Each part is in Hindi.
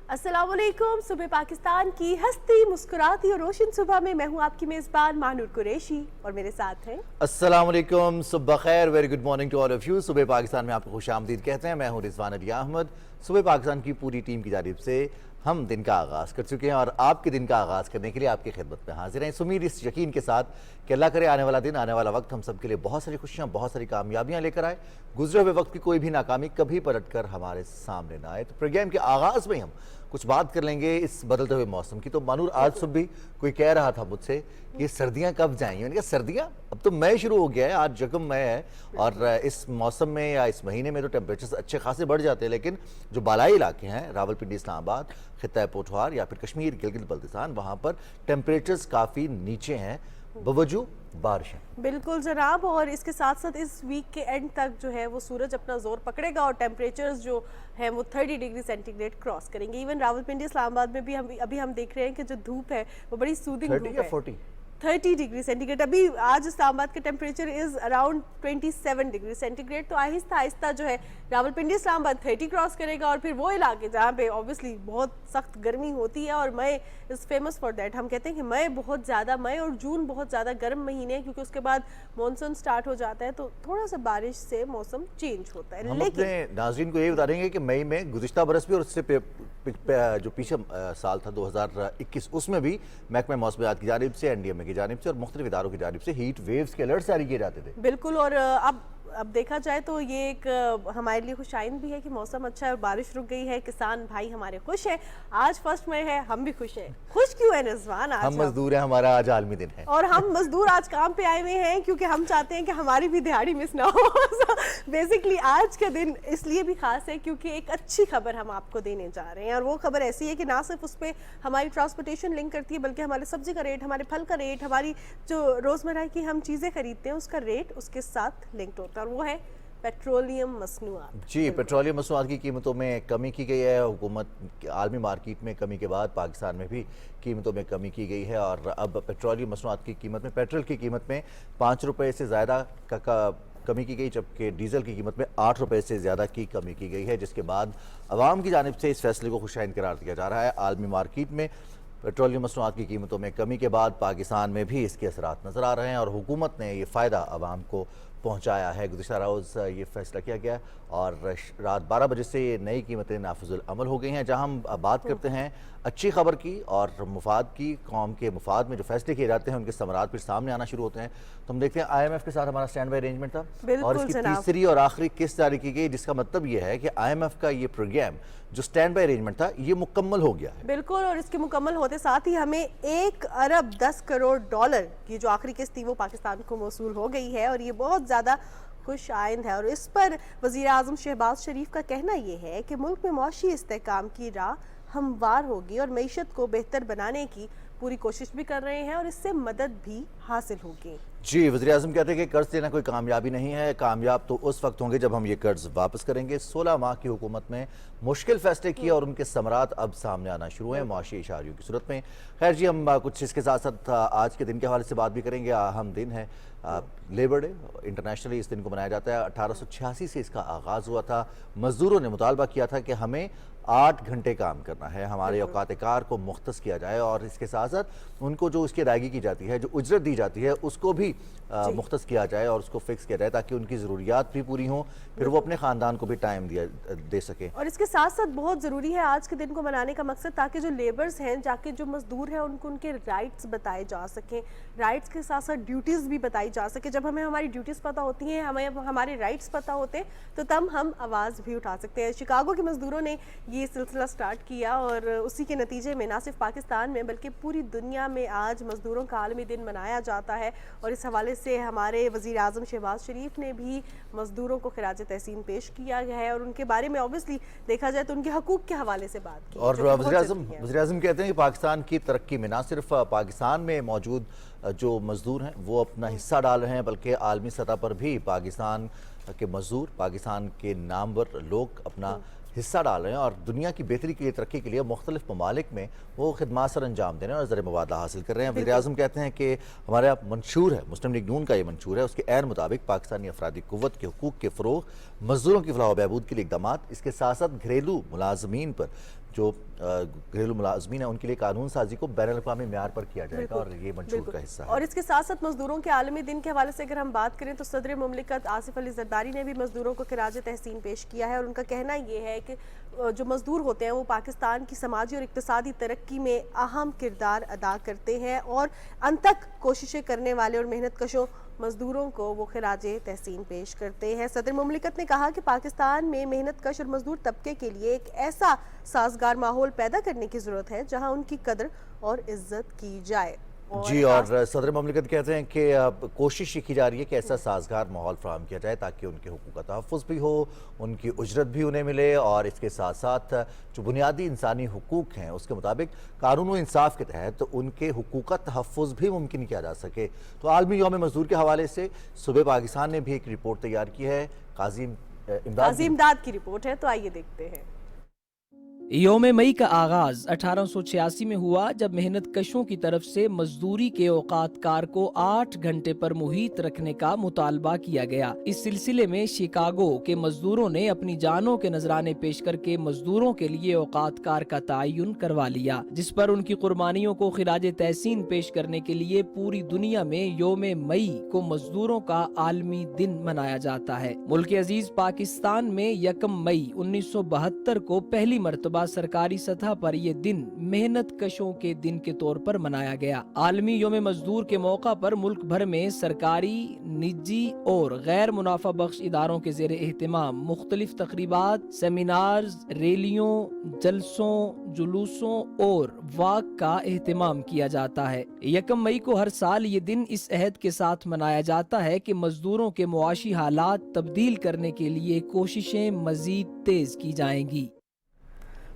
अस्सलाम वालेकुम। सुबह पाकिस्तान की हंसती मुस्कुराती और रोशन सुबह में मैं हूं आपकी मेज़बान मानूर कुरैशी और मेरे साथ हैं अस्सलाम वालेकुम, सुबह खैर, very good morning to all of you. सुबह पाकिस्तान में आपको खुशामदीद कहते हैं। मैं हूं रिजवान अली अहमद। सुबह पाकिस्तान की पूरी टीम की जानिब से हम दिन का आगाज़ कर चुके हैं और आपके दिन का आगाज़ करने के लिए आपकी खिदमत में हाजिर हैं। इस उम्मीद, इस यकीन के साथ कि अल्लाह करे आने वाला दिन, आने वाला वक्त हम सब के लिए बहुत सारी खुशियाँ, बहुत सारी कामयाबियाँ लेकर आए। गुजरे हुए वक्त की कोई भी नाकामी कभी पलट कर हमारे सामने ना आए। तो प्रोग्राम के आगाज़ में हम कुछ बात कर लेंगे इस बदलते हुए मौसम की। तो मानूर, आज सुबह भी कोई कह रहा था मुझसे कि सर्दियां कब जाएंगी। मैंने कहा सर्दियां अब तो मई शुरू हो गया है, आज जगम मई है और इस मौसम में या इस महीने में तो टेम्परेचर्स अच्छे खासे बढ़ जाते हैं। लेकिन जो बालाई इलाके हैं, रावलपिंडी, इस्लामाबाद, खित्ता पोठवार या फिर कश्मीर, गिलगित बल्तिस्तान, वहाँ पर टेम्परेचर्स काफ़ी नीचे हैं बवजूद बारिशें। बिल्कुल जनाब। और इसके साथ साथ इस वीक के एंड तक जो है वो सूरज अपना जोर पकड़ेगा और टेम्परेचर्स जो है वो 30 डिग्री सेंटीग्रेड क्रॉस करेंगे। इवन रावलपिंडी, इस्लामाबाद में भी हम देख रहे हैं कि जो धूप है वो बड़ी सूदिंग धूप है। 30 डिग्री सेंटीग्रेड। अभी आज इस्लामाबाद का temperature is around 27 degree centigrade. तो आहिस्ता आहिस्ता जो है रावलपिंडी, इस्लामाबाद 30 क्रॉस करेगा और फिर वो इलाके जहाँ पे ऑब्वियसली बहुत सख्त गर्मी होती है और मई इज़ फेमस फॉर दैट। हम कहते हैं कि मई बहुत ज़्यादा, मई और जून बहुत ज़्यादा गर्म महीने हैं क्योंकि उसके बाद मानसून स्टार्ट हो जाता है तो थोड़ा सा बारिश से मौसम चेंज होता है। हम अपने नाज़रीन को ये बता देंगे कि मई में गुज़िश्ता बरस भी और उससे जो पीछे साल था 2021, उसमें भी महकमा मौसमियात की जानिब से, NDMA की जानिब से और मुख्तलिफ इदारों की जानिब से हीट वेव्स के अलर्ट जारी किए जाते थे। बिल्कुल। और अब देखा जाए तो ये एक हमारे लिए खुशाइन भी है कि मौसम अच्छा है और बारिश रुक गई है। किसान भाई हमारे खुश हैं। आज 1 मई है, हम भी खुश हैं। खुश क्यों है रिजवान? आज हम मजदूर हैं, हमारा आज आलमी दिन है और हम मजदूर आज काम पे आए हुए हैं क्योंकि हम चाहते हैं कि हमारी भी दिहाड़ी मिस ना हो। बेसिकली आज का दिन इसलिए भी खास है क्योंकि एक अच्छी खबर हम आपको देने जा रहे हैं और वो खबर ऐसी है कि ना सिर्फ उस पर हमारी ट्रांसपोर्टेशन लिंक करती है बल्कि हमारे सब्जी का रेट, हमारे फल का रेट, हमारी जो रोजमर्रा की हम चीजें खरीदते हैं उसका रेट उसके साथ लिंक्ड होता है और वो है पेट्रोलियम मसनूआत। जी, पेट्रोलियम मसनूआत की कीमतों में कमी की गई है। हुकूमत आलमी मार्केट में कमी के बाद पाकिस्तान में भी कीमतों में कमी की गई है और अब पेट्रोलियम मसनूआत की कीमत में, पेट्रोल की कीमत में 5 रुपये से ज़्यादा का कमी की गई, जबकि डीजल की कीमत में 8 रुपये से ज़्यादा की कमी की गई है, जिसके बाद अवाम की जानिब से इस फैसले को खुशाइन करार दिया जा रहा है। आलमी मार्केट में पेट्रोलियम मसनूआत की कीमतों में कमी के बाद पाकिस्तान में भी इसके असरात नज़र आ रहे हैं और हुकूमत ने ये फ़ायदा अवाम को पहुँचाया है। गुज़िश्ता रोज़ ये फैसला किया गया और रात 12 बजे से ये नई कीमतें नाफिजुल अमल हो गई हैं। जहाँ हम बात करते हैं अच्छी खबर की और मुफाद की, कौम के मुफाद में जो फैसले किए जाते हैं उनके समरात फिर सामने आना शुरू होते हैं। तो हम देखते हैं IMF के साथ हमारा स्टैंड बाई अरेंजमेंट था और इसकी तीसरी और आखिरी किस्त जारी की गई, जिसका मतलब ये है कि IMF का ये प्रोग्राम जो स्टैंड बाई अरेंजमेंट था ये मुकम्मल हो गया है। बिल्कुल। और इसके मुकम्मल होते साथ ही हमें 1 अरब 10 करोड़ डॉलर की जो आखिरी किस्त थी वो पाकिस्तान को मौसूल हो गई है और ये बहुत ज़्यादा खुश आइंद है। और इस पर वज़ीर आज़म शहबाज शरीफ का कहना ये है कि मुल्क में मौशी इस्तेहकाम की राह हमवार होगी और मईशत को बेहतर बनाने की पूरी कोशिश भी कर रहे हैं और इससे मदद भी हासिल होगी। जी, वज़ीर आज़म कहते हैं कि कर्ज लेना कोई कामयाबी नहीं है, कामयाब तो उस वक्त होंगे जब हम ये कर्ज वापस करेंगे। 16 माह की हुकूमत में मुश्किल फैसले किए और उनके समरात अब सामने आना शुरू हैं मुआशी इशारियों की सूरत में। खैर जी, हम कुछ इसके साथ साथ आज के दिन के हवाले से बात भी करेंगे। अहम दिन है लेबर डे, इंटरनेशनली इस दिन को मनाया जाता है। 1886 से इसका आगाज़ हुआ था। मजदूरों ने मुतालबा किया था कि हमें 8 घंटे काम करना है, हमारे औकात कार को मुख्तस किया जाए और इसके साथ साथ उनको जो उसकी अदायगी की जाती है, जो उजरत दी जाती है, उसको भी मुख्तस किया जाए और उसको फिक्स किया जाए ताकि उनकी ज़रूरियात भी पूरी हों, फिर वो अपने ख़ानदान को भी टाइम दे सकें। और इसके साथ साथ बहुत ज़रूरी है आज के दिन को मनाने का मकसद ताकि जो लेबर्स हैं, जाके जो मजदूर हैं, उनको उनके राइट्स बताए जा सकें। राइट्स के साथ साथ ड्यूटीज़ भी बताई जा सके। जब हमें हमारी ड्यूटीज़ पता होती हैं, हमें हमारे राइट्स पता होते हैं तो तब हम आवाज़ भी उठा सकते हैं। शिकागो के मजदूरों ने ये सिलसिला स्टार्ट किया और उसी के नतीजे में ना सिर्फ पाकिस्तान में बल्कि पूरी दुनिया में आज मजदूरों का आलमी दिन मनाया जाता है। और इस हवाले से हमारे वज़ीर आज़म शहबाज शरीफ ने भी मजदूरों को खिराज तहसीन पेश किया गया है और उनके बारे में ऑब्वियसली देखा जाए तो उनके हकूक़ के हवाले से बात की। और वज़ीर आज़म कहते हैं कि पाकिस्तान की तरक्की में ना सिर्फ पाकिस्तान में मौजूद जो मजदूर हैं वो अपना हिस्सा डाल रहे हैं बल्कि आलमी सतह पर भी पाकिस्तान के मजदूर, पाकिस्तान के नामवर लोग अपना हिस्सा डाल रहे हैं और दुनिया की बेहतरी के लिए, तरक्की के लिए मुख्तलिफ ममालिक में वो खिदमात सर अंजाम दे रहे हैं और ज़र मुबादला हासिल कर रहे हैं। वज़ीर आज़म कहते हैं कि हमारे यहाँ मंशूर है, मुस्लिम लीग नून का ये मंशूर है, उसके ऐन मुताबिक पाकिस्तानी अफरादी क़ुव्वत के हुकूक़ के फ़रोग़, मज़दूरों की फलाह व बहबूद के लिए इक़दामात, इसके साथ साथ घरेलू मुलाज़मीन पर जो घरेलू मुलाज़मीन है उनके लिए कानून साजी को बैनुल-अक़वामी मेयार पर किया जाएगा और ये मंशूर का हिस्सा है। और इसके साथ साथ मजदूरों के आलमी दिन के हवाले से अगर हम बात करें तो सदर मुमलिकत आसिफ अली जरदारी ने भी मजदूरों को खिराज तहसीन पेश किया है और उनका कहना ये है कि जो मजदूर होते हैं वो पाकिस्तान की समाजी और इक़्तिसादी तरक्की में अहम किरदार अदा करते हैं और अनथक कोशिशें करने वाले और मेहनत कशों मजदूरों को वो खिराज तहसीन पेश करते हैं। सदर मुमलिकत ने कहा कि पाकिस्तान में मेहनत कश और मजदूर तबके के लिए एक ऐसा साजगार माहौल पैदा करने की ज़रूरत है जहां उनकी कदर और इज्जत की जाए। जी, और सदर ममलिकत कहते हैं कि अब कोशिश ये की जा रही है कि ऐसा साजगार माहौल फराहम किया जाए ताकि उनके हुकूक का तहफ़्फ़ुज़ भी हो, उनकी उजरत भी उन्हें मिले और इसके साथ साथ जो बुनियादी इंसानी हुकूक हैं उसके मुताबिक कानून व इंसाफ के तहत उनके हुकूक का तहफ़्फ़ुज़ भी मुमकिन किया जा सके। तो आलमी यौम मज़दूर के हवाले से सुबह पाकिस्तान ने भी एक रिपोर्ट तैयार की है, काज़ी इमदाद की रिपोर्ट है, तो आइए देखते हैं। योम मई का आगाज 1886 में हुआ जब मेहनत कशों की तरफ से मजदूरी के औकात कार को 8 घंटे पर मुहित रखने का मुतालबा किया गया। इस सिलसिले में शिकागो के मजदूरों ने अपनी जानों के नजराने पेश करके मजदूरों के लिए औकात कार का तयन करवा लिया, जिस पर उनकी कुर्बानियों को खिराज तहसीन पेश करने के लिए पूरी दुनिया में योम मई को मजदूरों का आलमी दिन मनाया जाता है। मुल्क अजीज पाकिस्तान में 1 मई 1972 को पहली मरतबा सरकारी सतह पर यह दिन मेहनत कशों के दिन के तौर पर मनाया गया। आलमी योम मजदूर के मौका पर मुल्क भर में सरकारी, निजी और गैर मुनाफा बख्श इदारों के ज़ेरे एहतिमाम मुख्तलिफ तकरीबात, सेमिनार्स, रैलियों, जलसों, जुलूसों और वाक का एहतिमाम किया जाता है। 1 मई को हर साल ये दिन इस अहद के साथ मनाया जाता है कि मजदूरों के मुआशी हालात तब्दील करने के लिए कोशिशें मजीद तेज की जाएंगी।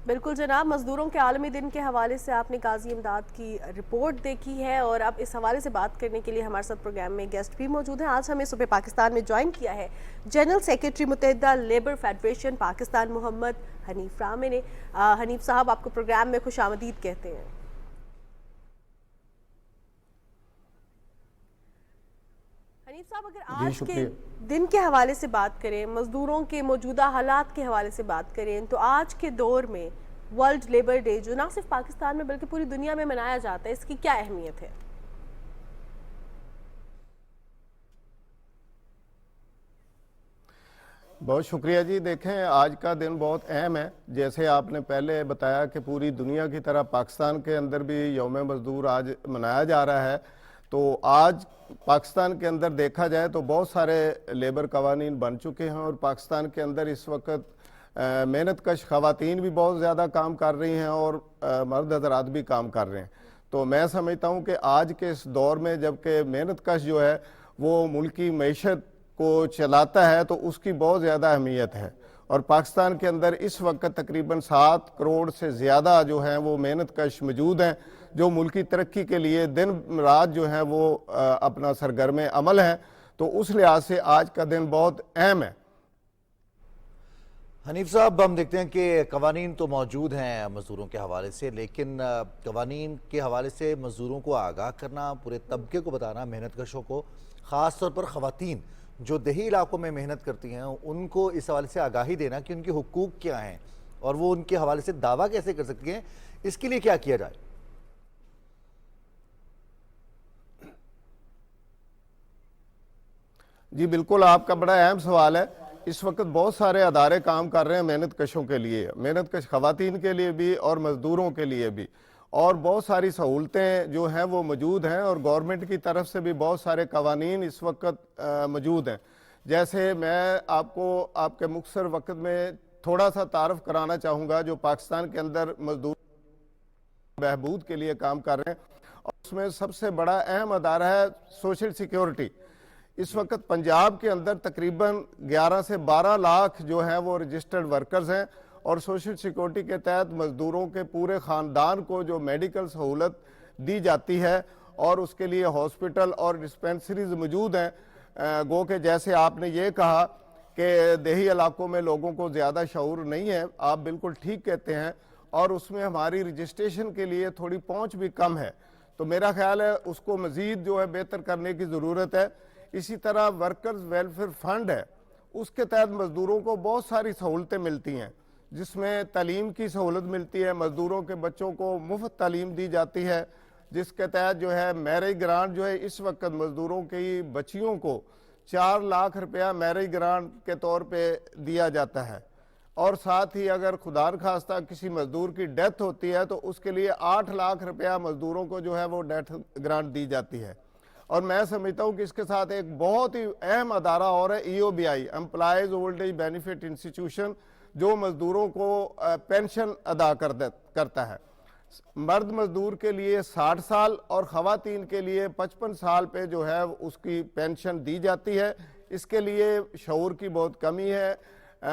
बिल्कुल जनाब, मजदूरों के आलमी दिन के हवाले से आपने काजी इमदाद की रिपोर्ट देखी है और अब इस हवाले से बात करने के लिए हमारे साथ प्रोग्राम में गेस्ट भी मौजूद हैं। आज हमें सुबह पाकिस्तान में ज्वाइन किया है general secretary Muttahida labour federation Pakistan Mohammad Hanif Rame ने। हनीफ साहब, आपको प्रोग्राम में खुशामदीद कहते हैं। हनीफ साहब, अगर आज के दिन के हवाले से बात करें, मजदूरों के मौजूदा हालात के हवाले से बात करें, तो आज के दौर में वर्ल्ड लेबर डे जो ना सिर्फ पाकिस्तान में बल्कि पूरी दुनिया में मनाया जाता है, इसकी क्या अहमियत है? बहुत शुक्रिया जी। देखें, आज का दिन बहुत अहम है। जैसे आपने पहले बताया कि पूरी दुनिया की तरह पाकिस्तान के अंदर भी यौम मजदूर आज मनाया जा रहा है, तो आज पाकिस्तान के अंदर देखा जाए तो बहुत सारे लेबर कवानीन बन चुके हैं और पाकिस्तान के अंदर इस वक्त मेहनत कश ख़वातीन भी बहुत ज़्यादा काम कर रही हैं और मर्द हज़रात भी काम कर रहे हैं। तो मैं समझता हूँ कि आज के इस दौर में जबकि मेहनत कश जो है वो मुल्क की मईशत को चलाता है तो उसकी बहुत ज़्यादा अहमियत है और पाकिस्तान के अंदर इस वक्त तकरीबन 7 करोड़ से ज़्यादा जो हैं वो मेहनत कश मौजूद हैं जो मुल्की तरक्की के लिए दिन रात जो है वो अपना सरगर्म अमल है। तो उस लिहाज से आज का दिन बहुत अहम है। हनीफ साहब, हम देखते हैं कि कवानीन तो मौजूद हैं मज़दूरों के हवाले से, लेकिन कवानीन के हवाले से मज़दूरों को आगाह करना, पूरे तबके को बताना, मेहनत कशों को, ख़ास तौर पर ख़वातीन जो देही इलाकों में मेहनत करती हैं उनको इस हवाले से आगाही देना कि उनके हुकूक क्या हैं और वो उनके हवाले से दावा कैसे कर सकती हैं, इसके लिए क्या किया जाए? जी बिल्कुल, आपका बड़ा अहम सवाल है। इस वक्त बहुत सारे अदारे काम कर रहे हैं मेहनत कशों के लिए, मेहनत कश ख़वातीन के लिए भी और मज़दूरों के लिए भी, और बहुत सारी सहूलतें जो हैं वो मौजूद हैं और गवर्नमेंट की तरफ से भी बहुत सारे कवानीन इस वक्त मौजूद हैं। जैसे मैं आपको आपके मुख्तसर वक्त में थोड़ा सा तारफ़ कराना चाहूँगा जो पाकिस्तान के अंदर मजदूर बहबूद के लिए काम कर रहे हैं, और उसमें सबसे बड़ा अहम अदारा है सोशल सिक्योरिटी। इस वक्त पंजाब के अंदर तकरीबन 11 से 12 लाख जो है वो रजिस्टर्ड वर्कर्स हैं और सोशल सिक्योरिटी के तहत मज़दूरों के पूरे ख़ानदान को जो मेडिकल सहूलत दी जाती है और उसके लिए हॉस्पिटल और डिस्पेंसरीज मौजूद हैं। गो के जैसे आपने ये कहा कि देही इलाकों में लोगों को ज़्यादा शऊर नहीं है, आप बिल्कुल ठीक कहते हैं, और उसमें हमारी रजिस्ट्रेशन के लिए थोड़ी पहुंच भी कम है। तो मेरा ख्याल है उसको मज़ीद जो है बेहतर करने की ज़रूरत है। इसी तरह वर्कर्स वेलफेयर फंड है, उसके तहत मज़दूरों को बहुत सारी सहूलतें मिलती हैं, जिसमें तालीम की सहूलत मिलती है, मज़दूरों के बच्चों को मुफ्त तालीम दी जाती है, जिसके तहत जो है मैरिज ग्रांट जो है इस वक्त मज़दूरों की बच्चियों को 4 लाख रुपया मैरिज ग्रांट के तौर पे दिया जाता है। और साथ ही अगर खुदा न खास्ता किसी मज़दूर की डेथ होती है तो उसके लिए 8 लाख रुपया मज़दूरों को जो है वो डेथ ग्रांट दी जाती है। और मैं समझता हूँ कि इसके साथ एक बहुत ही अहम अदारा और है EOBI, employees old age benefit institution, जो मज़दूरों को पेंशन अदा करता है। मर्द मज़दूर के लिए 60 साल और ख़वातीन के लिए 55 साल पे जो है उसकी पेंशन दी जाती है। इसके लिए शऊर की बहुत कमी है।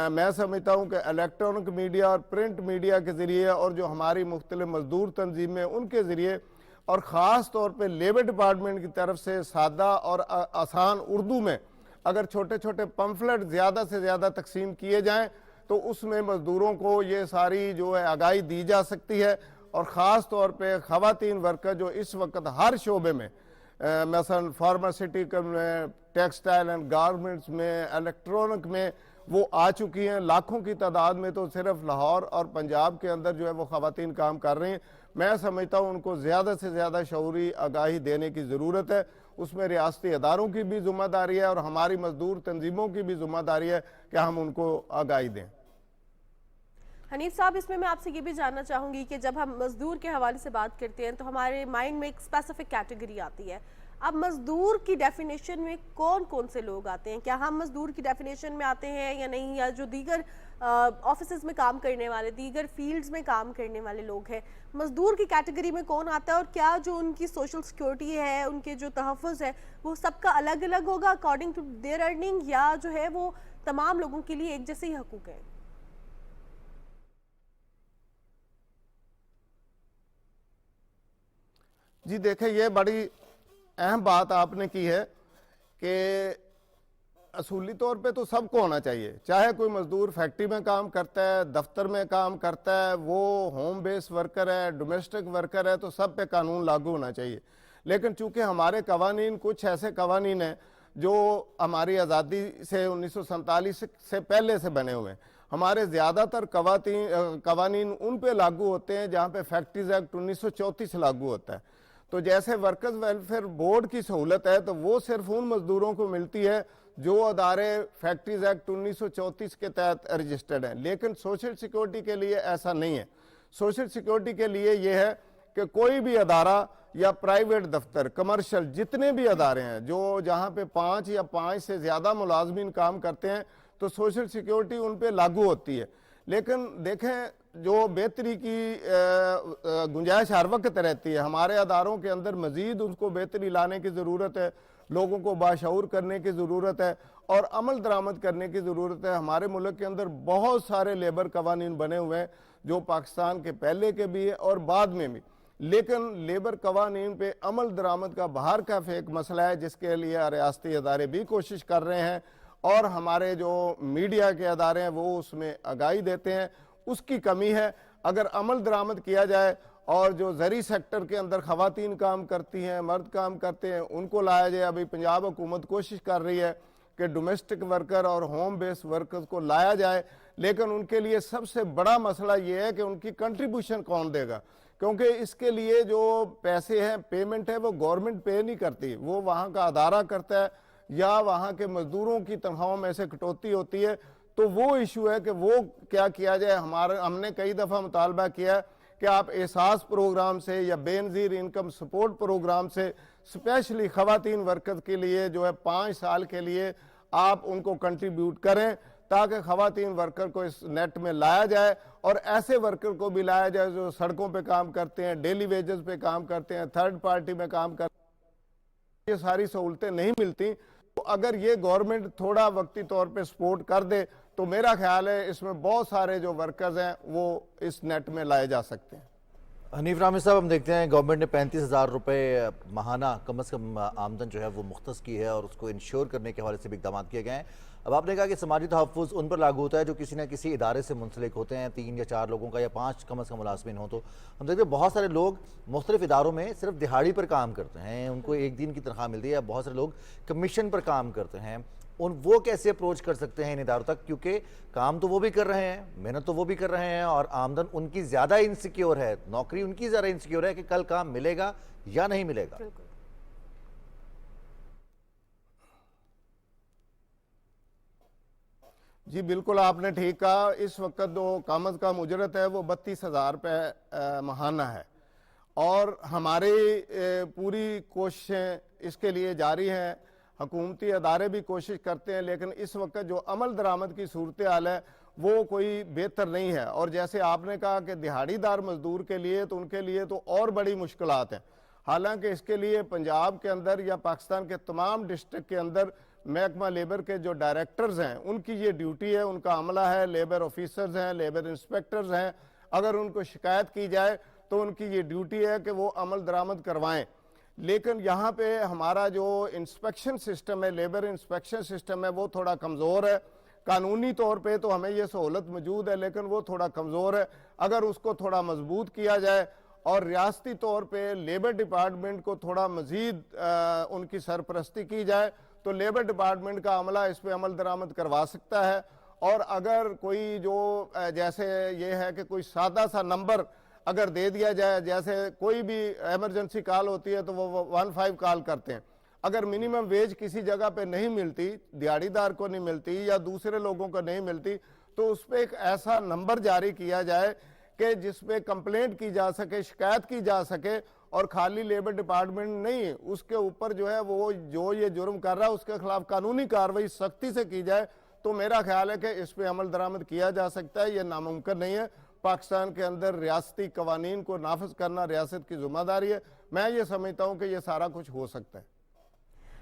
मैं समझता हूँ कि इलेक्ट्रॉनिक मीडिया और प्रिंट मीडिया के ज़रिए और जो हमारी मुख्तलिफ मज़दूर तंजीमें उनके ज़रिए और ख़ास तौर पे लेबर डिपार्टमेंट की तरफ से सादा और आसान उर्दू में अगर छोटे छोटे पम्फलेट ज़्यादा से ज़्यादा तकसीम किए जाएं तो उसमें मज़दूरों को ये सारी जो है आगाही दी जा सकती है। और ख़ास तौर पे ख़वातीन वर्कर जो इस वक्त हर शोबे में मसलन फार्मास्यूटिकल में, टेक्सटाइल एंड गारमेंट्स में, इलेक्ट्रॉनिक में वो आ चुकी हैं। लाखों की तादाद में तो सिर्फ लाहौर और पंजाब के अंदर जो है वो ख़वातीन काम कर रही हैं। मैं समझता हूँ उनको ज़्यादा से ज़्यादा शऊरी आगाही देने की ज़रूरत है। उसमें रियासती अदारों की भी ज़िम्मेदारी है और हमारी मज़दूर तंजीमों की भी ज़िम्मेदारी है कि हम उनको आगाही दें। हनीफ साहब, इसमें मैं आपसे ये भी जानना चाहूँगी कि जब हम मज़दूर के हवाले से बात करते हैं तो हमारे माइंड में एक स्पेसिफिक कैटेगरी आती है। अब मज़दूर की डेफिनेशन में कौन कौन से लोग आते हैं? क्या हम मज़दूर की डेफिनेशन में आते हैं या नहीं, या जो दीगर ऑफिसेज में काम करने वाले, दीगर फील्ड्स में काम करने वाले लोग हैं, मज़दूर की कैटेगरी में कौन आता है? और क्या जो उनकी सोशल सिक्योरिटी है, उनके जो तहफ़्फ़ुज़ है, वो सबका अलग अलग होगा अकॉर्डिंग टू देयर अर्निंग, या जो है वो तमाम लोगों के लिए एक जैसे ही हकूक़ है? जी देखें, ये बड़ी अहम बात आपने की है कि असूली तौर पे तो सबको होना चाहिए, चाहे कोई मज़दूर फैक्ट्री में काम करता है, दफ्तर में काम करता है, वो होम बेस वर्कर है, डोमेस्टिक वर्कर है, तो सब पे कानून लागू होना चाहिए। लेकिन चूंकि हमारे कवानीन कुछ ऐसे कवानीन हैं जो हमारी आज़ादी से 1947 से पहले से बने हुए हैं। हमारे ज़्यादातर कवानीन उन पे लागू होते हैं जहाँ पे फैक्ट्रीज एक्ट 1934 लागू होता है। तो जैसे वर्कर्स वेलफेयर बोर्ड की सहूलत है तो वो सिर्फ उन मज़दूरों को मिलती है जो अदारे फैक्ट्रीज एक्ट 1934 के तहत रजिस्टर्ड हैं। लेकिन सोशल सिक्योरिटी के लिए ऐसा नहीं है। सोशल सिक्योरिटी के लिए ये है कि कोई भी अदारा या प्राइवेट दफ्तर, कमर्शियल जितने भी अदारे हैं जो जहाँ पे 5 या 5 से ज़्यादा मुलाजमीन काम करते हैं तो सोशल सिक्योरिटी उन पे लागू होती है। लेकिन देखें, जो बेहतरी की गुंजाइश हर वक्त रहती है। हमारे अदारों के अंदर मज़ीद उसको बेहतरी लाने की ज़रूरत है, लोगों को बाशऊर करने की ज़रूरत है और अमल दरामद करने की ज़रूरत है। हमारे मुल्क के अंदर बहुत सारे लेबर कवानीन बने हुए हैं जो पाकिस्तान के पहले के भी है और बाद में भी, लेकिन लेबर कवानीन पे अमल दरामद का बाहर का एक मसला है जिसके लिए रियासती अदारे भी कोशिश कर रहे हैं और हमारे जो मीडिया के अदारे हैं वो उसमें आगाही देते हैं। उसकी कमी है। अगर अमल दरामद किया जाए और जो ज़री सेक्टर के अंदर ख़वातीन काम करती हैं, मर्द काम करते हैं, उनको लाया जाए। अभी पंजाब हुकूमत कोशिश कर रही है कि डोमेस्टिक वर्कर और होम बेस वर्कर्स को लाया जाए, लेकिन उनके लिए सबसे बड़ा मसला ये है कि उनकी कंट्रीब्यूशन कौन देगा, क्योंकि इसके लिए जो पैसे हैं, पेमेंट है, वो गवर्नमेंट पे नहीं करती, वो वहाँ का अदारा करता है या वहाँ के मज़दूरों की तनख्वाहों में से कटौती होती है। तो वो इशू है कि वो क्या किया जाए। हमने कई दफ़ा मुतालबा किया कि आप एहसास प्रोग्राम से या बेनज़ीर इनकम सपोर्ट प्रोग्राम से स्पेशली ख़वातीन वर्कर्स के लिए जो है 5 साल के लिए आप उनको कंट्रीब्यूट करें ताकि ख़वातीन वर्कर को इस नेट में लाया जाए और ऐसे वर्कर को भी लाया जाए जो सड़कों पे काम करते हैं, डेली वेजेस पे काम करते हैं, थर्ड पार्टी में काम करते हैं। ये सारी सहूलतें नहीं मिलती। तो अगर ये गवर्नमेंट थोड़ा वक्ती तौर पे सपोर्ट कर दे तो मेरा ख्याल है इसमें बहुत सारे जो वर्कर्स हैं वो इस नेट में लाए जा सकते हैं। हनीफ रामी साहब, हम देखते हैं गवर्नमेंट ने 35,000 रुपये माहाना कम से कम आमदन जो है वो मुख्तस की है और उसको इंश्योर करने के हवाले से भी इकदाम किए गए हैं। अब आपने कहा कि समाजी तहफ़्फ़ुज़ उन पर लागू होता है जो किसी न किसी इदारे से मुंसलिक होते हैं, 3 या 4 लोगों का या 5 कम से कम मुलाज़मिन हो। तो हम देखते हैं बहुत सारे लोग मुख्तलिफ इदारों में सिर्फ दिहाड़ी पर काम करते हैं, उनको एक दिन की तनख्वाह मिलती है। बहुत सारे लोग कमीशन पर काम करते हैं, वो कैसे अप्रोच कर सकते हैं इन इदारों तक, क्योंकि काम तो वो भी कर रहे हैं, मेहनत तो वो भी कर रहे हैं और आमदन उनकी ज़्यादा इनसिक्योर है, नौकरी उनकी ज़्यादा इनसिक्योर है कि कल काम मिलेगा या नहीं मिलेगा। जी बिल्कुल, आपने ठीक कहा। इस वक्त जो कम अज़ कम उजरत है वो 32,000 रुपये माहाना है और हमारी पूरी कोशिशें इसके लिए जारी हैं। हुकूमती अदारे भी कोशिश करते हैं, लेकिन इस वक्त जो अमल दरामद की सूरत हाल है वो कोई बेहतर नहीं है। और जैसे आपने कहा कि दिहाड़ीदार मजदूर के लिए तो उनके लिए तो और बड़ी मुश्किलात हैं। हालांकि इसके लिए पंजाब के अंदर या पाकिस्तान के तमाम डिस्ट्रिक्ट के अंदर महकमा लेबर के जो डायरेक्टर्स हैं उनकी ये ड्यूटी है, उनका अमला है, लेबर ऑफिसर्स हैं, लेबर इंस्पेक्टर्स हैं। अगर उनको शिकायत की जाए तो उनकी ये ड्यूटी है कि वो अमल दरामद करवाएं। लेकिन यहाँ पे हमारा जो इंस्पेक्शन सिस्टम है, लेबर इंस्पेक्शन सिस्टम है, वो थोड़ा कमज़ोर है। कानूनी तौर पे तो हमें ये सहूलत मौजूद है, लेकिन वो थोड़ा कमज़ोर है। अगर उसको थोड़ा मजबूत किया जाए और रियासती तौर पे लेबर डिपार्टमेंट को थोड़ा मज़ीद उनकी सरपरस्ती की जाए तो लेबर डिपार्टमेंट का अमला इस पर अमल दरामद करवा सकता है। और अगर कोई जो जैसे ये है कि कोई सादा सा नंबर अगर दे दिया जाए, जैसे कोई भी एमरजेंसी कॉल होती है तो वो 15 कॉल करते हैं। अगर मिनिमम वेज किसी जगह पे नहीं मिलती, दिहाड़ीदार को नहीं मिलती या दूसरे लोगों को नहीं मिलती, तो उस पर एक ऐसा नंबर जारी किया जाए कि जिसपे कंप्लेंट की जा सके, शिकायत की जा सके। और खाली लेबर डिपार्टमेंट नहीं, उसके ऊपर जो है वो जो ये जुर्म कर रहा है उसके खिलाफ कानूनी कार्रवाई सख्ती से की जाए तो मेरा ख्याल है कि इस पे अमल दरामद किया जा सकता है। ये नामुमकिन नहीं है। पाकिस्तान के अंदर रियासती कवानीन को नाफिज करना रियासत की जिम्मेदारी है। मैं ये समझता हूँ कि ये सारा कुछ हो सकता है।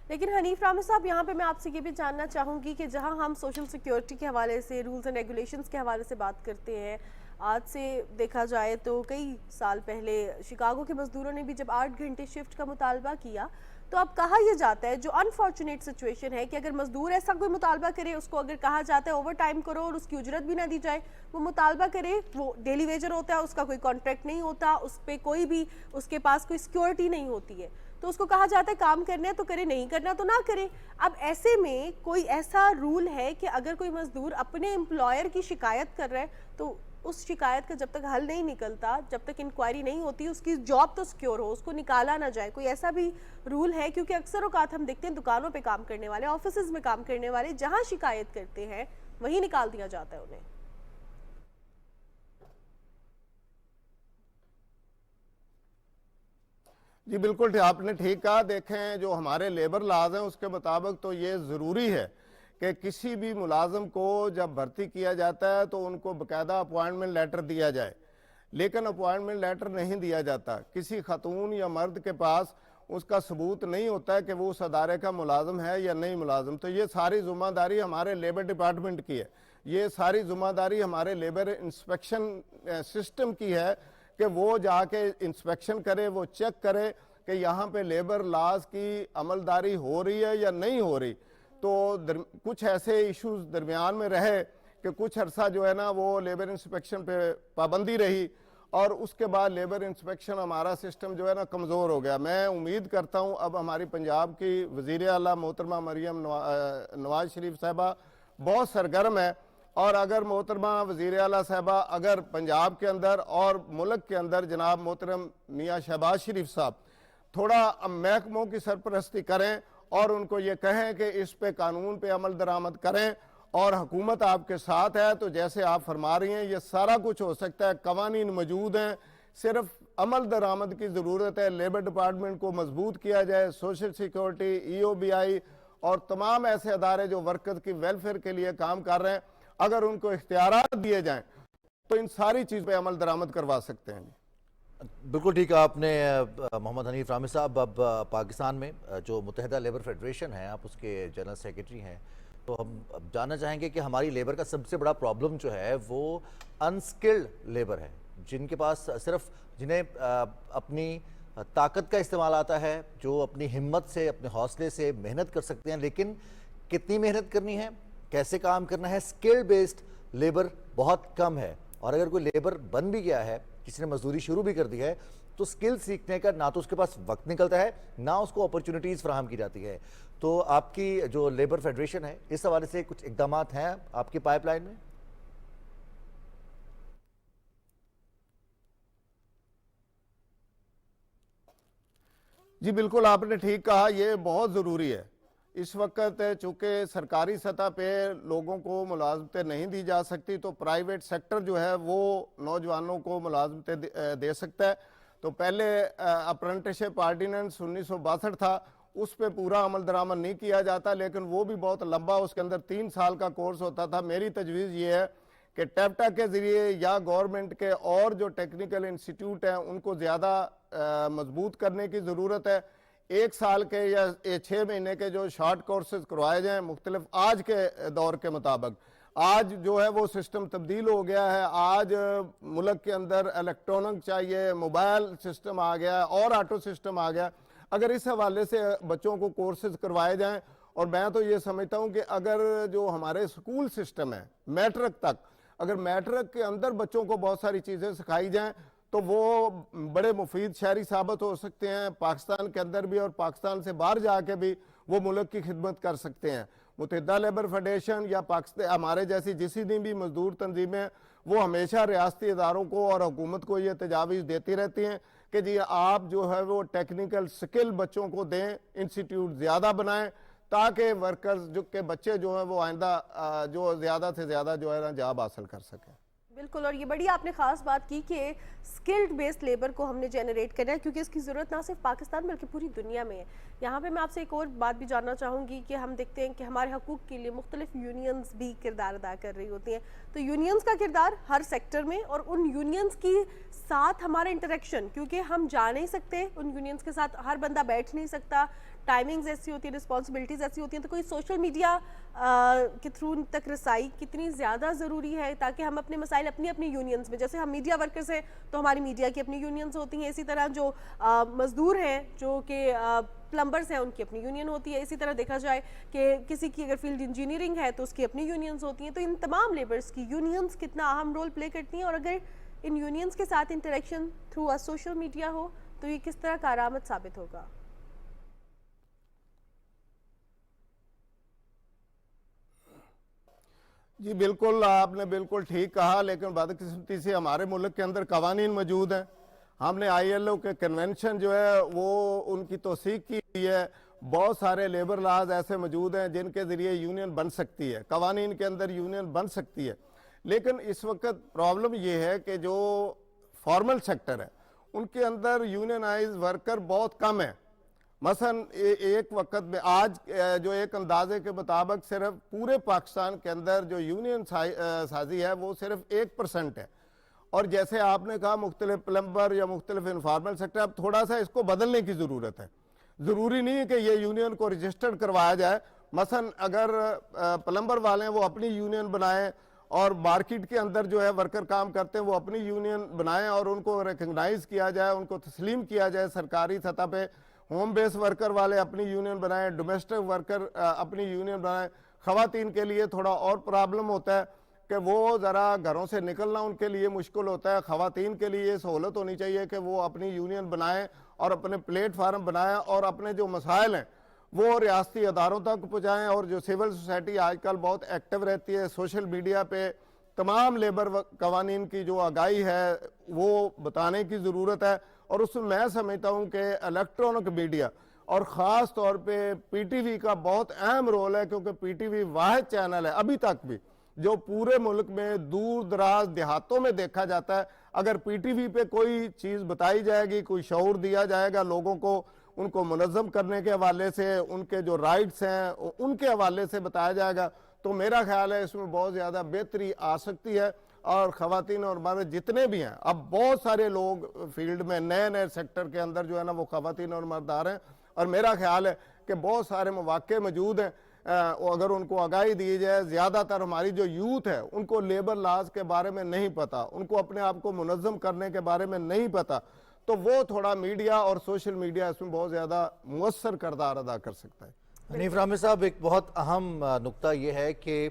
लेकिन हनीफ रामी साहब, यहाँ पे मैं आपसे ये भी जानना चाहूँगी कि जहाँ हम सोशल सिक्योरिटी के हवाले से, रूल्स एंड रेगुलेशंस के हवाले से बात करते हैं, आज से देखा जाए तो कई साल पहले शिकागो के मजदूरों ने भी जब 8 घंटे शिफ्ट का मुतालबा किया तो अब कहा यह जाता है, जो अनफॉर्चुनेट सिचुएशन है कि अगर मजदूर ऐसा कोई मुतालबा करे, उसको अगर कहा जाता है ओवर टाइम करो और उसकी उजरत भी ना दी जाए, वो मुतालबा करे, वो डेली वेजर होता है, उसका कोई कॉन्ट्रैक्ट नहीं होता, उस पर कोई भी उसके पास कोई सिक्योरिटी नहीं होती है, तो उसको कहा जाता है काम करना है तो करे, नहीं करना तो ना करे। अब ऐसे में कोई ऐसा रूल है कि अगर कोई मजदूर अपने एम्प्लॉयर की शिकायत कर रहा है तो उस शिकायत का जब तक हल नहीं निकलता, जब तक इंक्वायरी नहीं होती, उसकी जॉब तो सिक्योर हो, उसको निकाला ना जाए, कोई ऐसा भी रूल है? क्योंकि अक्सर औकात हम देखते हैं दुकानों पे काम करने वाले, ऑफिसेज में काम करने वाले जहां शिकायत करते हैं वहीं निकाल दिया जाता है उन्हें। जी बिल्कुल, आपने ठीक कहा। देखें, जो हमारे लेबर लॉज हैं उसके मुताबिक तो ये ज़रूरी है कि किसी भी मुलाजम को जब भर्ती किया जाता है तो उनको बाकायदा अपॉइंटमेंट लेटर दिया जाए, लेकिन अपॉइंटमेंट लेटर नहीं दिया जाता। किसी खातून या मर्द के पास उसका सबूत नहीं होता है कि वो उस अदारे का मुलाजम है या नहीं मुलाजम। तो ये सारी ज़िम्मेदारी हमारे लेबर डिपार्टमेंट की है, ये सारी ज़िम्मेदारी हमारे लेबर इंस्पेक्शन सिस्टम की है कि वो जाके इंस्पेक्शन करे, वो चेक करे कि यहाँ पे लेबर लॉज की अमलदारी हो रही है या नहीं हो रही। तो कुछ ऐसे इश्यूज दरमियान में रहे कि कुछ अरसा जो है ना वो लेबर इंस्पेक्शन पे पाबंदी रही और उसके बाद लेबर इंस्पेक्शन हमारा सिस्टम जो है ना कमज़ोर हो गया। मैं उम्मीद करता हूँ अब हमारी पंजाब की वज़ीर आला मोहतरमा मरियम नवाज शरीफ साहबा बहुत सरगर्म है और अगर मोहतरमा वज़ीर आला साहबा अगर पंजाब के अंदर और मुल्क के अंदर जनाब मोहतरम मियाँ शहबाज शरीफ साहब थोड़ा महकमों की सरपरस्ती करें और उनको ये कहें कि इस पे कानून पे अमल दरामद करें और हुकूमत आपके साथ है, तो जैसे आप फरमा रही हैं ये सारा कुछ हो सकता है। कवानीन मौजूद हैं, सिर्फ अमल दरामद की ज़रूरत है। लेबर डिपार्टमेंट को मजबूत किया जाए, सोशल सिक्योरिटी, EOBI और तमाम ऐसे अदारे जो वर्कर्स की वेलफेयर के लिए काम कर रहे हैं, अगर उनको इख्तियारात दिए जाएँ तो इन सारी चीज़ पर अमल दरामद करवा सकते हैं। बिल्कुल ठीक है आपने मोहम्मद हनीफ रामी साहब। अब पाकिस्तान में जो मुत्तहिदा लेबर फेडरेशन है, आप उसके जनरल सेक्रेटरी हैं, तो हम अब जानना चाहेंगे कि हमारी लेबर का सबसे बड़ा प्रॉब्लम जो है वो अनस्किल्ड लेबर है। जिनके पास सिर्फ जिन्हें अपनी ताकत का इस्तेमाल आता है, जो अपनी हिम्मत से, अपने हौसले से मेहनत कर सकते हैं, लेकिन कितनी मेहनत करनी है, कैसे काम करना है, स्किल बेस्ड लेबर बहुत कम है। और अगर कोई लेबर बन भी गया है, किसी ने मजदूरी शुरू भी कर दी है, तो स्किल सीखने का ना तो उसके पास वक्त निकलता है, ना उसको अपॉर्चुनिटीज़ फराहम की जाती है। तो आपकी जो लेबर फेडरेशन है, इस हवाले से कुछ इकदाम हैं आपकी पाइपलाइन में? जी बिल्कुल, आपने ठीक कहा, ये बहुत ज़रूरी है। इस वक्त चूँकि सरकारी सतह पे लोगों को मुलाजमतें नहीं दी जा सकती, तो प्राइवेट सेक्टर जो है वो नौजवानों को मुलाजमतें दे सकता है। तो पहले अप्रेंटिसशिप आर्डिनेंस 1962 था, उस पर पूरा अमल दरामद नहीं किया जाता, लेकिन वो भी बहुत लंबा, उसके अंदर 3 साल का कोर्स होता था। मेरी तजवीज़ ये है कि टैप्टा के ज़रिए या गवर्नमेंट के और जो टेक्निकल इंस्टीट्यूट हैं उनको ज़्यादा मजबूत करने की ज़रूरत है। 1 साल के या 6 महीने के जो शॉर्ट कोर्सेज करवाए जाएँ मुख्तलिफ, आज के दौर के मुताबिक। आज जो है वो सिस्टम तब्दील हो गया है। आज मुल्क के अंदर इलेक्ट्रॉनिक चाहिए, मोबाइल सिस्टम आ गया और ऑटो सिस्टम आ गया। अगर इस हवाले से बच्चों को कोर्सेज करवाए जाएँ, और मैं तो ये समझता हूँ कि अगर जो हमारे स्कूल सिस्टम है मैट्रिक तक, अगर मैट्रिक के अंदर बच्चों को बहुत सारी चीज़ें सिखाई जाएँ तो वो बड़े मुफीद शहरी साबित हो सकते हैं। पाकिस्तान के अंदर भी और पाकिस्तान से बाहर जाके भी वो मुल्क की खिदमत कर सकते हैं। मुत्तहिदा लेबर फेडरेशन या पाकिस्तान, हमारे जैसी जितनी भी मजदूर तंजीमें, वो हमेशा रियासती इदारों को और हुकूमत को ये तजावीज़ देती रहती हैं कि जी आप जो है वो टेक्निकल स्किल बच्चों को दें, इंस्टीट्यूट ज़्यादा बनाएं, ताकि वर्कर्स जो के बच्चे जो हैं वो आइंदा जो ज़्यादा से ज़्यादा जो है ना जॉब हासिल कर सकें। बिल्कुल, और ये बड़ी आपने ख़ास बात की कि स्किल्ड बेस्ड लेबर को हमने जनरेट करना है, क्योंकि इसकी ज़रूरत ना सिर्फ पाकिस्तान बल्कि पूरी दुनिया में है। यहाँ पे मैं आपसे एक और बात भी जानना चाहूँगी कि हम देखते हैं कि हमारे हकूक़ के लिए मुख्तलिफ यूनियंस भी किरदार अदा कर रही होती हैं। तो यूनियंस का किरदार हर सेक्टर में, और उन यूनियंस की साथ हमारा इंटरेक्शन, क्योंकि हम जा नहीं सकते उन यूनियंस के साथ, हर बंदा बैठ नहीं सकता, टाइमिंग्स ऐसी होती है, रिस्पॉन्सिबिलिटीज़ ऐसी होती हैं। तो कोई सोशल मीडिया के थ्रू तक रसाई कितनी ज़्यादा ज़रूरी है, ताकि हम अपने मसाइल अपनी अपनी यूनियंस में, जैसे हम मीडिया वर्कर्स हैं तो हमारी मीडिया की अपनी यूनियंस होती हैं, इसी तरह जो मज़दूर हैं, जो कि प्लम्बर्स हैं, उनकी अपनी यूनियन होती है। इसी तरह देखा जाए कि किसी की अगर फील्ड इंजीनियरिंग है तो उसकी अपनी यूनियंस होती हैं। तो इन तमाम लेबर्स की यूनियंस कितना अहम रोल प्ले करती हैं, और अगर इन यूनियंस के साथ इंटरेक्शन थ्रू सोशल मीडिया हो तो ये किस तरह कारआमद साबित होगा? जी बिल्कुल, आपने बिल्कुल ठीक कहा, लेकिन बदकिस्मती से हमारे मुल्क के अंदर कवानीन मौजूद हैं। हमने ILO के कन्वेंशन जो है वो उनकी तौसीक की हुई है। बहुत सारे लेबर लॉज ऐसे मौजूद हैं जिनके ज़रिए यूनियन बन सकती है, कवानीन के अंदर यूनियन बन सकती है। लेकिन इस वक्त प्रॉब्लम ये है कि जो फॉर्मल सेक्टर है उनके अंदर यूनियनाइज वर्कर बहुत कम है। मसलन एक वक्त में आज जो एक अंदाजे के मुताबिक सिर्फ पूरे पाकिस्तान के अंदर जो यूनियन साजी है वो सिर्फ 1% है। और जैसे आपने कहा मुख्तलिफ प्लम्बर या मुख्तलिफ इनफॉर्मल सेक्टर, अब थोड़ा सा इसको बदलने की ज़रूरत है। ज़रूरी नहीं है कि ये यूनियन को रजिस्टर्ड करवाया जाए। मसलन अगर प्लम्बर वाले हैं वो अपनी यूनियन बनाएं, और मार्केट के अंदर जो है वर्कर काम करते हैं वो अपनी यूनियन बनाएं और उनको रिकगनाइज किया जाए, उनको तस्लीम किया जाए सरकारी सतह पे। होम बेस वर्कर वाले अपनी यूनियन बनाएं, डोमेस्टिक वर्कर अपनी यूनियन बनाएं। ख़वातीन के लिए थोड़ा और प्रॉब्लम होता है कि वो ज़रा घरों से निकलना उनके लिए मुश्किल होता है। ख़वातीन के लिए ये सहूलत होनी चाहिए कि वो अपनी यूनियन बनाएं और अपने प्लेटफार्म बनाएं और अपने जो मसाइल हैं वो रियासती अदारों तक पहुँचाएँ। और जो सिविल सोसाइटी आजकल बहुत एक्टिव रहती है, सोशल मीडिया पे तमाम लेबर कवानीन की जो आगाही है वो बताने की ज़रूरत है। और उसमें मैं समझता हूँ कि इलेक्ट्रॉनिक मीडिया और ख़ास तौर पे PTV का बहुत अहम रोल है, क्योंकि PTV वाहिद चैनल है अभी तक भी जो पूरे मुल्क में दूर दराज देहातों में देखा जाता है। अगर PTV पे कोई चीज़ बताई जाएगी, कोई शऊर दिया जाएगा लोगों को, उनको मुनज़्ज़म करने के हवाले से, उनके जो राइट्स हैं उनके हवाले से बताया जाएगा, तो मेरा ख्याल है इसमें बहुत ज़्यादा बेहतरी आ सकती है। और ख़वातीन और मर्द जितने भी हैं, अब बहुत सारे लोग फील्ड में नए नए सेक्टर के अंदर जो है ना वो ख़वातीन और मर्द आ रहे हैं, और मेरा ख्याल है कि बहुत सारे मौक़े मौजूद हैं अगर उनको आगाही दी जाए। ज़्यादातर हमारी जो यूथ है उनको लेबर लॉज के बारे में नहीं पता, उनको अपने आप को मुनज़्ज़म करने के बारे में नहीं पता, तो वो थोड़ा मीडिया और सोशल मीडिया इसमें बहुत ज़्यादा मुअस्सर किरदार अदा कर सकता है। हनीफ रामी साहब, एक बहुत अहम नुक्ता ये है कि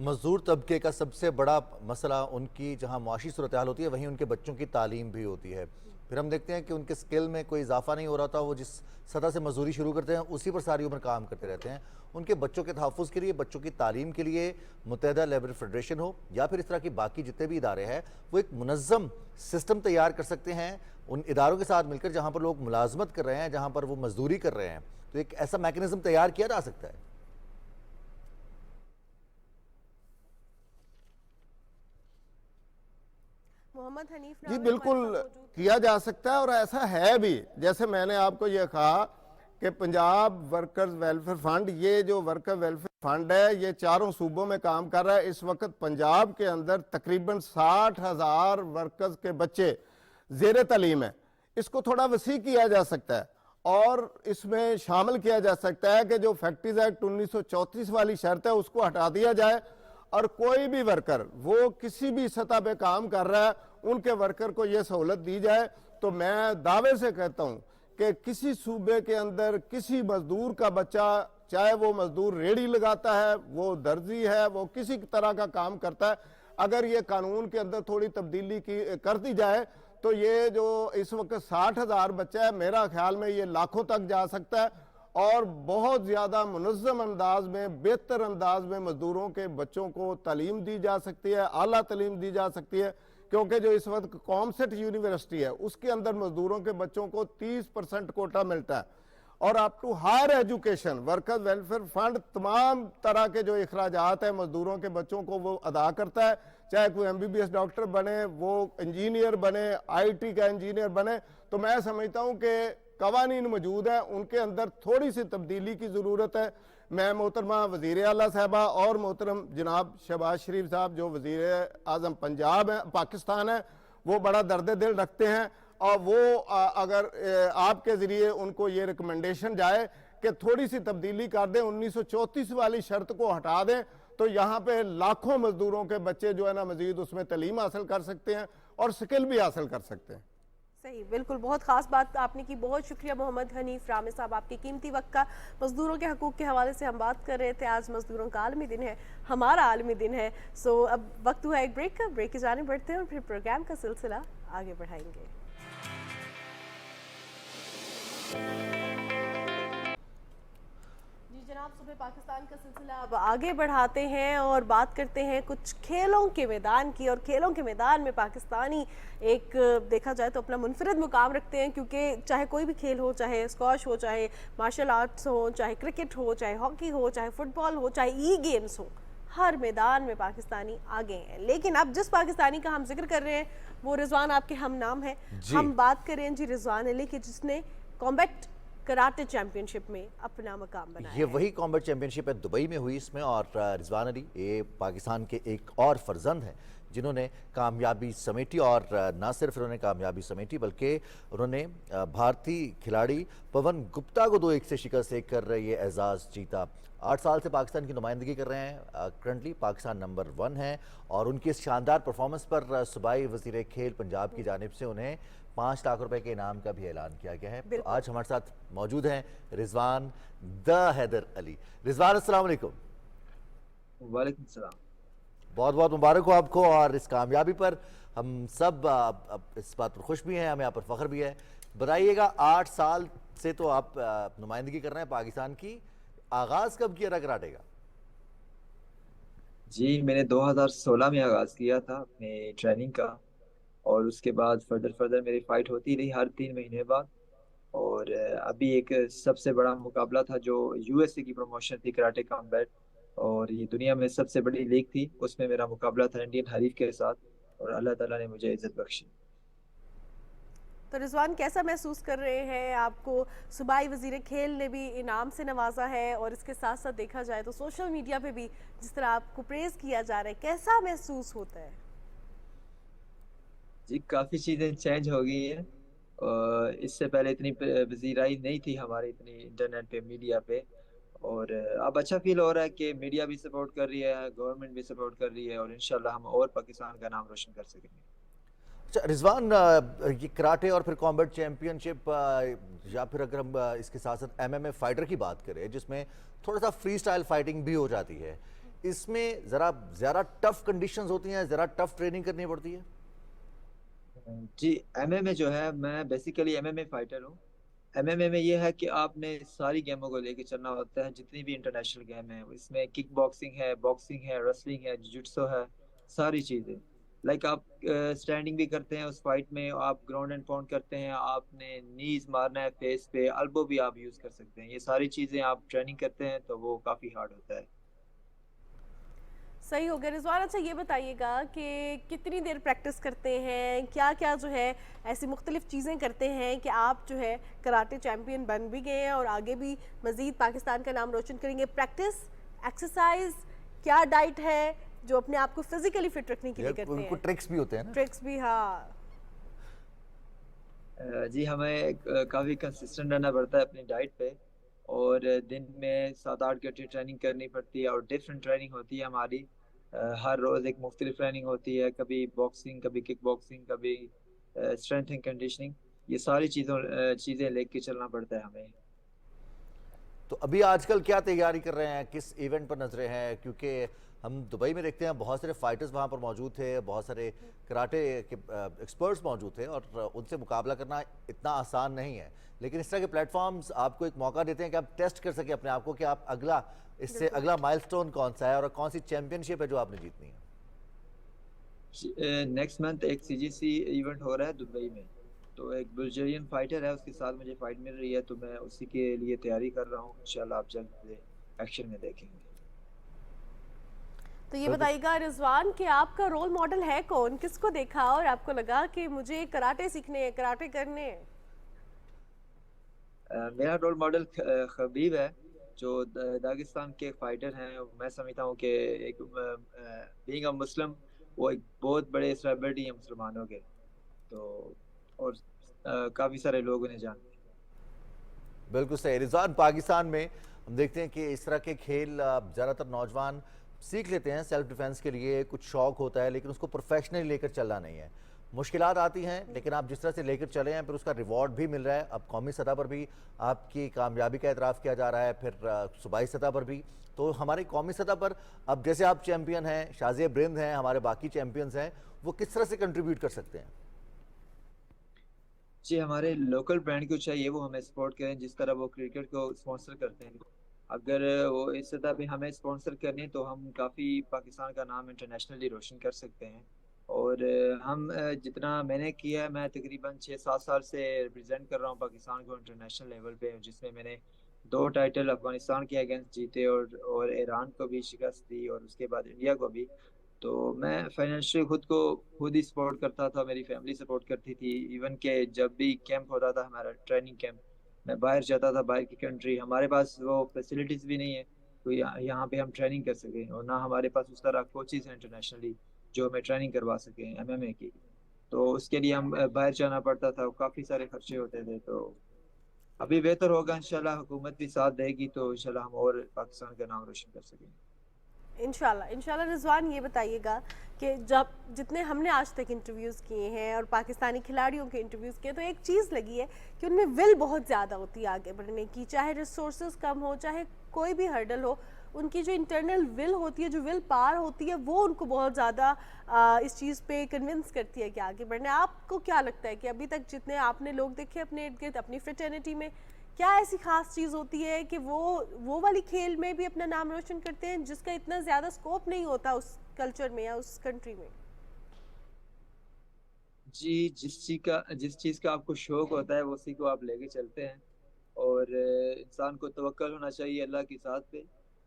मजदूर तबके का सबसे बड़ा मसला उनकी जहाँ मुआशी सूरत हाल होती है वहीं उनके बच्चों की तालीम भी होती है। फिर हम देखते हैं कि उनके स्किल में कोई इजाफा नहीं हो रहा था, वो जिस सतह से मजदूरी शुरू करते हैं उसी पर सारी उम्र काम करते रहते हैं। उनके बच्चों के तहफ़्फ़ुज़ के लिए, बच्चों की तालीम के लिए मुत्तहिदा लेबर फेडरेशन हो या फिर इस तरह की बाकी जितने भी इदारे हैं वो एक मुनज़्ज़म सिस्टम तैयार कर सकते हैं उन इदारों के साथ मिलकर जहाँ पर लोग मुलाजमत कर रहे हैं, जहाँ पर वो मजदूरी कर रहे हैं। तो एक ऐसा मैकेनिज्म तैयार किया जा सकता है। मोहम्मद हनीफ जी नामी बिल्कुल हमारे साथ मौजूद किया जा सकता है और ऐसा है भी। जैसे मैंने आपको ये कहा कि पंजाब वर्कर्स वेलफेयर फंड, ये जो वर्कर वेलफेयर फंड है ये चारों सूबों में काम कर रहा है। इस वक्त पंजाब के अंदर तकरीबन 60,000 वर्कर्स के बच्चे ज़ेर तालीम है। इसको थोड़ा वसी किया जा सकता है और इसमें शामिल किया जा सकता है कि जो फैक्ट्रीज एक्ट 1934 वाली शर्त है उसको हटा दिया जाए और कोई भी वर्कर वो किसी भी सतह पे काम कर रहा है उनके वर्कर को ये सहूलत दी जाए। तो मैं दावे से कहता हूँ कि किसी सूबे के अंदर किसी मजदूर का बच्चा, चाहे वो मजदूर रेड़ी लगाता है, वो दर्जी है, वो किसी तरह का काम करता है, अगर ये कानून के अंदर थोड़ी तब्दीली कर दी जाए तो ये जो इस वक्त 60,000 बच्चा है, मेरा ख्याल में ये लाखों तक जा सकता है और बहुत ज़्यादा मुनज़्ज़म अंदाज में, बेहतर अंदाज में मजदूरों के बच्चों को तालीम दी जा सकती है, आला तालीम दी जा सकती है। क्योंकि जो इस वक्त कॉमसेट यूनिवर्सिटी है उसके अंदर मजदूरों के बच्चों को 30% कोटा मिलता है और up to higher education workers welfare fund तमाम तरह के जो अखराजात है मजदूरों के बच्चों को वो अदा करता है। चाहे कोई MBBS डॉक्टर बने, वो इंजीनियर बने, IT का इंजीनियर बने। तो मैं समझता हूँ कि कवानीन मौजूद है, उनके अंदर थोड़ी सी तब्दीली की ज़रूरत है। मैं मोहतरमा वज़ीर आला साहबा और मोहतरम जनाब शहबाज शरीफ साहब जो वज़ीर आज़म पंजाब है, पाकिस्तान है, वो बड़ा दर्द दिल रखते हैं और वो अगर आपके ज़रिए उनको ये रिकमेंडेशन जाए कि थोड़ी सी तब्दीली कर दें, 1934 वाली शर्त को हटा दें, तो यहाँ पे लाखों मजदूरों के बच्चे जो है ना मजीद उसमें तालीम हासिल कर सकते हैं और स्किल भी हासिल कर सकते हैं। सही, बिल्कुल बहुत खास बात आपने की। बहुत शुक्रिया मोहम्मद हनीफ रामी साहब, आपके कीमती वक्त का। मजदूरों के हकूक़ के हवाले से हम बात कर रहे थे। आज मजदूरों का आलमी दिन है, हमारा आलमी दिन है। सो अब वक्त हुआ एक ब्रेक का। ब्रेक की जाने बढ़ते हैं और फिर प्रोग्राम का सिलसिला आगे बढ़ाएंगे। जनाब, सुबह पाकिस्तान का सिलसिला अब आगे बढ़ाते हैं और बात करते हैं कुछ खेलों के मैदान की। और खेलों के मैदान में पाकिस्तानी एक देखा जाए तो अपना मुनफरिद मुकाम रखते हैं, क्योंकि चाहे कोई भी खेल हो, चाहे स्क्वॉश हो, चाहे मार्शल आर्ट्स हो, चाहे क्रिकेट हो, चाहे हॉकी हो, चाहे फुटबॉल हो, चाहे गेम्स हो, हर मैदान में पाकिस्तानी आगे हैं। लेकिन अब जिस पाकिस्तानी का हम जिक्र कर रहे हैं वो रिजवान आपके हम नाम है। हम बात करें जी रिजवान अली की, जिसने कॉम्बैट कराटे चैंपियनशिप में अपना मकाम बनाया। ये वही कॉम्बैट चैंपियनशिप है, दुबई में हुई इसमें। और रिजवान अली ये पाकिस्तान के एक और फर्जंद हैं जिन्होंने कामयाबी समेटी। और ना सिर्फ उन्होंने कामयाबी समेटी बल्कि उन्होंने भारतीय खिलाड़ी पवन गुप्ता को 2-1 से शिकस्त देकर ये एजाज़ जीता। 8 साल से पाकिस्तान की नुमाइंदगी कर रहे हैं। करंटली पाकिस्तान नंबर 1 है और उनकी इस शानदार परफॉर्मेंस पर सूबाई वज़ीर खेल पंजाब की जानिब से उन्हें 5 लाख रुपए के इनाम का भी ऐलान किया गया है। तो आज हमारे साथ मौजूद हैं रिजवान द हैदर अली। रिजवान, अस्सलाम वालेकुम। वालेकुम सलाम। बहुत बहुत मुबारक हो आपको और इस कामयाबी पर। हम सब इस बात पर खुश भी हैं, हमें यहाँ पर फ़ख्र भी है। बताइएगा, 8 साल से तो आप नुमाइंदगी कर रहे हैं पाकिस्तान की, आगाज़ कब किया था कराटे का? जी, मैंने 2016 में आगाज़ किया था अपने ट्रेनिंग का और उसके बाद फर्दर मेरी फाइट होती रही हर 3 महीने बाद। और अभी एक सबसे बड़ा मुकाबला था जो USA की प्रमोशन थी कराटे कॉम्बैट, और ये दुनिया में सबसे बड़ी लीग थी। उसमें मेरा मुकाबला था इंडियन हरीफ के साथ और अल्लाह ताला ने मुझे इज्जत बख्शी। तो रिजवान, कैसा महसूस कर रहे हैं? आपको सूबाई वज़ीर खेल ने भी इनाम से नवाजा है और इसके साथ साथ देखा जाए तो सोशल मीडिया पे भी जिस तरह आपको प्रेज़ किया जा रहा है, कैसा महसूस होता है? जी, काफ़ी चीज़ें चेंज हो गई हैं। इससे पहले इतनी पज़ीराई नहीं थी हमारी, इतनी इंटरनेट पे, मीडिया पे। और अब अच्छा फील हो रहा है कि मीडिया भी सपोर्ट कर रही है, गवर्नमेंट भी सपोर्ट कर रही है, और इंशाल्लाह हम और पाकिस्तान का नाम रोशन कर सकेंगे। अच्छा रिजवान, ये कराटे और फिर कॉम्बैट चैंपियनशिप, या फिर अगर हम इसके साथ साथ एमएमए फाइटर की बात करें जिसमें थोड़ा सा फ्री स्टाइल फाइटिंग भी हो जाती है, इसमें ज़रा ज़्यादा टफ कंडीशंस होती हैं, ज़रा टफ ट्रेनिंग करनी पड़ती है? जी, एमएमए जो है, मैं बेसिकली एमएमए फाइटर हूँ। एमएमए में ये है कि आपने सारी गेमों को लेके चलना होता है, जितनी भी इंटरनेशनल गेम है। इसमें किक बॉक्सिंग है, बॉक्सिंग है, रेसलिंग है, जुजित्सु है, सारी चीज़ें। लाइक आप स्टैंडिंग भी करते हैं उस फाइट में, आप ग्राउंड एंड पाउंड करते हैं, आपने नीज मारना है फेस पे, अल्बो भी आप यूज़ कर सकते हैं। ये सारी चीज़ें आप ट्रेनिंग करते हैं तो वो काफ़ी हार्ड होता है। सही हो गया रिजवान। अच्छा ये बताइएगा कि कितनी देर प्रैक्टिस करते हैं, क्या क्या जो है ऐसी मुख्तलिफ चीज़ें करते हैं कि आप जो है कराटे चैम्पियन बन भी गए हैं और आगे भी मज़ीद पाकिस्तान का नाम रोशन करेंगे? प्रैक्टिस, एक्सरसाइज, क्या डाइट है जो अपने आप को फिजिकली फिट रखने के लिए करते उनको हैं? ट्रिक्स भी होते हैं ना? ट्रिक्स भी, हाँ। जी, हमें काफ़ी कंसिस्टेंट रहना पड़ता है अपनी डाइट पे, और दिन में 7-8 घंटे ट्रेनिंग करनी पड़ती है, और डिफरेंट ट्रेनिंग होती है हमारी। हर रोज़ एक मुख्तलिफ ट्रेनिंग होती है, कभी बॉक्सिंग, कभी किक बॉक्सिंग, कभी स्ट्रेंथ एंड कंडीशनिंग। ये सारी चीज़ें लेके चलना पड़ता है हमें। तो अभी आजकल क्या तैयारी कर रहे हैं, किस इवेंट पर नजरे हैं? क्योंकि हम दुबई में देखते हैं बहुत सारे फाइटर्स वहाँ पर मौजूद थे, बहुत सारे कराटे के एक्सपर्ट्स मौजूद थे, और उनसे मुकाबला करना इतना आसान नहीं है। लेकिन इस तरह के प्लेटफॉर्म्स आपको एक मौका देते हैं कि आप टेस्ट कर सकें अपने आप को कि आप इससे अगला माइलस्टोन कौन सा है और कौन सी चैंपियनशिप है जो आपने जीतनी है। नेक्स्ट मंथ एक सीजीसी इवेंट हो रहा है दुबई में, तो एक बुल्गेरियन फाइटर है, उसके साथ मुझे फाइट मिल रही है, तो मैं उसी के लिए तैयारी कर रहा हूँ। इंशाल्लाह आप जल्द एक्शन में देखेंगे। तो ये बताइएगा रिजवान कि आपका रोल मॉडल है कौन? किसको देखा और आपको लगा कि मुझे कराटे सीखने हैं, कराटे करने हैं? मेरा रोल मॉडल खबीब है, जो दागिस्तान के फाइटर हैं। मैं समझता हूँ कि एक बीइंग अ मुस्लिम, वो एक बहुत बड़े सेलिब्रिटी हैं मुसलमानों के, तो और काफ़ी सारे लोग उन्हें जानते हैं। बिल्कुल सही रिजवान। पाकिस्तान में हम देखते हैं कि इस तरह के खेल ज़्यादातर नौजवान सीख लेते हैं सेल्फ डिफेंस के लिए, कुछ शौक होता है, लेकिन उसको प्रोफेशनली लेकर चलना नहीं है। मुश्किलात आती हैं, लेकिन आप जिस तरह से लेकर चले हैं फिर उसका रिवॉर्ड भी मिल रहा है। अब कौमी सतह पर भी आपकी कामयाबी का एतराफ़ किया जा रहा है, फिर सूबाई सतह पर भी। तो हमारी कौमी सतह पर अब जैसे आप चैम्पियन हैं, शाज़िया ब्रिंद हैं, हमारे बाकी चैम्पियंस हैं, वो किस तरह से कंट्रीब्यूट कर सकते हैं? जी, हमारे लोकल ब्रांड को चाहिए वो हमें सपोर्ट करें, जिस तरह वो क्रिकेट को स्पॉन्सर करते हैं। अगर वो इस सतह पे हमें स्पॉन्सर करें तो हम काफ़ी पाकिस्तान का नाम इंटरनेशनली रोशन कर सकते हैं। और हम जितना मैंने किया है, मैं तकरीबन 6-7 साल से रिप्रेजेंट कर रहा हूँ पाकिस्तान को इंटरनेशनल लेवल पे, जिसमें मैंने 2 टाइटल अफगानिस्तान के अगेंस्ट जीते, और ईरान को भी शिकस्त दी, और उसके बाद इंडिया को भी। तो मैं फाइनेंशियली खुद ही सपोर्ट करता था, मेरी फैमिली सपोर्ट करती थी। इवन के जब भी कैंप होता था हमारा ट्रेनिंग कैंप, मैं बाहर जाता था, बाहर की कंट्री, हमारे पास वो फैसिलिटीज़ भी नहीं है कोई यहाँ पे हम ट्रेनिंग कर सकें, और ना हमारे पास उस तरह कोचेज़ हैं इंटरनेशनली जो हमें ट्रेनिंग करवा सकें एमएमए की। तो उसके लिए हम बाहर जाना पड़ता था, काफ़ी सारे खर्चे होते थे। तो अभी बेहतर होगा इंशाल्लाह, हुकूमत भी साथ देगी तो इंशाल्लाह हम और पाकिस्तान का नाम रोशन कर सकेंगे। इंशाल्लाह इंशाल्लाह। रिजवान ये बताइएगा कि जब जितने हमने आज तक इंटरव्यूज़ किए हैं और पाकिस्तानी खिलाड़ियों के इंटरव्यूज़ किए, तो एक चीज़ लगी है कि उनमें विल बहुत ज़्यादा होती है आगे बढ़ने की, चाहे रिसोर्सेज कम हो, चाहे कोई भी हर्डल हो, उनकी जो इंटरनल विल होती है, जो विल पावर होती है, वो उनको बहुत ज़्यादा इस चीज़ पे कन्विंस करती है कि आगे बढ़ना है। आपको क्या लगता है कि अभी तक जितने आपने लोग देखे अपने इर्द गिर्द अपनी फ्रेटर्निटी में, क्या ऐसी खास चीज़ होती है कि वो वाली खेल में भी अपना नाम रोशन करते हैं जिसका इतना ज़्यादा स्कोप नहीं होता उस कल्चर में या उस कंट्री में? जी, जिस चीज़ का आपको शौक होता है वो उसी को आप लेके चलते हैं, और इंसान को तवक्कल होना चाहिए अल्लाह के साथ पे,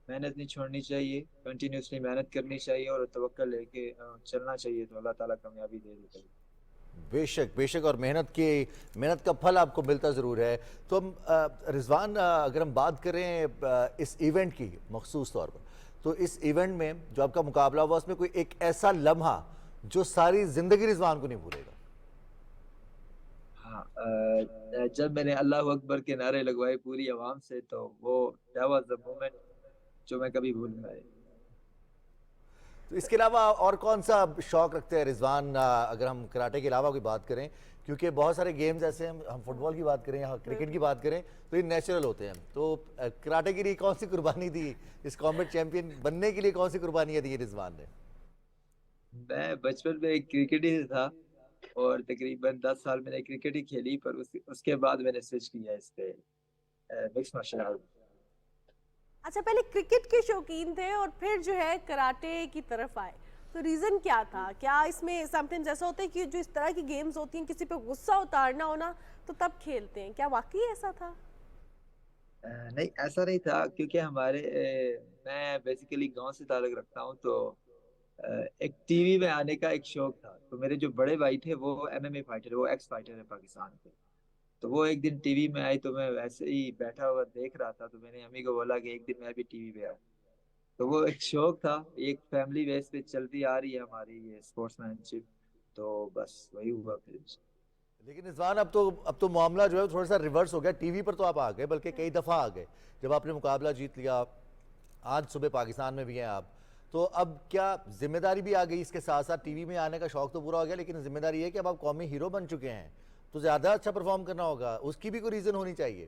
मेहनत नहीं छोड़नी चाहिए, कंटिन्यूसली मेहनत करनी चाहिए, और तवक्कल लेके चलना चाहिए, तो अल्लाह ताला कामयाबी दे देता है। बेशक बेशक, और मेहनत का फल आपको मिलता ज़रूर है। तो हम रिजवान, अगर हम बात करें इस इवेंट की मखसूस तौर पर, तो इस इवेंट में जो आपका मुकाबला हुआ उसमें कोई एक ऐसा लम्हा जो सारी ज़िंदगी रिजवान को नहीं भूलेगा? हाँ, जब मैंने अल्लाह अकबर के नारे लगवाए पूरी आवाम से, तो वो दैट वाज द मोमेंट जो मैं कभी भूल नहीं पाया। तो इसके अलावा और कौन सा शौक रखते हैं रिजवान, अगर हम कराटे के अलावा कोई बात करें, क्योंकि बहुत सारे गेम्स ऐसे हैं, हम फुटबॉल की बात करें या क्रिकेट की बात करें तो ये नेचुरल होते हैं, तो कराटे के लिए कौन सी कुर्बानी दी, इस कॉम्बैट चैंपियन बनने के लिए कौन सी कुर्बानियां दी रिजवान ने? मैं बचपन में क्रिकेट ही था, और तकरीबन 10 साल मैंने क्रिकेट ही खेली, पर उसके बाद मैंने स्विच किया इस पे मिक्स मार्शल आर्ट। अच्छा, पहले क्रिकेट के शौकीन थे और फिर जो है कराटे की तरफ आए, तो रीज़न क्या था? क्या इसमें समटाइम्स ऐसा होता है कि जो इस तरह की गेम्स होती हैं किसी पे गुस्सा उतारना हो ना तो तब खेलते हैं, क्या वाकई ऐसा था? नहीं, ऐसा नहीं था, क्योंकि मैं बेसिकली गांव से ताल्लुक रखता हूँ, तो एक टीवी में आने का एक शौक था। तो मेरे जो बड़े भाई थे वो एमएमए फाइटर, वो एक्स फाइटर है पाकिस्तान के। तो वो एक दिन टीवी में आई, तो मैं वैसे ही बैठा हुआ देख रहा था, तो मैंने अम्मी को बोला कि एक दिन मैं भी टीवी पे आऊँ। तो वो एक शौक था, एक फैमिली बेस पे चलती आ रही है हमारी ये स्पोर्ट्समैनशिप, तो बस वही हुआ फिर। लेकिन रिजवान अब तो मामला जो है थोड़ा सा रिवर्स हो गया, टीवी पर तो आप आ गए, बल्कि कई दफ़ा आ गए, जब आपने मुकाबला जीत लिया, आज सुबह पाकिस्तान में भी हैं आप, तो अब क्या जिम्मेदारी भी आ गई इसके साथ साथ? टीवी में आने का शौक तो पूरा हो गया, लेकिन जिम्मेदारी है कि अब आप कौमी हीरो बन चुके हैं, तो ज़्यादा अच्छा परफॉर्म करना होगा, उसकी भी कोई रीज़न होनी चाहिए।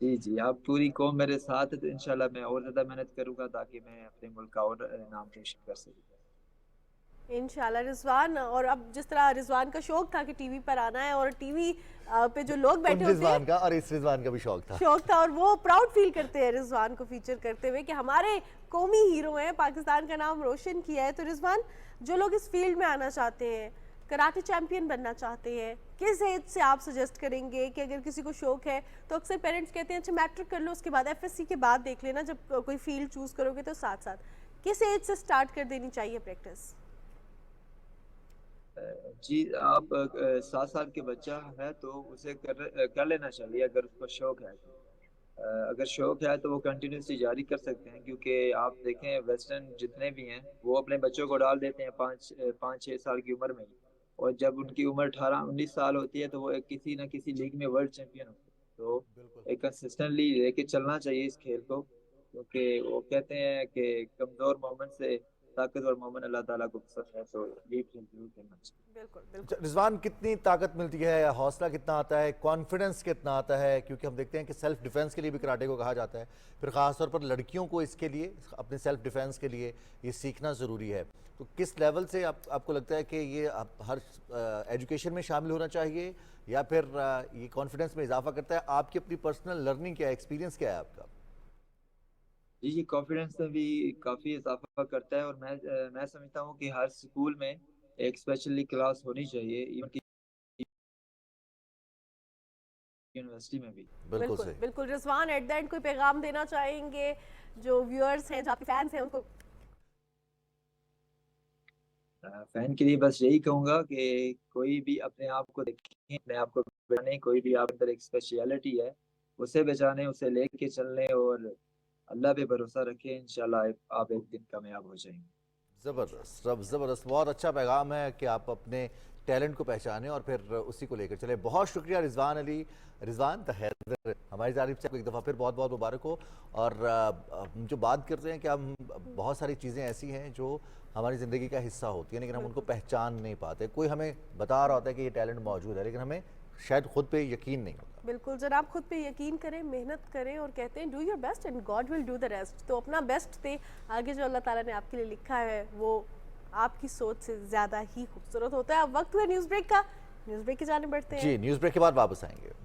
जी जी, आप पूरी कौम मेरे साथ है, तो इंशाल्लाह मैं और ज्यादा मेहनत करूंगा ताकि मैं अपने मुल्क का और नाम रोशन कर सकूं। इंशाल्लाह रिजवान, और अब जिस तरह रिजवान का शौक था कि टीवी पर आना है, और टीवी पे जो लोग बैठे उन होते रिजवान हैं का और इस रिजवान का भी शौक था। और वो प्राउड फील करते हैं रिजवान को फीचर करते हुए कि हमारे कौमी हीरो हैं, पाकिस्तान का नाम रोशन किया है। तो रिजवान, जो लोग इस फील्ड में आना चाहते हैं, कराटे चैंपियन बनना चाहते हैं, किस एज से आप सजेस्ट करेंगे कि अगर किसी को शौक है, तो अक्सर पेरेंट्स कहते हैं अच्छा मैट्रिक कर लो, उसके बाद एफएससी के बाद देख लेना, जब कोई फील्ड चूज करोगे तो साथ साथ किस एज से स्टार्ट कर देनी चाहिए प्रैक्टिस? जी, आप 7 साल के बच्चा है तो उसे कर लेना चाहिए, अगर उसको शौक है तो। अगर शौक है तो वो कंटिन्यूसली जारी कर सकते हैं, क्योंकि आप देखें वेस्टर्न जितने भी हैं वो अपने बच्चों को डाल देते हैं 5-6 साल की उम्र में ही, और जब उनकी उम्र 18-19 साल होती है तो वो किसी ना किसी लीग में वर्ल्ड चैंपियन होते हैं। तो बिल्कुल। एक कंसिस्टेंटली लेके चलना चाहिए इस खेल को, क्योंकि वो कहते हैं कि कमजोर मोमेंट से ताकतवर मोमेंट अल्लाह ताला को पसंद है, तो ये खेल जरूर खेलना चाहिए। बिल्कुल अच्छा, बिल्कुल। रिजवान, कितनी ताकत मिलती है, हौसला कितना आता है, कॉन्फिडेंस कितना आता है? क्योंकि हम देखते हैं कि सेल्फ डिफेंस के लिए भी कराटे को कहा जाता है, फिर ख़ासतौर पर लड़कियों को इसके लिए, अपने सेल्फ डिफेंस के लिए ये सीखना ज़रूरी है, तो किस लेवल से आपको लगता है कि ये हर एजुकेशन में शामिल होना चाहिए, या फिर ये कॉन्फिडेंस में इजाफा करता है? आपकी अपनी पर्सनल लर्निंग क्या है, एक्सपीरियंस क्या है आपका? जी, ये कॉन्फिडेंस में भी काफ़ी इजाफा करता है, और मैं समझता हूँ कि हर स्कूल में एक स्पेशली क्लास होनी चाहिए, इवन की यूनिवर्सिटी में भी। बिल्कुल बिल्कुल सही। बिल्कुल। रिजवान, एट द एंड कोई पैगाम देना चाहेंगे जो व्यूअर्स हैं, जो आपके फैंस हैं उनको? फैन के लिए बस यही कहूंगा कि कोई भी अपने आप को देखें, अपने आप को बचाने, कोई भी आप अंदर एक स्पेशलिटी है उसे बचाने, उसे लेके चलने, और अल्लाह पे भरोसा रखें, इंशाल्लाह आप एक दिन कामयाब हो जाएंगे। ज़बरदस्त, रब ज़बरदस्त, बहुत अच्छा पैगाम है कि आप अपने टैलेंट को पहचानें और फिर उसी को लेकर चले। बहुत शुक्रिया रिजवान अली, रिजवान द हैदर, हमारी जानिब से आपको एक दफ़ा फिर बहुत बहुत मुबारक हो। और हम जो बात करते हैं कि हम बहुत सारी चीज़ें ऐसी हैं जो हमारी ज़िंदगी का हिस्सा होती हैं, लेकिन हम उनको पहचान नहीं पाते। कोई हमें बता रहा होता है कि ये टैलेंट मौजूद है, लेकिन हमें शायद खुद पे यकीन नहीं होता। बिल्कुल, जनाब खुद पे यकीन करें, मेहनत करें, और कहते हैं do your best and God will do the rest. तो अपना बेस्ट दे, आगे जो अल्लाह ताला ने आपके लिए लिखा है वो आपकी सोच से ज़्यादा ही खूबसूरत होता है। अब वक्त हुआ न्यूज़ ब्रेक का, न्यूज़ ब्रेक की जाने बढ़ते हैं। जी, न्यूज़ ब्रेक के बाद वापस आएंगे।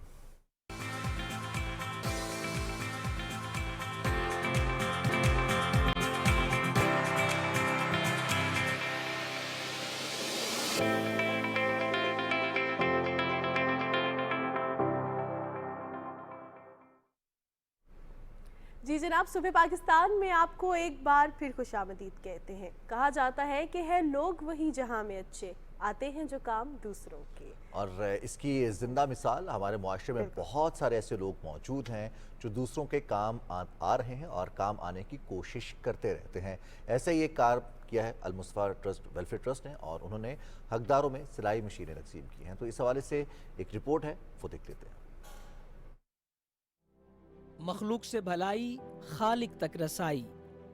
जी जनाब, सुबह पाकिस्तान में आपको एक बार फिर खुशामदीद कहते हैं। कहा जाता है कि है लोग वहीं जहां में अच्छे, आते हैं जो काम दूसरों के। और इसकी जिंदा मिसाल हमारे मुआशरे में बहुत सारे ऐसे लोग मौजूद हैं जो दूसरों के काम आ रहे हैं और काम आने की कोशिश करते रहते हैं। ऐसे ही एक कार्य किया है अल-मुस्तफ़ा ट्रस्ट वेलफेयर ट्रस्ट ने, और उन्होंने हकदारों में सिलाई मशीनें तकसीम की हैं। तो इस हवाले से एक रिपोर्ट है, वो देख लेते हैं। मखलूक से भलाई, खालिक तक रसाई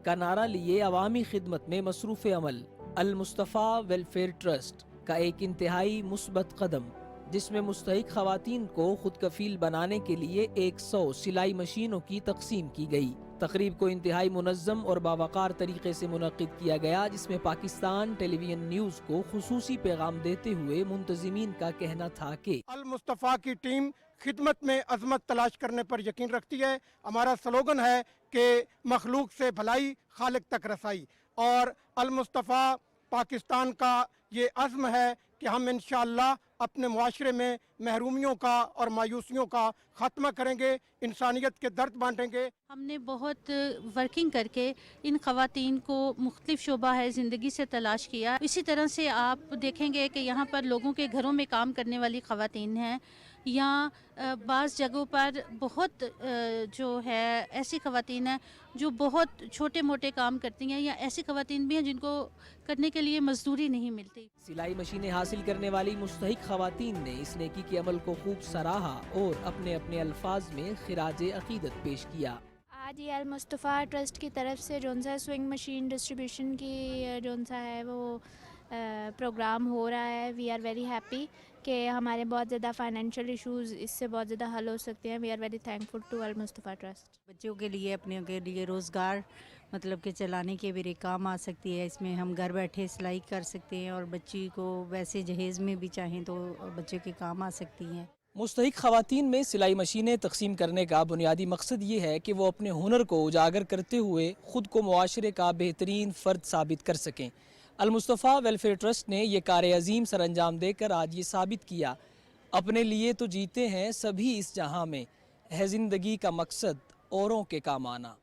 का नारा लिए अवामी खिदमत में मसरूफ़ अमल अल-मुस्तफ़ा वेलफेयर ट्रस्ट का एक इंतहाई मुस्बत कदम, जिसमें मुस्तहिक ख़वातीन को खुद कफील बनाने के लिए 100 सिलाई मशीनों की तकसीम की गई। तकरीब को इंतहाई मुनज़्ज़म और बावकार तरीके से मुनक़्क़िद किया गया, जिसमें पाकिस्तान टेलीविजन न्यूज़ को खुसूसी पैगाम देते हुए मुंतज़िमीन का कहना था कि अल-मुस्तफ़ा की टीम खिदमत में अजमत तलाश करने पर यकीन रखती है। हमारा स्लोगन है कि मखलूक से भलाई, खालिक तक रसाई, और अल-मुस्तफ़ा पाकिस्तान का ये अज़्म है कि हम इंशाअल्लाह अपने मुआशरे में महरूमियों का और मायूसियों का ख़त्मा करेंगे, इंसानियत के दर्द बांटेंगे। हमने बहुत वर्किंग करके इन ख़वातीन को मुख्तलिफ शोबा है ज़िंदगी से तलाश किया। इसी तरह से आप देखेंगे कि यहाँ पर लोगों के घरों में काम करने वाली ख़वातीन हैं, या बाज़ जगहों पर बहुत जो है ऐसी ख़वातीन हैं जो बहुत छोटे मोटे काम करती हैं, या ऐसी ख़वातीन भी हैं जिनको करने के लिए मजदूरी नहीं मिलती। सिलाई मशीनें हासिल करने वाली मुस्तहिक ख़वातीन ने इस नेकी के अमल को खूब सराहा और अपने अपने अल्फाज में खिराज अकीदत पेश किया। आज ये अल-मुस्तफ़ा ट्रस्ट की तरफ से जोन सा स्विंग मशीन डिस्ट्रीब्यूशन की जोन सा है वो प्रोग्राम हो रहा है। वी आर वेरी हैप्पी कि हमारे बहुत ज़्यादा फाइनेंशियल इश्यूज़ इससे बहुत ज़्यादा हल हो सकते हैं। We are very thankful to Al Mustafa trust. बच्चों के लिए, अपने के लिए रोज़गार मतलब कि चलाने के भी काम आ सकती है। इसमें हम घर बैठे सिलाई कर सकते हैं, और बच्ची को वैसे जहेज़ में भी चाहें तो बच्चे के काम आ सकती हैं। मुस्तहिक ख़वातीन में सिलाई मशीनें तकसीम करने का बुनियादी मकसद ये है कि वो अपने हुनर को उजागर करते हुए ख़ुद को मुआशरे का बेहतरीन फ़र्द साबित कर सकें। अल-मुस्तफ़ा वेलफेयर ट्रस्ट ने यह कार्य अजीम सर अंजाम देकर आज ये साबित किया, अपने लिए तो जीते हैं सभी इस जहां में, है ज़िंदगी का मकसद औरों के काम आना।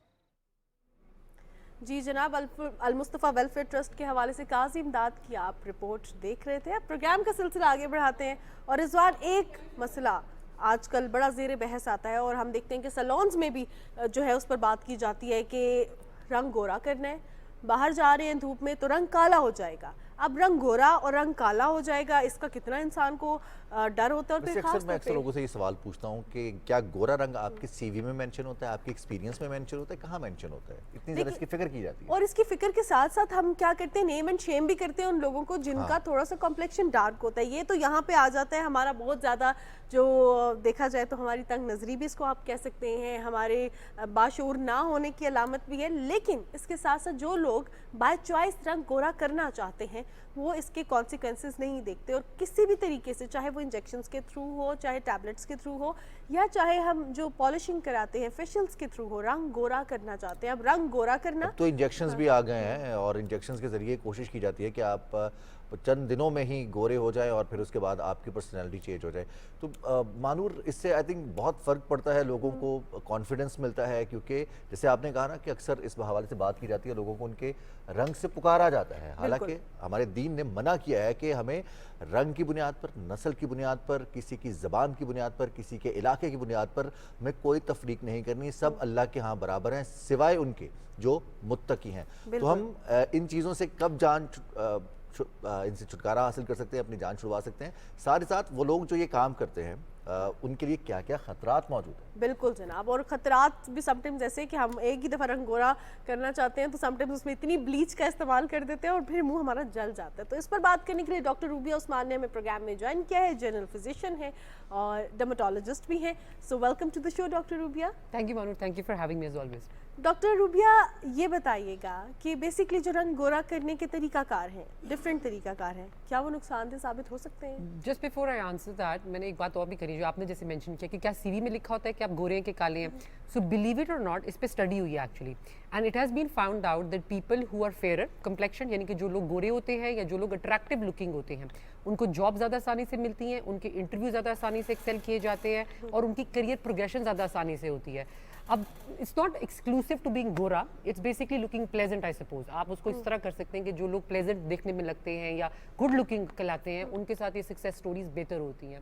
जी जनाब, अल-मुस्तफ़ा वेलफेयर ट्रस्ट के हवाले से काजी इमदाद की आप रिपोर्ट देख रहे थे। अब प्रोग्राम का सिलसिला आगे बढ़ाते हैं, और इस बार एक मसला आजकल बड़ा ज़ेर बहस आता है, और हम देखते हैं कि सैलून्स में भी जो है उस पर बात की जाती है कि रंग गोरा करना है, बाहर जा रहे हैं धूप में तो रंग काला हो जाएगा। अब रंग गोरा और रंग काला हो जाएगा, इसका कितना इंसान को डर होता है। और फिर मैं अक्सर लोगों से ये सवाल पूछता हूँ कि क्या गोरा रंग आपके सीवी में मेंशन होता है, आपके एक्सपीरियंस में मेंशन होता है, कहाँ मेंशन होता है? इतनी ज़्यादा इसकी फिक्र की जाती है। और इसकी फिक्र के साथ साथ हम क्या करते हैं, नेम एंड शेम भी करते हैं उन लोगों को जिनका थोड़ा सा कॉम्प्लेक्शन डार्क होता है। ये तो यहाँ पे आ जाता है हमारा बहुत ज़्यादा, जो देखा जाए तो हमारी तंग नज़री भी इसको आप कह सकते हैं, हमारे बाशऊर ना होने की अलामत भी है। लेकिन इसके साथ साथ जो लोग बाय चॉइस रंग गोरा करना चाहते हैं वो इसके कॉन्सिक्वेंसेस नहीं देखते, और किसी भी तरीके से, चाहे वो इंजेक्शंस के थ्रू हो, चाहे टैबलेट्स के थ्रू हो, या चाहे हम जो पॉलिशिंग कराते हैं फेशियल्स के थ्रू हो, रंग गोरा करना चाहते हैं। अब रंग गोरा करना तो इंजेक्शंस भी आ गए हैं, और इंजेक्शंस के ज़रिए कोशिश की जाती है कि आप चंद दिनों में ही गोरे हो जाए और फिर उसके बाद आपकी पर्सनैलिटी चेंज हो जाए। तो मानूर, इससे आई थिंक बहुत फ़र्क पड़ता है, लोगों को कॉन्फिडेंस मिलता है, क्योंकि जैसे आपने कहा ना कि अक्सर इस हवाले से बात की जाती है, लोगों को उनके रंग से पुकारा जाता है। हालांकि हमारे दीन ने मना किया है कि हमें रंग की बुनियाद पर, नस्ल की बुनियाद पर, किसी की ज़बान की बुनियाद पर, किसी के इलाके की बुनियाद पर हमें कोई तफरीक नहीं करनी। सब अल्लाह के यहाँ बराबर हैं, सिवाय उनके जो मुत्तकी हैं। तो हम इन चीज़ों से कब इनसे छुटकारा हासिल कर सकते हैं, अपनी जान छुड़वा सकते हैं? साथ ही साथ वो लोग जो ये काम करते हैं उनके लिए क्या क्या खतरात मौजूद हैं? बिल्कुल जनाब, और खतरात भी समटाइम्स ऐसे कि हम एक ही दफ़ा रंग गोरा करना चाहते हैं तो समटाइम्स उसमें इतनी ब्लीच का इस्तेमाल कर देते हैं और फिर मुंह हमारा जल जाता है। तो इस पर बात करने के लिए डॉक्टर रूबिया उस्मान ने हमें प्रोग्राम में ज्वाइन किया है। जनरल फिजिशियन है और डर्मेटोलॉजिस्ट भी हैं। So welcome to the show doctor Rubia. Thank you Manu, thank you for having me as always. Doctor Rubia, ये बताइएगा कि बेसिकली जो रंग गोरा करने के तरीकाकार हैं, डिफरेंट तरीकाकार हैं, क्या वो नुकसानदेह साबित हो सकते हैं? Just before I answer that, मैंने एक बात और भी करी लिए जो आपने जैसे मेंशन किया कि क्या सीवी में लिखा होता है कि आप गोरे हैं कि काले हैं. So believe it or not, इस पे स्टडी हुई है actually, and it has been found out that people who are fair complexion, यानी कि जो लोग गोरे होते हैं या जो लोग अट्रैक्टिव लुकिंग होते हैं, उनको जॉब ज़्यादा आसानी से मिलती हैं, उनके इंटरव्यू ज़्यादा आसानी से एक्सेल किए जाते हैं और उनकी करियर प्रोग्रेशन ज़्यादा आसानी से होती है. अब it's not exclusive to being गोरा, it's basically looking pleasant I suppose. आप उसको इस तरह कर सकते हैं कि जो लोग प्लेजेंट देखने में लगते हैं या गुड लुकिंग कहलाते हैं, उनके साथ ये सक्सेस स्टोरीज बेहतर होती हैं.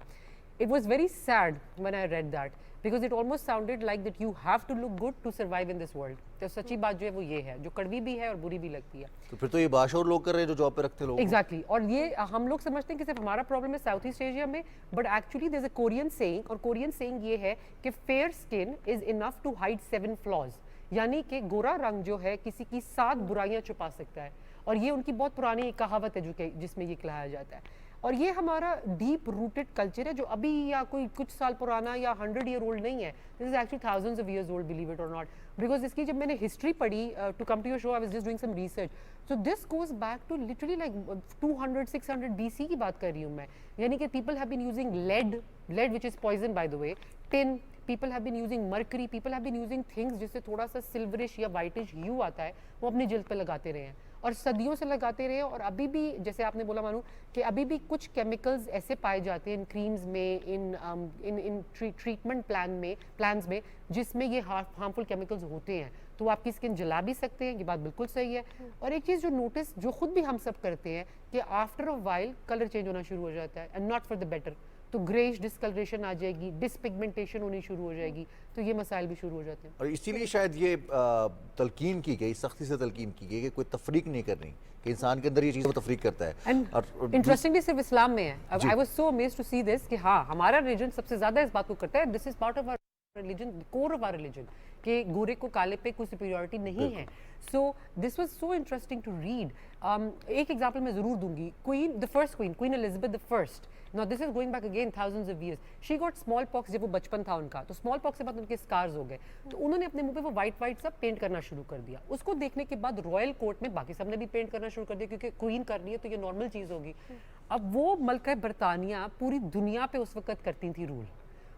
It was very sad when I read that because it almost sounded like that you have to look good to survive in this world. तो सच्ची बात जो है वो ये है, जो कड़वी भी है और बुरी भी लगती है. तो फिर तो ये बाशऊर लोग कर रहे हैं जो जॉब पे रखते लोग. Exactly. और ये हम लोग समझते हैं कि सिर्फ हमारा प्रॉब्लम है साउथ ईस्ट एशिया में, but actually there is a Korean saying, और कोरियन सेइंग ये है कि fair skin is enough to hide 7 flaws, यानी कि गोरा रंग जो है किसी की 7 बुराइयां छुपा सकता है. और ये उनकी बहुत पुरानी एक कहावत है जो जिसमें ये कहा जाता है. और ये हमारा डीप रूटेड कल्चर है जो अभी या कोई कुछ साल पुराना या 100 ईयर ओल्ड नहीं है. This is actually thousands of years old, believe it or not, because इसकी जब मैंने हिस्ट्री पढ़ी to come to your show, I was just doing some research. So this goes back to literally like 200-600 BC की बात कर रही हूँ मैं. यानी कि people have been using lead which is poison by the way, tin, people have been using mercury, people have been using things जिससे थोड़ा सा सिल्वरिश या वाइटिश ह्यू आता है, वो अपनी जल्द पे लगाते रहे हैं और सदियों से लगाते रहे हैं. और अभी भी जैसे आपने बोला मानू कि अभी भी कुछ केमिकल्स ऐसे पाए जाते हैं इन क्रीम्स में, इन ट्रीटमेंट प्लान्स में जिसमें ये हार्मफुल केमिकल्स होते हैं. तो आपकी स्किन जला भी सकते हैं, ये बात बिल्कुल सही है. और एक चीज़ जो नोटिस जो खुद भी हम सब करते हैं कि after a while colour change होना शुरू हो जाता है, and not for the better. तो ग्रेइश डिस्कलरेशन आ जाएगी, डिसपिगमेंटेशन होनी शुरू हो जाएगी, तो ये मसाइल भी शुरू हो जाते हैं. और इसीलिए शायद ये तलकीन की गई, सख्ती से तलकीन की गई कि कोई तफरीक नहीं करनी, कि इंसान के अंदर ये चीज़ वो तफरीक करता है. एंड इंटरेस्टिंगली सिर्फ इस्लाम में है. I was so amazed to see this कि हाँ, हमारा रिलीजन सबसे ज़्यादा इस बात को करता है. This is part of our religion, core of our religion, कि गोरे को काले पे कोई सुपीरियरिटी नहीं है. So this was so interesting to read. एक एग्जांपल मैं ज़रूर दूंगी. The first queen Elizabeth the first, now this is going back again thousands of years, she got small pox जब वो बचपन था उनका, तो स्मॉल पॉक्स के बाद उनके स्कार्स हो गए, तो उन्होंने अपने मुंह पे वो वाइट सा पेंट करना शुरू कर दिया. उसको देखने के बाद रॉयल कोर्ट में बाकी सबने भी पेंट करना शुरू कर दिया क्योंकि क्वीन कर रही है तो ये नॉर्मल चीज़ होगी. अब वो मलका बरतानिया पूरी दुनिया पे उस वक्त करती थी रूल,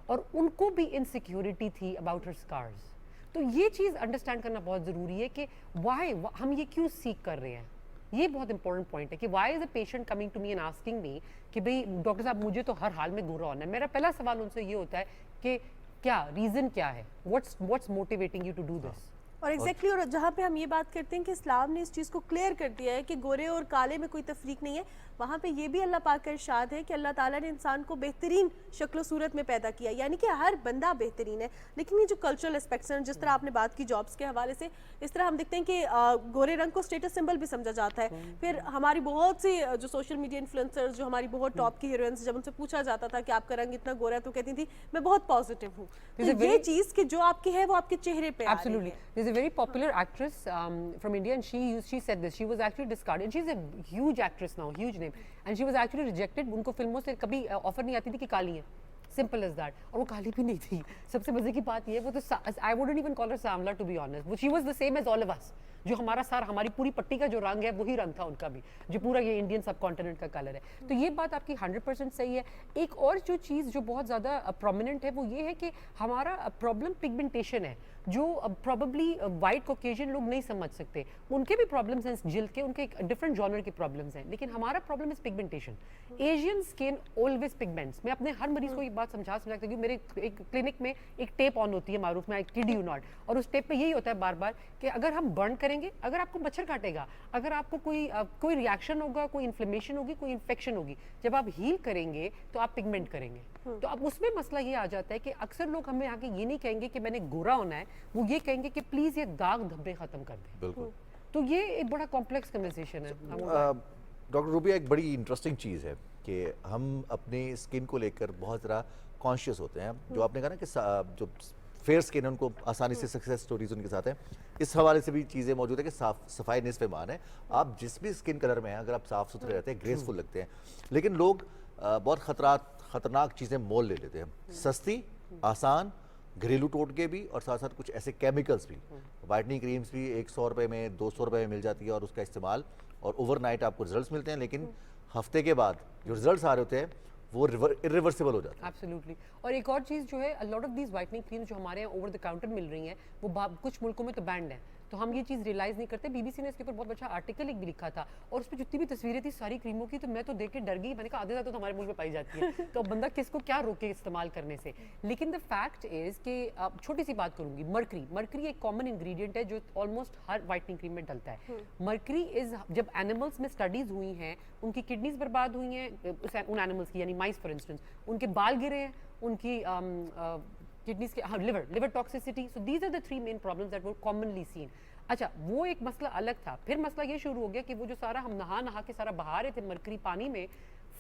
और उनको भी इनसिक्योरिटी थी अबाउट हर स्कार्स. तो ये चीज़ अंडरस्टैंड करना बहुत ज़रूरी है कि वाई हम ये क्यों सीख कर रहे हैं. ये बहुत इंपॉर्टेंट पॉइंट है कि why is a patient coming to me and asking me कि भाई डॉक्टर साहब मुझे तो हर हाल में गोरा होना है. मेरा पहला सवाल उनसे ये होता है कि क्या रीज़न क्या है, what's motivating you to do this. और एग्जैक्टली और जहाँ पे हम ये बात करते हैं कि इस्लाम ने इस चीज़ को क्लियर कर दिया है कि गोरे और काले में कोई तफरीक नहीं है, वहाँ पे ये भी अल्लाह पाक का इरशाद है कि अल्लाह ताला ने इंसान को बेहतरीन शक्ल सूरत में पैदा किया, यानी कि हर बंदा बेहतरीन है. लेकिन ये जो कल्चरल एस्पेक्ट्स हैं, जिस तरह आपने बात की जॉब्स के हवाले से, इस तरह हम देखते हैं कि गोरे रंग को स्टेटस सिंबल भी समझा जाता है. फिर हमारी बहुत सी जो सोशल मीडिया इन्फ्लुएंसर्स, जो हमारी बहुत टॉप की हीरोइंस, जब उनसे पूछा जाता था कि आपका रंग इतना गोरा है, तो कहती थी मैं बहुत पॉजिटिव हूँ. तो ये चीज़ कि जो आपकी है वो आपके चेहरे पे आ रही है. There's a very popular actress from India, and she said this. She was actually discarded, and she's a huge actress now, huge name, and she was actually rejected. उनको फिल्मों से कभी ऑफर नहीं आती थी कि काली है, सिंपल एज दैट. और वो काली भी नहीं थी. सबसे मजे की बात ये है, वो तो I wouldn't even call her सांवला to be honest. She was the same as all of us. जो हमारा सारा हमारी पूरी पट्टी का जो रंग है वही रंग था उनका भी, जो पूरा ये इंडियन सब कॉन्टिनेंट का कलर है. तो ये बात आपकी 100% सही है. एक और जो चीज़ जो बहुत ज़्यादा प्रोमिनेंट है वो ये है कि हमारा प्रॉब्लम पिगमेंटेशन है, जो प्रोबेबली वाइट कॉकेशियन लोग नहीं समझ सकते. उनके भी प्रॉब्लम्स हैं जिल्द के, उनके डिफरेंट जॉनर के प्रॉब्लम्स हैं, लेकिन हमारा problem is pigmentation. Asian skin always pigments. मैं अपने हर मरीज को ये बात समझा सकती हूँ. मेरे एक क्लिनिक में एक टेप ऑन होती है मारूफ में, आई किड यू नॉट, और उस टेप पे यही होता है बार बार कि अगर हम बर्न करेंगे, अगर आपको मच्छर काटेगा, अगर आपको कोई रिएक्शन होगा, कोई इन्फ्लेमेशन होगी, कोई इन्फेक्शन होगी, जब आप हील करेंगे तो आप पिगमेंट करेंगे. तो अब उसमें मसला ये आ जाता है कि अक्सर लोग हमें आके ये नहीं कहेंगे कि मैंने गोरा होना है, वो ये कहेंगे कि प्लीज ये दाग धब्बे खत्म कर दें. बिल्कुल. तो ये एक बड़ा कॉम्प्लेक्स कन्वर्सेशन है. डॉक्टर रूबिया, एक बड़ी इंटरेस्टिंग चीज़ है कि हम अपनी स्किन को लेकर बहुत ज़्यादा कॉन्शियस होते हैं. जो आपने कहा ना कि जो फेयर स्किन है उनको आसानी से सक्सेस स्टोरीज उनके साथ है, इस हवाले से भी चीज़ें मौजूद है कि सफाई निस्फ़ ईमान है. आप जिस भी स्किन कलर में हैं, अगर आप साफ़ सुथरे रहते हैं, ग्रेसफुल लगते हैं, लेकिन लोग बहुत ख़तरनाक चीज़ें मोल ले लेते हैं. सस्ती, आसान, घरेलू टोटके भी, और साथ साथ कुछ ऐसे केमिकल्स भी. वाइटनिंग क्रीम्स भी 100 रुपये में, 200 रुपये में मिल जाती है, और उसका इस्तेमाल, और ओवरनाइट आपको रिजल्ट्स मिलते हैं, लेकिन हफ्ते के बाद जो रिजल्ट्स आ रहे होते हैं वो इरिवर्सिबल हो जाता है। एब्सोल्युटली। और एक और चीज़ जो है, अ lot of these whitening cream जो हमारे यहाँ ओवर द काउंटर मिल रही हैं, वो कुछ मुल्कों में तो बैंड है, तो हम ये चीज़ रियलाइज़ नहीं करते। बीबीसी ने इसके ऊपर बहुत अच्छा आर्टिकल एक भी लिखा था, और उस पर जितनी भी तस्वीरें थी सारी क्रीमों की, तो मैं तो देख के डर गई। मैंने कहा आधे ज़्यादा तो हमारे मुल्क में पाई जाती है, तो अब बंदा किसको क्या रोके इस्तेमाल करने से। लेकिन द फैक्ट इज़ कि छोटी सी बात करूँगी, मर्करी एक कॉमन इंग्रेडिएंट है जो ऑलमोस्ट हर वाइटनिंग क्रीम में डलता है। मर्करी इज़, जब एनिमल्स में स्टडीज़ हुई हैं, उनकी किडनीज बर्बाद हुई हैं उन एनिमल्स की, यानी माइस फॉर इंस्टेंस, उनके बाल गिरे हैं, उनकी किडनीज के, हाँ, liver toxicity. So these are the 3 main problems that were commonly seen. अच्छा, वो एक मसला अलग था। फिर मसला ये शुरू हो गया कि वो जो सारा हम नहा के सारा बहा रहे थे मरकरी पानी में,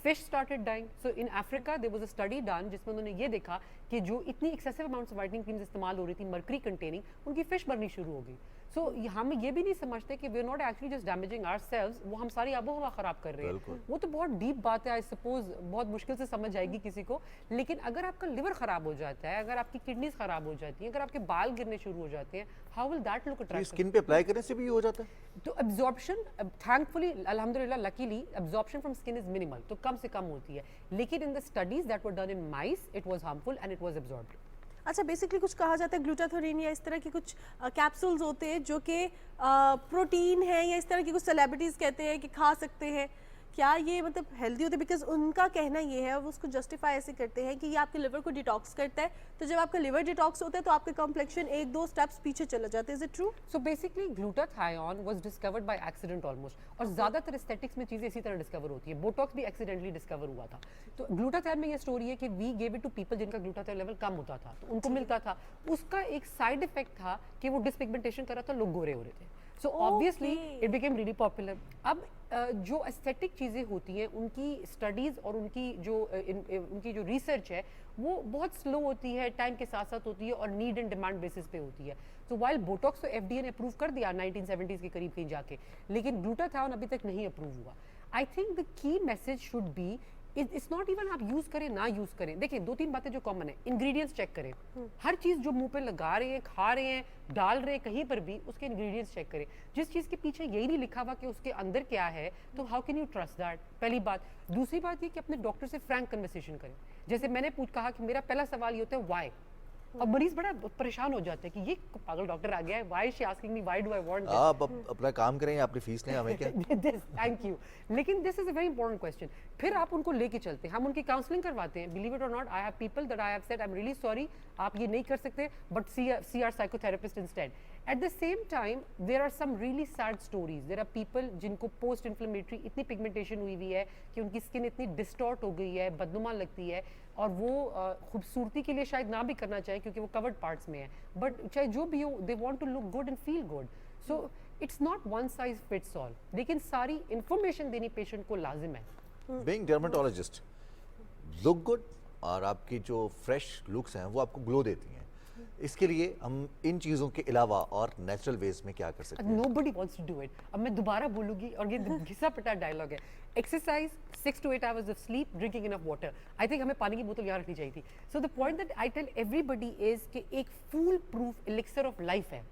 fish started dying. So in Africa there was a study done जिसमें उन्होंने ये देखा कि जो इतनी excessive amounts of whitening creams इस्तेमाल हो रही थी मरकरी कंटेनिंग, उनकी फिश मरनी शुरू हो गई। सो हम ये भी नहीं समझते कि we are not actually just damaging ourselves, वो हम सारी आबो हवा खराब कर रहे हैं। वो तो बहुत डीप बात है, आई सपोज बहुत मुश्किल से समझ आएगी किसी को। लेकिन अगर आपका लिवर खराब हो जाता है, अगर आपकी किडनीज खराब हो जाती हैं, अगर आपके बाल गिरने शुरू हो जाते हैं, how will that look attractive? Skin पे अप्लाई करने से भी हो जाता है। तो एब्जॉर्प्शन, थैंकफुली अल्हम्दुलिल्लाह luckily absorption from skin is minimal, तो कम से कम होती है। लेकिन in the studies that were done in mice it was harmful and it was absorbed. अच्छा, बेसिकली कुछ कहा जाता है ग्लूटाथोरिन या इस तरह के कुछ कैप्सूल्स होते हैं जो कि प्रोटीन है, या इस तरह की कुछ सेलिब्रिटीज़ कहते हैं कि खा सकते हैं, क्या ये मतलब हेल्दी होते हैं? बिकॉज उनका कहना ये है, वो उसको जस्टिफाई ऐसे करते हैं कि ये आपके लिवर को डिटॉक्स करता है, तो जब आपका लिवर डिटॉक्स होता है तो आपका कॉम्प्लेक्शन 1-2 स्टेप्स पीछे चला जाता है। Is it true? So basically glutathione was discovered by accident almost, और ज़्यादातर एस्थेटिक्स में चीज़ें इसी तरह डिस्कवर होती है। बोटॉक्स भी एक्सीडेंटली डिस्कवर हुआ था। तो ग्लूटाथायोन में ये स्टोरी है कि we gave it to people जिनका ग्लूटाथायोन लेवल कम होता था, तो उनको मिलता था। उसका एक साइड इफेक्ट था कि वो डिसपिगमेंटेशन कर रहा था, लोग गोरे हो रहे थे। So obviously it became really popular. अब जो एस्थेटिक चीज़ें होती हैं उनकी स्टडीज़ और उनकी जो रिसर्च है वो बहुत स्लो होती है, टाइम के साथ साथ होती है, और नीड एंड डिमांड बेसिस पे होती है। तो वाइल बोटॉक्स तो एफडीए ने अप्रूव कर दिया 1970s के करीब कहीं जाके, लेकिन ग्लूटाथायोन अभी तक नहीं अप्रूव हुआ। आई think the key message should be, it's not even आप यूज करें ना यूज करें। देखिए 2-3 बातें जो कॉमन है, इंग्रेडिएंट्स चेक करें। हर चीज जो मुंह पे लगा रहे हैं, खा रहे हैं, डाल रहे हैं कहीं पर भी, उसके इंग्रेडिएंट्स चेक करें। जिस चीज के पीछे यही नहीं लिखा हुआ कि उसके अंदर क्या है, तो how can you trust that? पहली बात। दूसरी बात ये कि अपने डॉक्टर से फ्रैंक कन्वर्सेशन करें। जैसे मैंने कहा कि मेरा पहला सवाल ये होता है व्हाई, और मरीज बड़ा परेशान हो जाते हैं कि ये पागल डॉक्टर आ गया है, why she asking me, why do I want this? आप अपना काम करें, अपनी फीस लें, हमें क्या? Thank you. लेकिन this is a very important question. फिर आप उनको लेके चलते हैं, हम उनकी काउंसलिंग करवाते हैं। Believe it or not, I have people that I have said I am really sorry, आप ये नहीं कर सकते, but see our psychotherapist instead. At the same time, there are some really sad stories. There are people जिनको post inflammatory इतनी pigmentation हुई हुई है कि उनकी skin इतनी distort हो गई है, बदनुमा लगती है, और वो खूबसूरती के लिए शायद ना भी करना चाहे क्योंकि वो covered parts में है, but चाहे जो भी हो, they want to look good and feel good. So it's not one size fits all. लेकिन सारी information देनी patient को लाजिम है। Being dermatologist, look good, और आपकी जो fresh looks हैं वो आपको glow देती हैं। इसके लिए हम इन चीज़ों के अलावा और नेचुरल वेज में क्या कर सकते हैं? Nobody wants to do it. अब मैं दोबारा बोलूँगी, और ये घिसा पिटा डायलॉग है। Exercise, 6 to 8 hours of sleep, drinking enough water. I think हमें पानी की बोतल यहाँ रखनी चाहिए थी। So the point that I tell everybody is कि एक फूल प्रूफ elixir of life है,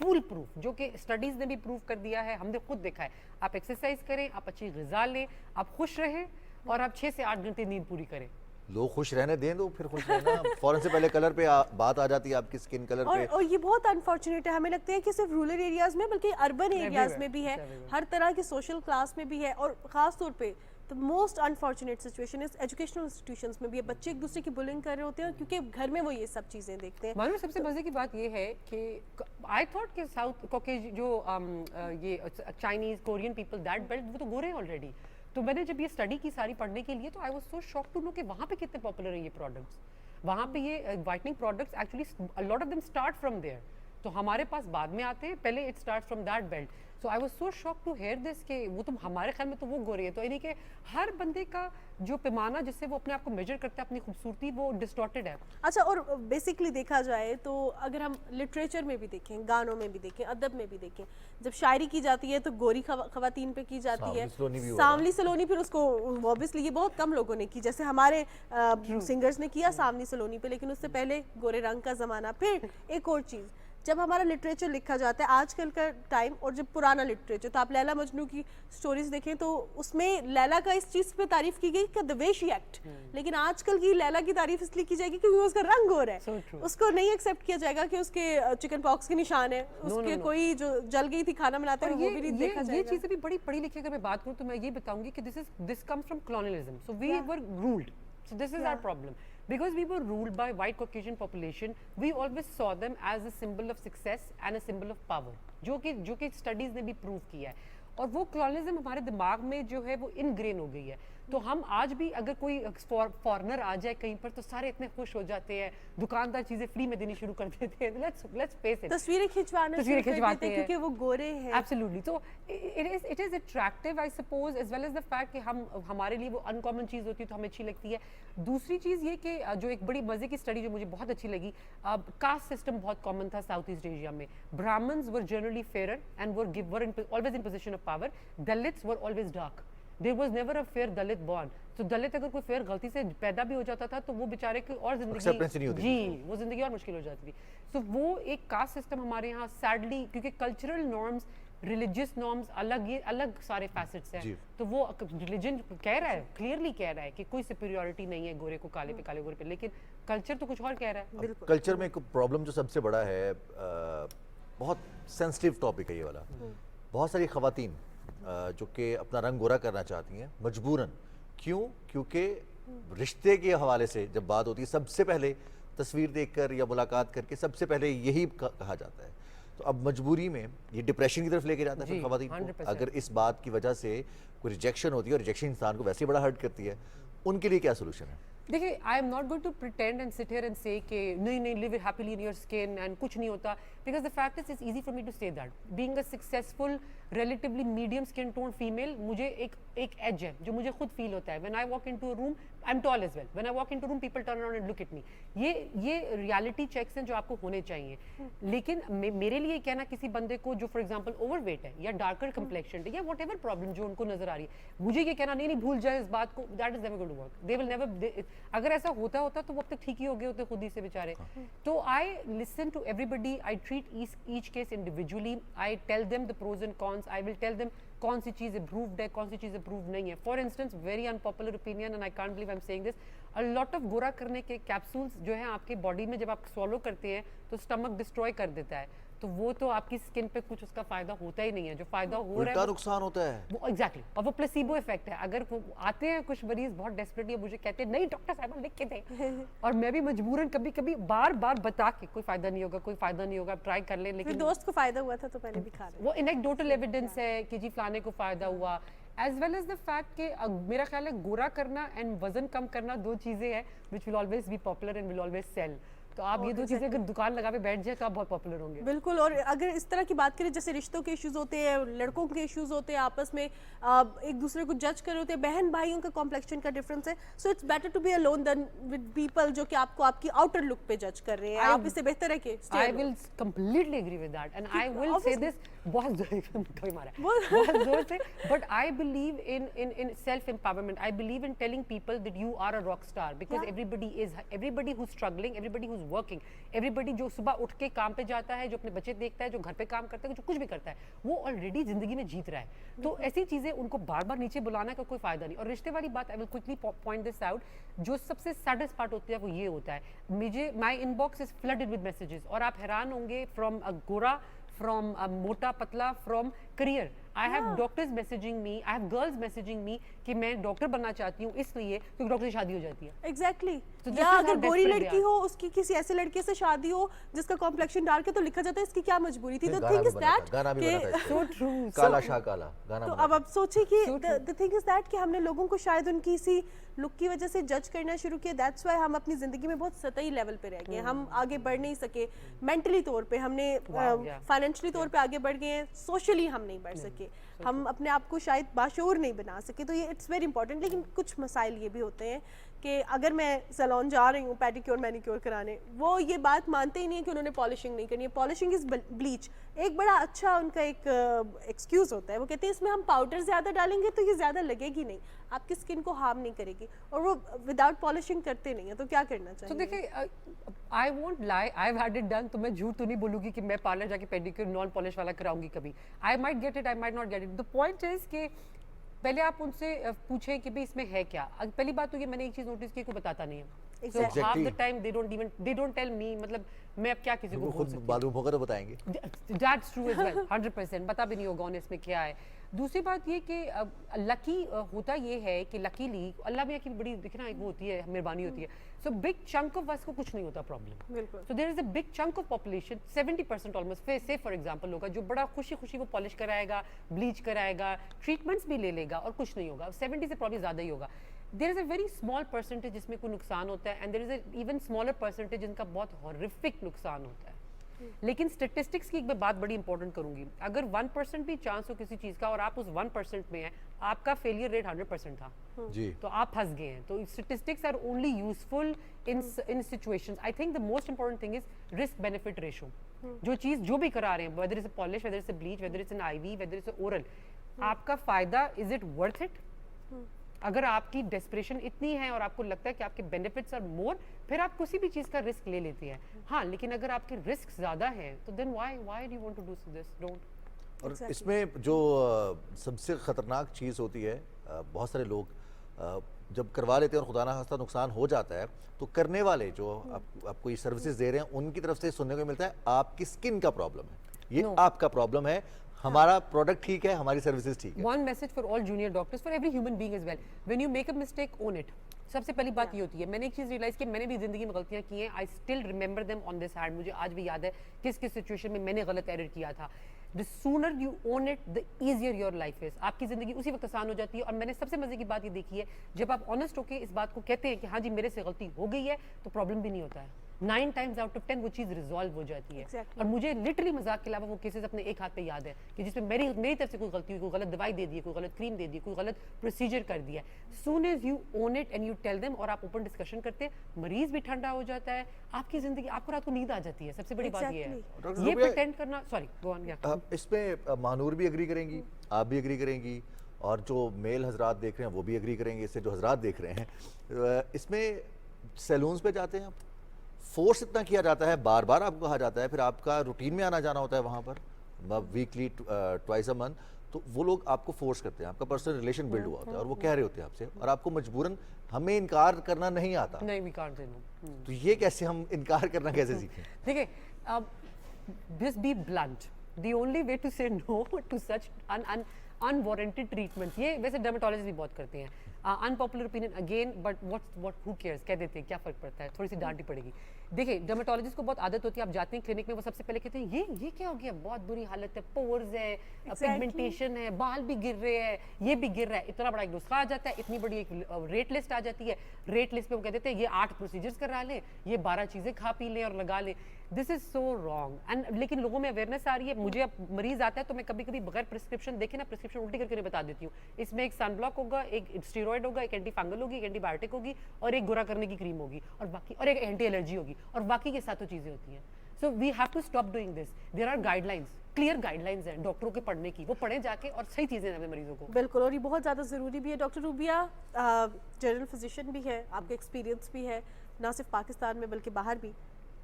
फूल प्रूफ, जो कि स्टडीज़ ने भी प्रूव कर दिया है, हमने खुद देखा है। आप एक्सरसाइज करें, आप अच्छी ग़िज़ा लें, आप खुश रहें, और आप 6 से 8 घंटे नींद पूरी करें। लोग खुश रहने दें, तो फिर खुश रहना। फौरन से पहले कलर पे बात आ जाती है, आपकी स्किन कलर पे। और ये बहुत अनफॉर्चुनेट है, हमें लगता है कि सिर्फ रूरल एरियाज में, बल्कि अर्बन एरियाज में भी है, हर तरह के सोशल क्लास में भी है, और ख़ास तौर पे the most unfortunate situation is educational institutions में भी है। बच्चे एक दूसरे की बुलिंग कर रहे होते हैं क्योंकि घर में वो ये सब चीज़ें देखते हैं। मालूम सबसे मजे की बात ये है कि आई थॉट कि साउथ कॉकेज जो ये Chinese Korean people that belt, वो तो गोरे ऑलरेडी। तो मैंने जब ये स्टडी की सारी पढ़ने के लिए, तो I was so shock to know कि वहाँ पे कितने पॉपुलर हैं ये प्रोडक्ट्स। वहाँ पे ये whitening products actually a lot of them start from there, तो हमारे पास बाद में आते हैं, पहले it start from that belt. So I was so shock to hear this कि वो तो हमारे ख्याल में तो वो गोरे है, तो यानी कि हर बंदे का जो पैमाना जिससे वो अपने आप को मेजर करता है, अपनी खूबसूरती, वो डिस्टॉर्टेड है। अच्छा, और बेसिकली देखा जाए तो अगर हम लिटरेचर में भी देखें, गानों में भी देखें, अदब में भी देखें, जब शायरी की जाती है तो गोरी खवातीन पे की जाती है, सांवली सलोनी, फिर उसको ऑब्वियसली ये बहुत कम लोगों ने की, जैसे हमारे सिंगर्स ने किया सांवली सलोनी पे, लेकिन उससे पहले गोरे रंग का ज़माना। फिर एक और चीज़, जब हमारा लिटरेचर लिखा जाता है आजकल का टाइम और जब पुराना लिटरेचर, तो आप लैला मजनू की स्टोरीज देखें तो उसमें लैला का इस चीज़ पे तारीफ की गई कि द वे शी एक्ट, लेकिन आजकल की लैला की तारीफ इसलिए की जाएगी क्योंकि उसका रंग गोरा है। उसको नहीं एक्सेप्ट किया जाएगा कि उसके चिकन पॉक्स के निशान है, उसके कोई जो जल गई थी खाना बनाते हुए वो भी नहीं देखा ये जाएगा। चीजें भी बड़ी पढ़ी लिखी अगर मैं बात करूं तो मैं ये बताऊंगी कि this comes from colonialism, so we were ruled, so this is our problem, because we were ruled by white Caucasian population. We always saw them as a symbol of success and a symbol of power, जो कि स्टडीज ने भी प्रूव किया है, और वो colonialism हमारे दिमाग में जो है वो इनग्रेन हो गई है। तो हम आज भी अगर कोई फॉरेनर आ जाए कहीं पर तो सारे इतने खुश हो जाते हैं, दुकानदार चीजें फ्री में देनी शुरू कर देते हैं। लेट्स फेस इट, तस्वीरें खिंचवाते हैं क्योंकि वो गोरे हैं। एब्सोल्युटली। तो it is attractive I suppose, as well as the fact कि हमारे लिए वो अनकॉमन चीज होती है तो हमें अच्छी लगती है। दूसरी चीज ये कि जो एक बड़ी मजे की स्टडी जो मुझे बहुत अच्छी लगी, कास्ट सिस्टम बहुत कॉमन था साउथ ईस्ट एशिया में। Brahmins were generally fair and were always in position of power, Dalits were always dark, there was never a fair Dalit born. तो दलित अगर कोई फेयर गलती से पैदा भी हो जाता था तो वो बेचारे की और जिंदगी वो जिंदगी और मुश्किल हो जाती थी। सो वो एक कास्ट सिस्टम हमारे यहाँ सैडली, क्योंकि कल्चरल नॉर्म्स, रिलीजियस नॉर्म्स अलग, ये अलग सारे फैसेट्स हैं, तो वो रिलीजन कह रहा है, क्लियरली कह रहा है कि कोई सुपीरियॉरिटी नहीं है गोरे को काले पे, काले गोरे पे, लेकिन कल्चर तो कुछ और कह रहा है। कल्चर में एक प्रॉब्लम जो सबसे बड़ा है, बहुत सेंसिटिव टॉपिक है ये वाला। बहुत सारी खवातीन जो कि अपना रंग गोरा करना चाहती हैं मजबूरन, क्यों? क्योंकि रिश्ते के हवाले से जब बात होती है सबसे पहले तस्वीर देखकर या मुलाकात करके सबसे पहले यही कहा जाता है। तो अब मजबूरी में ये डिप्रेशन की तरफ लेके जाता है खवातीन को। अगर इस बात की वजह से कोई रिजेक्शन होती है, और रिजेक्शन इंसान को वैसे ही बड़ा हर्ट करती है, उनके लिए क्या सोल्यूशन है? देखिए, I am not going to pretend and sit here and say कि नहीं live happily in your skin and कुछ नहीं होता, because the fact is it's easy for me to say that being a successful relatively medium skin tone female, मुझे एक edge है जो मुझे खुद फील होता है। when I walk into a room, I'm tall as well, when I walk into a room people turn around and look at me। ये reality checks हैं जो आपको होने चाहिए। लेकिन मेरे लिए कहना किसी बंदे को जो फॉर एग्जांपल ओवरवेट है या डार्कर कम्प्लेक्शन है या वट एवर प्रॉब्लम जो उनको नजर आ रही है, मुझे ये कहना नहीं भूल जाए इस बात को, that is never going to work. They will never, अगर ऐसा होता तो वो अब तक ठीक ही हो गए होते खुद ही से बेचारे। तो I listen to everybody, I treat each case individually, I tell them the pros and cons, I will tell them कौन सी चीज अप्रूव्ड है, कौन सी चीज अप्रूव नहीं है। For instance, very unpopular opinion and I can't believe I am saying this, a lot of गोरा करने के कैप्सूल्स जो है आपके बॉडी में जब आप स्वॉलो करते हैं तो स्टमक डिस्ट्रॉय कर देता है, तो वो तो आपकी स्किन पे कुछ उसका फायदा होता ही नहीं है। जो फायदा हो रहा है नुकसान होता है वो एग्जैक्टली, और वो प्लेसिबो इफेक्ट है। अगर आते हैं कुछ मरीज बहुत डेस्परेटली मुझे कहते हैं नहीं डॉक्टर साहब लिख के दे, और मैं भी मजबूरन कभी कभी बार बता के कोई फायदा नहीं होगा, कोई फायदा नहीं होगा, ट्राई कर ले, लेकिन दोस्त को फायदा हुआ था तो पहले भी खा रहे, वो एनेक्डोटल एविडेंस है कि जी फलाने को फायदा हुआ, as well as the fact कि मेरा ख्याल है गोरा करना एंड वजन कम करना दो चीजें हैं which will always be popular and will always sell. तो आप ये दो चीजें अगर दुकान लगा पे बैठ जाए तो आप बहुत पॉपुलर होंगे। बिल्कुल। और अगर इस तरह की बात करें, जैसे रिश्तों के इश्यूज होते हैं, लड़कों के इश्यूज होते हैं, आपस में एक दूसरे को जज कर रहे होते हैं, बहन भाइयों का कॉम्प्लेक्शन का डिफरेंस है, so it's better to be alone than with people जो कि आपको आपकी आउटर लुक पे जज कर रहे हैं। आप इससे बेहतर है कि I will completely agree with that and I will say this बहुत जोर से, but I believe in self empowerment, I believe in telling people that you are a rock star, because everybody who is struggling, everybody who is working, everybody जो सुबह उठ के काम पे जाता है, जो अपने बच्चे देखता है, जो घर पे काम करता है, जो कुछ भी करता है, वो ऑलरेडी जिंदगी में जीत रहा है। तो ऐसी चीजें उनको बार बार नीचे बुलाने का कोई फायदा नहीं। और रिश्ते वाली बात, I will quickly point this out, जो सबसे सैडेस्ट पार्ट होती है वो ये होता है, मुझे my inbox is flooded with messages, और आप हैरान होंगे, फ्रॉम अ गोरा, फ्रॉम अ मोटा पतला, from career, I have doctors messaging me, I have girls messaging me कि मैं डॉक्टर बनना चाहती हूँ इसलिए क्योंकि डॉक्टर से शादी हो जाती है। Exactly. So या अगर गोरी लड़की हो, उसकी किसी ऐसे लड़के से शादी हो जिसका कॉम्प्लेक्शन डार्क है, तो लिखा जाता है इसकी क्या मजबूरी थी। The thing is that so true, काला शाह काला गाना। तो अब सोचिए कि the thing is that कि हमने लोगों को शायद उनकी इसी लुक की वजह से जज करना शुरू किया, दैट्स व्हाई हम अपनी जिंदगी में बहुत सतही लेवल पे रह गए, हम आगे बढ़ नहीं सके। मेंटली तौर पे हमने, फाइनेंशियली तौर पे आगे बढ़ गए हैं, सोशली हम नहीं बढ़ सके। हम अपने आप को शायद बाशऊर नहीं बना सके, तो ये इट्स वेरी इंपॉर्टेंट। लेकिन कुछ मसाइल ये भी होते हैं कि अगर मैं सैलून जा रही हूँ पेडिक्योर मैनिक्योर कराने, वो ये बात मानते ही नहीं है कि उन्होंने पॉलिशिंग नहीं करनी है। पॉलिशिंग इज़ ब्लीच एक बड़ा अच्छा उनका एक एक्सक्यूज़ होता है। वो कहते हैं इसमें हम पाउडर ज़्यादा डालेंगे तो ये ज़्यादा लगेगी नहीं, आपकी स्किन को हार्म नहीं करेगी, और वो विदाउट पॉलिशिंग करते नहीं है। तो क्या करना चाहिए? तो देखिए, I won't lie, I have had it done, तो मैं झूठ तो नहीं बोलूँगी कि मैं पार्लर जाके पेडिक्योर नॉन पॉलिश वाला कराऊंगी कभी। I might get it, I might not get it. The point is कि पहले आप उनसे पूछें कि भाई इसमें है क्या। पहली बात तो ये मैंने एक चीज़ नोटिस की, कोई बताता नहीं है। So half the time they don't tell me, मतलब मैं अब क्या किसी को बोल खुद सकती मालूम होगा तो बताएंगे। That's true as well, 100%। पता भी नहीं होगा उन्हें इसमें क्या है। दूसरी बात ये कि लकी होता ये है कि लकीली अल्लाह मियाँ की बड़ी देखना एक वो होती है, मेहरबानी होती है। So big chunk of us को कुछ नहीं होता problem. So there is a big chunk of population, 70% almost, say for example होगा जो बड़ा खुशी खुशी वो पॉलिश कराएगा, ब्लीच कराएगा, ट्रीटमेंट्स भी ले लेगा और कुछ नहीं होगा। 70 से प्रॉब्लम ज़्यादा ही होगा। There is a very small percentage जिसमें कोई नुकसान होता है, and there is an even smaller percentage जिनका बहुत हॉरिफिक नुकसान होता है। लेकिन स्टेटिस्टिक्स की एक मैं बात बड़ी इंपॉर्टेंट करूंगी, अगर 1% भी चांस हो किसी चीज का और आप उस 1% में हैं, आपका फेलियर रेट 100% था जी, तो आप फंस गए हैं। तो statistics are only useful in situations. I think the most important thing is risk benefit ratio. जो चीज जो भी करा रहे हैं, whether is a polish, whether is a bleach, whether is an IV, whether is a oral, आपका फायदा, इज इट वर्थ इट? अगर आपकी डेस्परेशन इतनी है और आपको लगता है कि आपके बेनिफिट्स आर मोर, फिर आप किसी भी चीज का रिस्क ले लेते हैं। हाँ, लेकिन अगर आपके रिस्क ज्यादा हैं तो then why do you want to do this? Don't. और इसमें जो सबसे ख़तरनाक चीज़ होती है, बहुत सारे लोग जब करवा लेते हैं और खुदा ना खास्ता नुकसान हो जाता है, तो करने वाले जो आपको ये सर्विसेज दे रहे हैं उनकी तरफ से सुनने को मिलता है आपकी स्किन का प्रॉब्लम है, ये आपका प्रॉब्लम है, हमारा प्रोडक्ट ठीक है, हमारी सर्विसेज ठीक है। One message for all junior doctors, for every human being as well. When you make a mistake, own it. सबसे पहली बात ये होती है, मैंने एक चीज़ रियलाइज़ की, मैंने भी ज़िंदगी में गलतियाँ की हैं। I still remember them on this hand. मुझे आज भी याद है किस किस सिचुएशन में मैंने गलत एरर किया था। The sooner you own it, the easier your life is. आपकी ज़िंदगी उसी वक्त आसान हो जाती है। और मैंने सबसे मज़े की बात ये देखी है, जब आप ऑनेस्ट होकर इस बात को कहते हैं कि हाँ जी मेरे से गलती हो गई है, तो प्रॉब्लम भी नहीं होता है। 9 times out of 10 वो चीज़ रिजॉल्व हो जाती है। और मुझे लिटरली मजाक के अलावा वो केसेस अपने एक हाथ पे याद है कि जिसमें मेरी तरफ से कोई गलती हुई, कोई गलत दवाई दे दी, कोई गलत क्रीम दे दी, कोई गलत प्रोसीजर कर दिया। Soon as you own it and you tell them, और आप ओपन डिस्कशन करते हैं, मरीज भी ठंडा हो जाता है, आपकी जिंदगी, आपको रात को नींद आ जाती है। सबसे बड़ी बात ये है। ये प्रिटेंड करना, सॉरी गो ऑन। इसमें मानूर भी एग्री करेंगी, आप भी एग्री करेंगी, और जो मेल हजरात देख रहे हैं वो भी एग्री करेंगे इससे, जो हजरात देख रहे हैं। इसमें सैलून्स पे जाते हैं आप, फोर्स इतना किया जाता है, बार बार आपको कहा जाता है, फिर आपका रूटीन में आना जाना होता है वहाँ पर वीकली ट्वाइस अ मंथ, तो वो लोग आपको फोर्स करते हैं, आपका पर्सनल रिलेशन बिल्ड हुआ होता है और वो कह रहे होते हैं आपसे, और आपको मजबूरन हमें इनकार करना नहीं आता। नहीं, वी कांट से नो। तो ये कैसे हम इनकार करना कैसे सीखें? देखिए, this be blunt, the only way to say no to such unwarranted treatments. ये वैसे डर्मेटोलॉजिस्ट भी बहुत करते हैं। Unpopular opinion again, but what who cares, कह देते हैं, क्या फर्क पड़ता है, थोड़ी सी डांट ही पड़ेगी। देखिए, डर्मेटोलॉजिस्ट को बहुत आदत होती है, आप जाते हैं क्लिनिक में, वो सबसे पहले कहते हैं ये क्या हो गया, बहुत बुरी हालत है, पोर्स है, पिगमेंटेशन है, बाल भी गिर रहे हैं, ये भी गिर रहा है। इतना बड़ा एक नुस्खा आ जाता है, इतनी बड़ी एक रेट लिस्ट आ जाती है। रेट लिस्ट पे वो कह देते हैं ये 8 प्रोसीजर्स करा लें, ये 12 चीज़ें खा पी लें और लगा लें। This is so wrong. And लेकिन लोगों में अवेयरनेस आ रही है। मुझे अब मरीज आता है तो मैं कभी कभी बगैर प्रिस्क्रिप्शन देखे ना, प्रिस्क्रिप्शन उल्टी करके बता देती हूँ, इसमें एक सनब्लॉक होगा, एक स्टेरॉइड होगा, एक एंटी फंगल होगी, एक एंटीबायोटिक होगी, और एक गोरा करने की क्रीम होगी, और बाकी, और एक एंटी एलर्जी होगी, और बाकी के सातों चीजें होती हैं। So we have to stop doing this. There are guidelines, clear guidelines हैं डॉक्टरों के पढ़ने की, वो पढ़े जाके और सही चीजें अपने मरीजों को। बिल्कुल, और ये बहुत ज़्यादा ज़रूरी भी है। डॉक्टर रूबिया जनरल फिजिशियन भी है, आपका एक्सपीरियंस भी है, ना सिर्फ पाकिस्तान में बल्कि बाहर भी,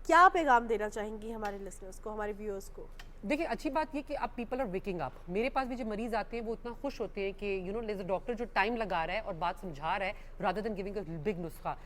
क्या पैगाम देना चाहेंगी हमारे लिसनर्स को, हमारे व्यूअर्स को? देखिए, अच्छी बात ये कि अब पीपल आर वेकिंग अप। मेरे पास भी जो मरीज आते हैं वो इतना खुश होते हैं कि you know lays a doctor जो टाइम लगा रहा है और बात समझा रहा है, rather than giving a big नुस्खा।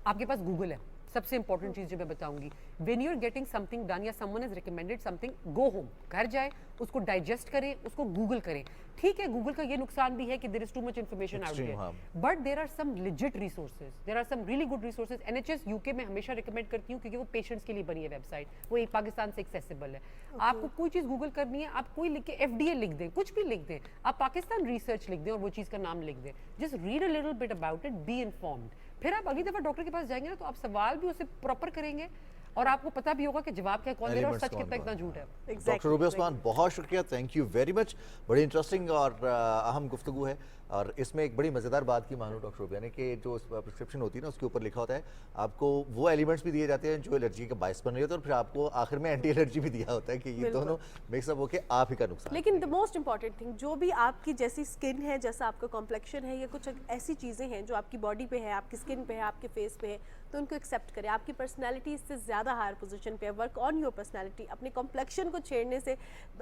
आपके पास गूगल है, सबसे इंपॉर्टेंट चीज जो मैं बताऊंगी, when you are getting something done या someone has recommended something, go home, घर जाए, उसको डाइजेस्ट करें, उसको गूगल करें। ठीक है, गूगल का ये नुकसान भी है कि there is too much information out there, but there are some legit resources, there are some really good resources. NHS UK में हमेशा रिकमेंड करती हूँ क्योंकि वो पेशेंट्स के लिए बनी है वेबसाइट, वो एक पाकिस्तान से एक्सेसिबल है। आपको कोई चीज गूगल करनी है, आप कोई लिख के एफडीए लिख दें, कुछ भी लिख दें, आप पाकिस्तान रिसर्च लिख दें और वो चीज का नाम लिख दें, just read a little bit about it, be informed. फिर आप अगली दफा डॉक्टर के पास जाएंगे ना तो आप सवाल भी उससे प्रॉपर करेंगे, और आपको पता भी होगा कि जवाब क्या कौन दे रहा है और Elements सच कितना कौन-कौन कितना झूठ है। डॉक्टर रूबिया उस्मान, बहुत शुक्रिया, थैंक यू वेरी मच। बड़ी इंटरेस्टिंग और अहम गुफ्तगू है, और इसमें एक बड़ी मज़ेदार बात की मानो डॉक्टर रूबिया ने कि जो प्रिस्क्रिप्शन होती है ना उसके ऊपर लिखा होता है आपको वो एलिमेंट्स भी दिए जाते हैं जो एलर्जी का बायस बन रही होता है, और फिर आपको आखिर में एंटी एलर्जी भी दिया होता है कि ये दोनों मिक्सअप होकर आप ही का नुकसान। लेकिन द मोस्ट इंपॉर्टेंट थिंग, जो भी आपकी जैसी स्किन है, जैसा आपका कॉम्प्लेक्शन है, या कुछ ऐसी चीज़ें हैं जो आपकी बॉडी पे है, आपकी स्किन पे है, आपके फेस पे है, तो उनको एक्सेप्ट करें। आपकी पर्सनैलिटी इससे ज़्यादा हायर पोजीशन पे है, वर्क ऑन योर पर्सनैलिटी। अपने कॉम्प्लेक्शन को छेड़ने से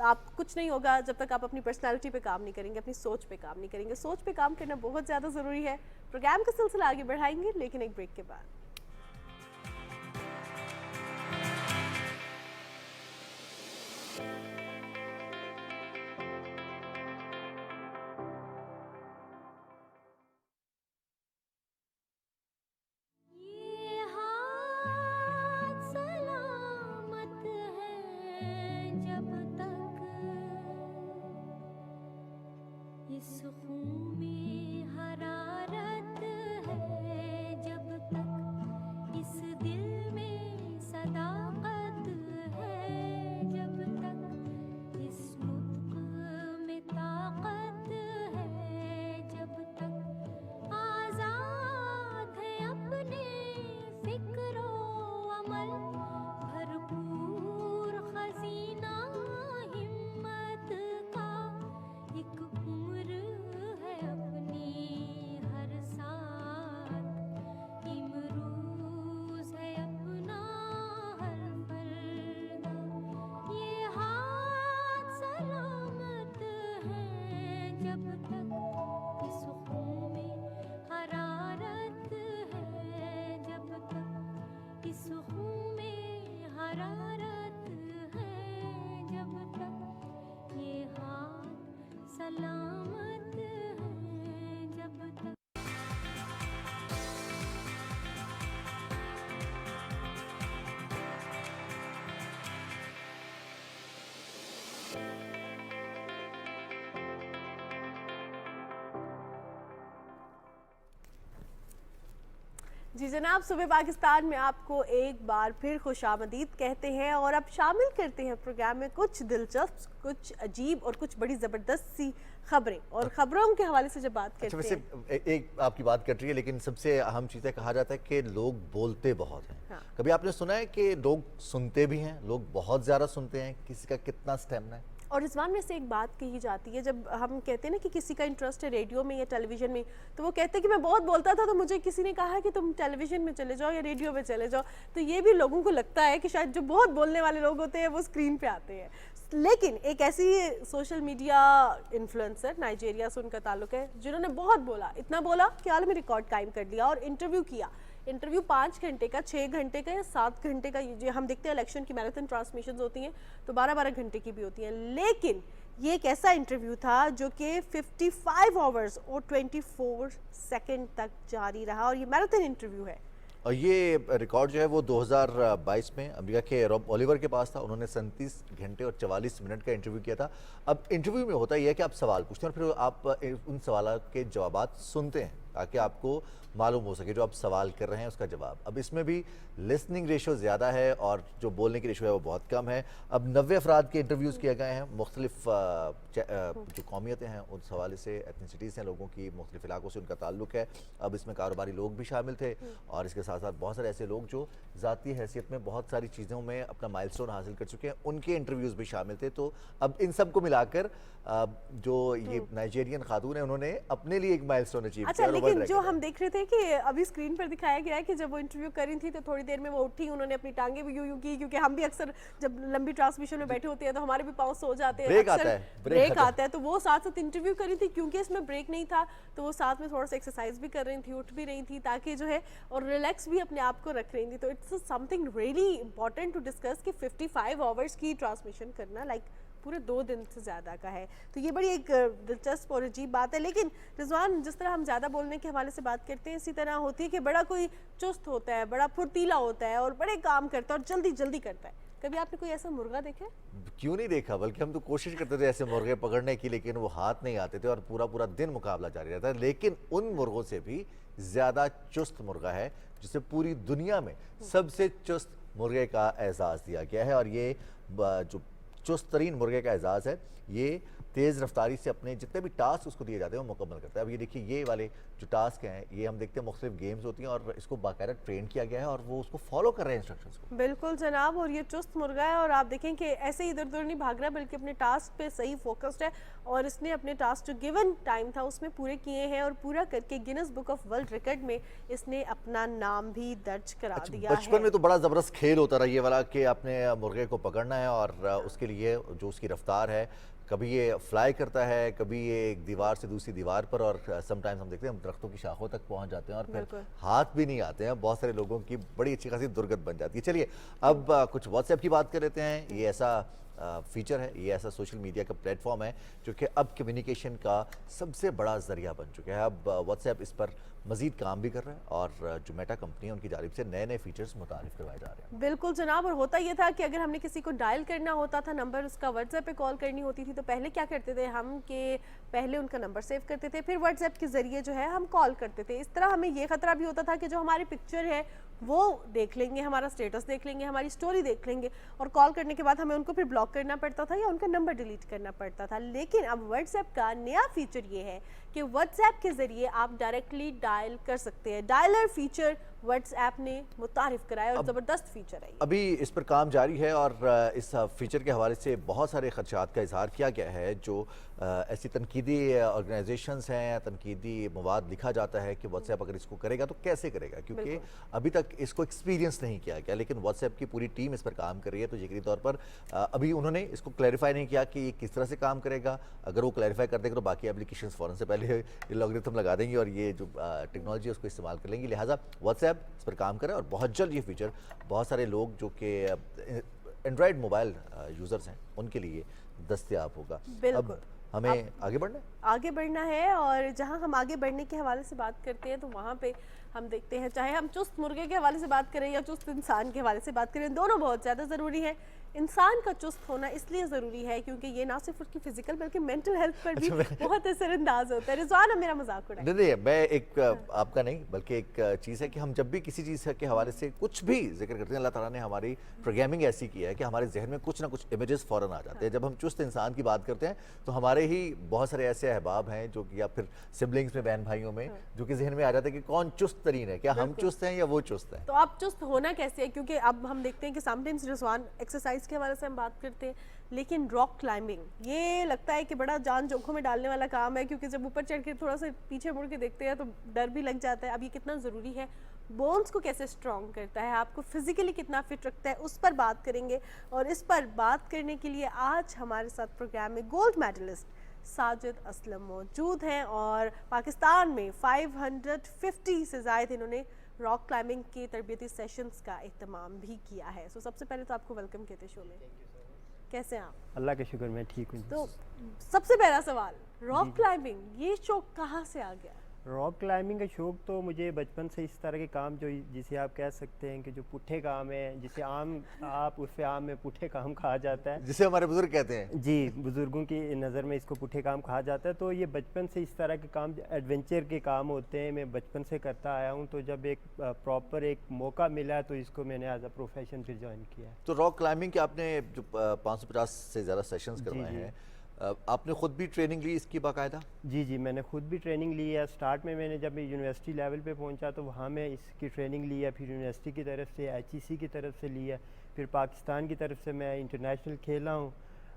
आप कुछ नहीं होगा जब तक आप अपनी पर्सनैलिटी पे काम नहीं करेंगे, अपनी सोच पे काम नहीं करेंगे। सोच पे काम करना बहुत ज़्यादा ज़रूरी है। प्रोग्राम का सिलसिला आगे बढ़ाएंगे, लेकिन एक ब्रेक के बाद। जी जनाब, सुबह पाकिस्तान में आपको एक बार फिर खुशामदीद कहते हैं, और अब शामिल करते हैं प्रोग्राम में कुछ दिलचस्प, कुछ अजीब और कुछ बड़ी ज़बरदस्त सी खबरें। और खबरों के हवाले से जब बात करते वैसे हैं, एक आपकी बात कट रही है, लेकिन सबसे अहम चीज़ है, कहा जाता है कि लोग बोलते बहुत हैं। हाँ। कभी आपने सुना है कि लोग सुनते भी हैं? लोग बहुत ज़्यादा सुनते हैं, किसी का कितना स्टेमिना है? और रिजवान में से एक बात कही जाती है, जब हम कहते हैं ना कि किसी का इंटरेस्ट है रेडियो में या टेलीविज़न में, तो वो कहते हैं कि मैं बहुत बोलता था तो मुझे किसी ने कहा कि तुम टेलीविज़न में चले जाओ या रेडियो में चले जाओ। तो ये भी लोगों को लगता है कि शायद जो बहुत बोलने वाले लोग होते हैं वो स्क्रीन पे आते हैं। लेकिन एक ऐसी सोशल मीडिया इन्फ्लुएंसर, नाइजीरिया से उनका ताल्लुक है, जिन्होंने बहुत बोला, इतना बोला कि आलमी रिकॉर्ड कायम कर दिया, और इंटरव्यू किया। इंटरव्यू 5 घंटे का, 6 घंटे का या 7 घंटे का, जो हम देखते हैं इलेक्शन की मैराथन ट्रांसमिशंस होती हैं तो 12-12 घंटे की भी होती हैं। लेकिन ये एक ऐसा इंटरव्यू था जो कि 55 आवर्स और 24 सेकंड तक जारी रहा, और ये मैराथन इंटरव्यू है। और ये रिकॉर्ड जो है वो 2022 में अमेरिका के रॉब ओलिवर के पास था। उन्होंने 37 घंटे और 44 मिनट का इंटरव्यू किया था। अब इंटरव्यू में होता यह है कि आप सवाल पूछते हैं और फिर आप उन सवालों के जवाब सुनते हैं ताकि आपको मालूम हो सके जो आप सवाल कर रहे हैं उसका जवाब। अब इसमें भी लिसनिंग रेशो ज़्यादा है और जो बोलने की रेशो है वो बहुत कम है। अब 90 अफराद के इंटरव्यूज़ किए गए हैं, मुख्तलिफ जो कौमियतें हैं उन हवाले से, एथनिसिटीज़ हैं लोगों की, मुख्तलिफ इलाकों से उनका ताल्लुक है। अब इसमें कारोबारी लोग भी शामिल थे और इसके साथ साथ बहुत सारे ऐसे लोग जो ज़ाती हैसियत में बहुत सारी चीज़ों में अपना माइलस्टोन हासिल कर चुके हैं, उनके इंटरव्यूज़ भी शामिल थे। तो अब इन सब को मिलाकर जो ये नाइजीरियन खातून है उन्होंने अपने लिए एक माइलस्टोन अचीव किया। अच्छा, लेकिन जो हम देख रहे थे कि अभी स्क्रीन पर दिखाया गया है कि जब वो इंटरव्यू कर रही थी तो थोड़ी देर में वो उठी, उन्होंने अपनी टांगे भी यूं की, क्योंकि हम भी अक्सर जब लंबी ट्रांसमिशन में बैठे होते हैं तो हमारे भी पाँव सो जाते हैं, ब्रेक आता है, तो वो साथ साथ इंटरव्यू कर रही थी। क्योंकि इसमें ब्रेक नहीं था तो वो साथ में थोड़ा सा एक्सरसाइज भी कर रही थी, उठ भी रही थी ताकि जो है, और रिलैक्स भी अपने आप को रख रही थी। तो it's something really important to discuss कि 55 आवर्स की ट्रांसमिशन करना लाइक पूरे 2 दिन से ज़्यादा का है। तो ये बड़ी एक दिलचस्प और अजीब बात है। लेकिन रिजवान, जिस तरह हम ज़्यादा बोलने के हवाले से बात करते हैं, इसी तरह होती है कि बड़ा कोई चुस्त होता है, बड़ा फुर्तीला होता है और बड़े काम करता है और जल्दी जल्दी करता है। कभी आपने कोई ऐसा मुर्गा देखा है? क्यों नहीं देखा, बल्कि हम तो कोशिश करते थे ऐसे मुर्गे पकड़ने की, लेकिन वो हाथ नहीं आते थे और पूरा पूरा दिन मुकाबला जारी रहता है। लेकिन उन मुर्गों से भी ज़्यादा चुस्त मुर्गा है जिसे पूरी दुनिया में सबसे चुस्त मुर्गे का एजाज़ दिया गया है और ये जो चुस्त तरीन मुर्गे का एजाज़ है ये तेज़ रफ्तारी से अपने जितने भी टास्क उसको दिए जाते हैं वो मुकम्मल करता है। अब ये देखिए ये वाले जो टास्क हैं ये हम देखते हैं मुख्तलिफ गेम्स होती हैं और इसको बाकायदा ट्रेन किया गया है और वो उसको फॉलो कर रहे हैं इंस्ट्रक्शंस को। बिल्कुल जनाब, और ये चुस्त मुर्गा है और आप देखें कि ऐसे इधर उधर नहीं भाग रहा बल्कि अपने टास्क पे सही फोकस्ड है और इसने अपने टास्क जो गिवन टाइम था उसमें पूरे किए हैं और पूरा करके Guinness book of world record में इसने अपना नाम भी दर्ज करा दिया बचपन है। में तो बड़ा ज़बरदस्त खेल होता रहा ये वाला कि आपने मुर्गे को पकड़ना है और उसके लिए जो उसकी रफ्तार है कभी ये फ्लाई करता है, कभी ये एक दीवार से दूसरी दीवार पर और समटाइम्स हम देखते हैं हम दरख्तों की शाखों तक पहुंच जाते हैं और फिर हाथ भी नहीं आते हैं। बहुत सारे लोगों की बड़ी अच्छी खासी दुर्गत बन जाती है। चलिए अब कुछ व्हाट्सएप की बात कर लेते हैं। ये ऐसा फीचर है, ये ऐसा सोशल मीडिया का प्लेटफॉर्म है जो कि अब कम्युनिकेशन का सबसे बड़ा ज़रिया बन चुका है। अब व्हाट्सएप इस पर मजीद काम भी कर रहा है और जो मेटा कंपनी है उनकी जानिब से नए नए फीचर्स मुतारिफ करवाए जा रहे हैं। बिल्कुल जनाब, और होता ये था कि अगर हमने किसी को डायल करना होता था नंबर, उसका व्हाट्सएप पे कॉल करनी होती थी तो पहले क्या करते थे हम कि पहले उनका नंबर सेव करते थे, फिर व्हाट्सएप के ज़रिए जो है हम कॉल करते थे। इस तरह हमें ये ख़तरा भी होता था कि जो हमारी पिक्चर है वो देख लेंगे, हमारा स्टेटस देख लेंगे, हमारी स्टोरी देख लेंगे और कॉल करने के बाद हमें उनको फिर ब्लॉक करना पड़ता था या उनका नंबर डिलीट करना पड़ता था। लेकिन अब व्हाट्सएप का नया फीचर ये है कि व्हाट्सएप के ज़रिए आप डायरेक्टली डायल कर सकते हैं। डायलर फीचर व्हाट्सएप ने मुतारिफ कराया और ज़बरदस्त फीचर है। अभी इस पर काम जारी है और इस फीचर के हवाले से बहुत सारे खदशात का इजहार किया गया है। जो ऐसी तनकीदी ऑर्गेनाइजेशंस हैं, तनकीदी मवाद लिखा जाता है कि व्हाट्सएप अगर इसको करेगा तो कैसे करेगा, क्योंकि अभी तक इसको एक्सपीरियंस नहीं किया गया। लेकिन व्हाट्सएप की पूरी टीम इस पर काम कर रही है। तो यकीनी तौर पर अभी उन्होंने इसको क्लैरिफाई नहीं किया कि ये किस तरह से काम करेगा। अगर वो क्लैरिफाई कर देंगे तो बाकी एप्लीकेशंस फ़ौरन से पहले लॉगरिथम लगा देंगी और ये जो टेक्नोलॉजी है उसको इस्तेमाल कर लेंगी। लिहाजा व्हाट्सएप इस पर काम करे और बहुत जल्द ये फीचर बहुत सारे लोग जो कि एंड्रॉयड मोबाइल यूज़र्स हैं उनके लिए दस्तयाब होगा। अब हमें आगे बढ़ना है और जहां हम आगे बढ़ने के हवाले से बात करते हैं तो वहां पे हम देखते हैं, चाहे हम चुस्त मुर्गे के हवाले से बात करें या चुस्त इंसान के हवाले से बात करें, दोनों बहुत ज़्यादा ज़रूरी है। इंसान का चुस्त होना इसलिए ज़रूरी है क्योंकि ये ना सिर्फ उसकी फिजिकल बल्कि मेंटल हेल्थ पर भी बहुत असरअंदाज होता है। रिजवान, मेरा मजाक उड़ाए। नहीं, मैं एक आपका नहीं बल्कि एक चीज़ है कि हम जब भी किसी चीज़ के हवाले से कुछ भी जिक्र करते हैं, अल्लाह ताला ने हमारी प्रोग्रामिंग ऐसी की है कि हमारे जहन में कुछ ना कुछ इमेजेस फ़ौरन आ जाते हैं। जब हम चुस्त इंसान की बात करते हैं तो हमारे ही बहुत सारे ऐसे अहबाब हैं जो या फिर सिबलिंग्स में, बहन भाइयों में जो कि जहन में आ जाता है कि कौन चुस्त तरीन है, क्या हम चुस्त हैं या वो चुस्त है। तो आप चुस्त होना कैसे है, क्योंकि अब हम देखते हैं कि समटाइम्स रिजवान एक्सरसाइज के हवाले से हम बात करते हैं, लेकिन रॉक क्लाइंबिंग ये लगता है कि बड़ा जान जोखों में डालने वाला काम है, क्योंकि जब ऊपर चढ़ के थोड़ा सा पीछे मुड़ के देखते हैं तो डर भी लग जाता है। अब ये कितना ज़रूरी है, बोन्स को कैसे स्ट्रॉन्ग करता है, आपको फिजिकली कितना फिट रखता है, उस पर बात करेंगे। और इस पर बात करने के लिए आज हमारे साथ प्रोग्राम में गोल्ड मेडलिस्ट साजिद असलम मौजूद हैं और पाकिस्तान में 550 से ज़ायद इन्होंने रॉक क्लाइंबिंग के तरबियती सेशंस का एहतमाम भी किया है। सो सबसे पहले तो आपको वेलकम कहते शो में। कैसे हैं आप? अल्लाह के शुक्र मैं ठीक हूँ। तो सबसे पहला सवाल, रॉक क्लाइंबिंग ये शौक कहाँ से आ गया? रॉक क्लाइंबिंग का शौक तो मुझे बचपन से इस तरह के काम जो जिसे आप कह सकते हैं कि जो पुट्ठे काम है, जिसे आम आप उर्फ़े आम में पुट्ठे काम कहा जाता है, जिसे हमारे बुजुर्ग कहते हैं। जी, बुजुर्गों की नज़र में इसको पुट्ठे काम कहा जाता है। तो ये बचपन से इस तरह के काम एडवेंचर के काम होते हैं, मैं बचपन से करता आया हूँ। तो जब एक प्रॉपर एक मौका मिला तो इसको मैंने एज अ प्रोफेशन फिर ज्वाइन किया। तो रॉक क्लाइंबिंग के आपने जो 550 से ज़्यादा सेशंस करवाए हैं, आपने ख़ुद भी ट्रेनिंग ली इसकी बाकायदा? जी, मैंने खुद भी ट्रेनिंग ली है। स्टार्ट में मैंने जब यूनिवर्सिटी लेवल पे पहुंचा तो वहाँ मैं इसकी ट्रेनिंग ली है, फिर यूनिवर्सिटी की तरफ से, HEC की तरफ से ली है, फिर पाकिस्तान की तरफ से मैं इंटरनेशनल खेला हूँ,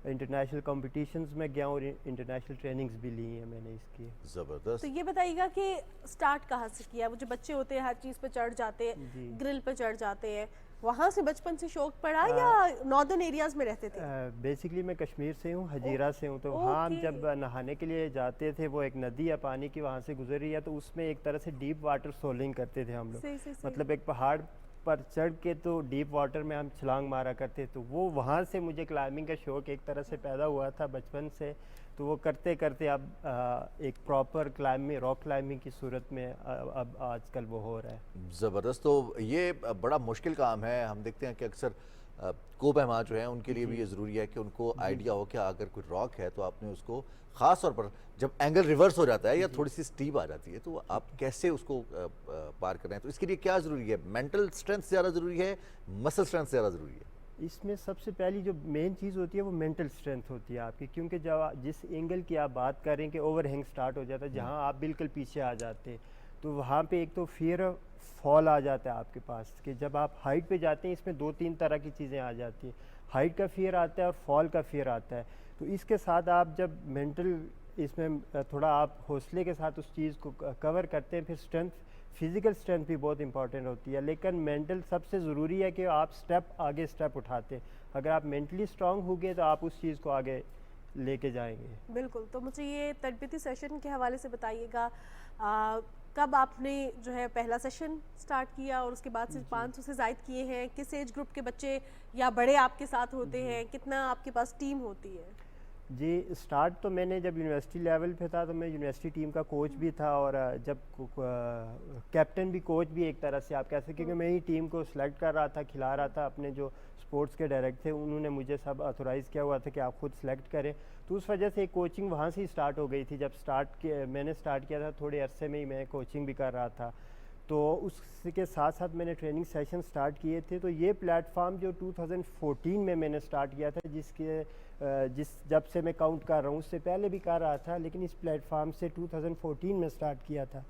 इंटरनेशनल कॉम्पिटिशन्स में गया और इंटरनेशनल ट्रेनिंग्स भी ली हैं मैंने इसकी। ज़बरदस्त। तो ये बताइएगा कि स्टार्ट कहाँ से किया? वो जो बच्चे होते हैं हर चीज़ पे चढ़ जाते हैं, ग्रिल पे चढ़ जाते हैं, वहाँ से बचपन से शौक पड़ा या नॉर्दर्न एरियाज़ में रहते थे? बेसिकली मैं कश्मीर से हूँ, हजीरा से हूँ। तो वहाँ हम जब नहाने के लिए जाते थे, वो एक नदी है पानी की वहाँ से गुजर रही है, तो उसमें एक तरह से डीप वाटर सोलिंग करते थे हम लोग। मतलब एक पहाड़ पर चढ़ के तो डीप वाटर में हम छलांग मारा करते। तो वो वहाँ से मुझे क्लाइंबिंग का शौक़ एक तरह से पैदा हुआ था बचपन से। तो वो करते करते अब एक प्रॉपर क्लाइंबिंग, रॉक क्लाइंबिंग की सूरत में अब आजकल वो हो रहा है। ज़बरदस्त। तो ये बड़ा मुश्किल काम है। हम देखते हैं कि अक्सर को बहमा जो है उनके लिए भी ये ज़रूरी है कि उनको आइडिया हो कि अगर कोई रॉक है तो आपने उसको ख़ास तौर पर जब एंगल रिवर्स हो जाता है या थोड़ी सी स्टीप आ जाती है तो आप कैसे उसको पार कर रहे हैं, तो इसके लिए क्या ज़रूरी है? मेंटल स्ट्रेंथ ज़्यादा ज़रूरी है, मसल स्ट्रेंथ ज़्यादा ज़रूरी है? इसमें सबसे पहली जो मेन चीज़ होती है वो मेंटल स्ट्रेंथ होती है आपकी, क्योंकि जब जिस एंगल की आप बात कर रहे हैं कि ओवरहैंग स्टार्ट हो जाता है, जहाँ आप बिल्कुल पीछे आ जाते हैं, तो वहाँ पे एक तो फियर ऑफ फॉल आ जाता है आपके पास कि जब आप हाइट पे जाते हैं इसमें 2-3 तरह की चीज़ें आ जाती हैं। हाइट का फियर आता है और फॉल का फियर आता है। तो इसके साथ आप जब मेंटल इसमें थोड़ा आप हौसले के साथ उस चीज़ को कवर करते हैं, फिर स्ट्रेंथ, फिज़िकल स्ट्रेंथ भी बहुत इंपॉर्टेंट होती है, लेकिन मेंटल सबसे ज़रूरी है कि आप स्टेप उठाते हैं। अगर आप मेंटली स्ट्रांग हो गए तो आप उस चीज़ को आगे लेके जाएंगे। बिल्कुल। तो मुझे ये तरबियती सेशन के हवाले से बताइएगा, कब आपने जो है पहला सेशन स्टार्ट किया और उसके बाद से 500 से ज़ायद किए हैं? किस एज ग्रुप के बच्चे या बड़े आपके साथ होते हैं? कितना आपके पास टीम होती है? जी, स्टार्ट तो मैंने जब यूनिवर्सिटी लेवल पे था तो मैं यूनिवर्सिटी टीम का कोच भी था और जब कैप्टन भी, कोच भी एक तरह से आप कह सकते, क्योंकि मैं ही टीम को सिलेक्ट कर रहा था, खिला रहा था। अपने जो स्पोर्ट्स के डायरेक्टर थे उन्होंने मुझे सब ऑथोराइज़ किया हुआ था कि आप खुद सेलेक्ट करें, तो उस वजह से कोचिंग वहाँ से ही स्टार्ट हो गई थी। जब मैंने स्टार्ट किया था थोड़े अरसे में ही मैं कोचिंग भी कर रहा था, तो उसके साथ साथ मैंने ट्रेनिंग सेशन स्टार्ट किए थे। तो ये प्लेटफॉर्म जो 2014 में मैंने स्टार्ट किया था, जब से मैं काउंट कर रहा हूँ, उससे पहले भी कर रहा था, लेकिन इस प्लेटफॉर्म से 2014 में स्टार्ट किया था।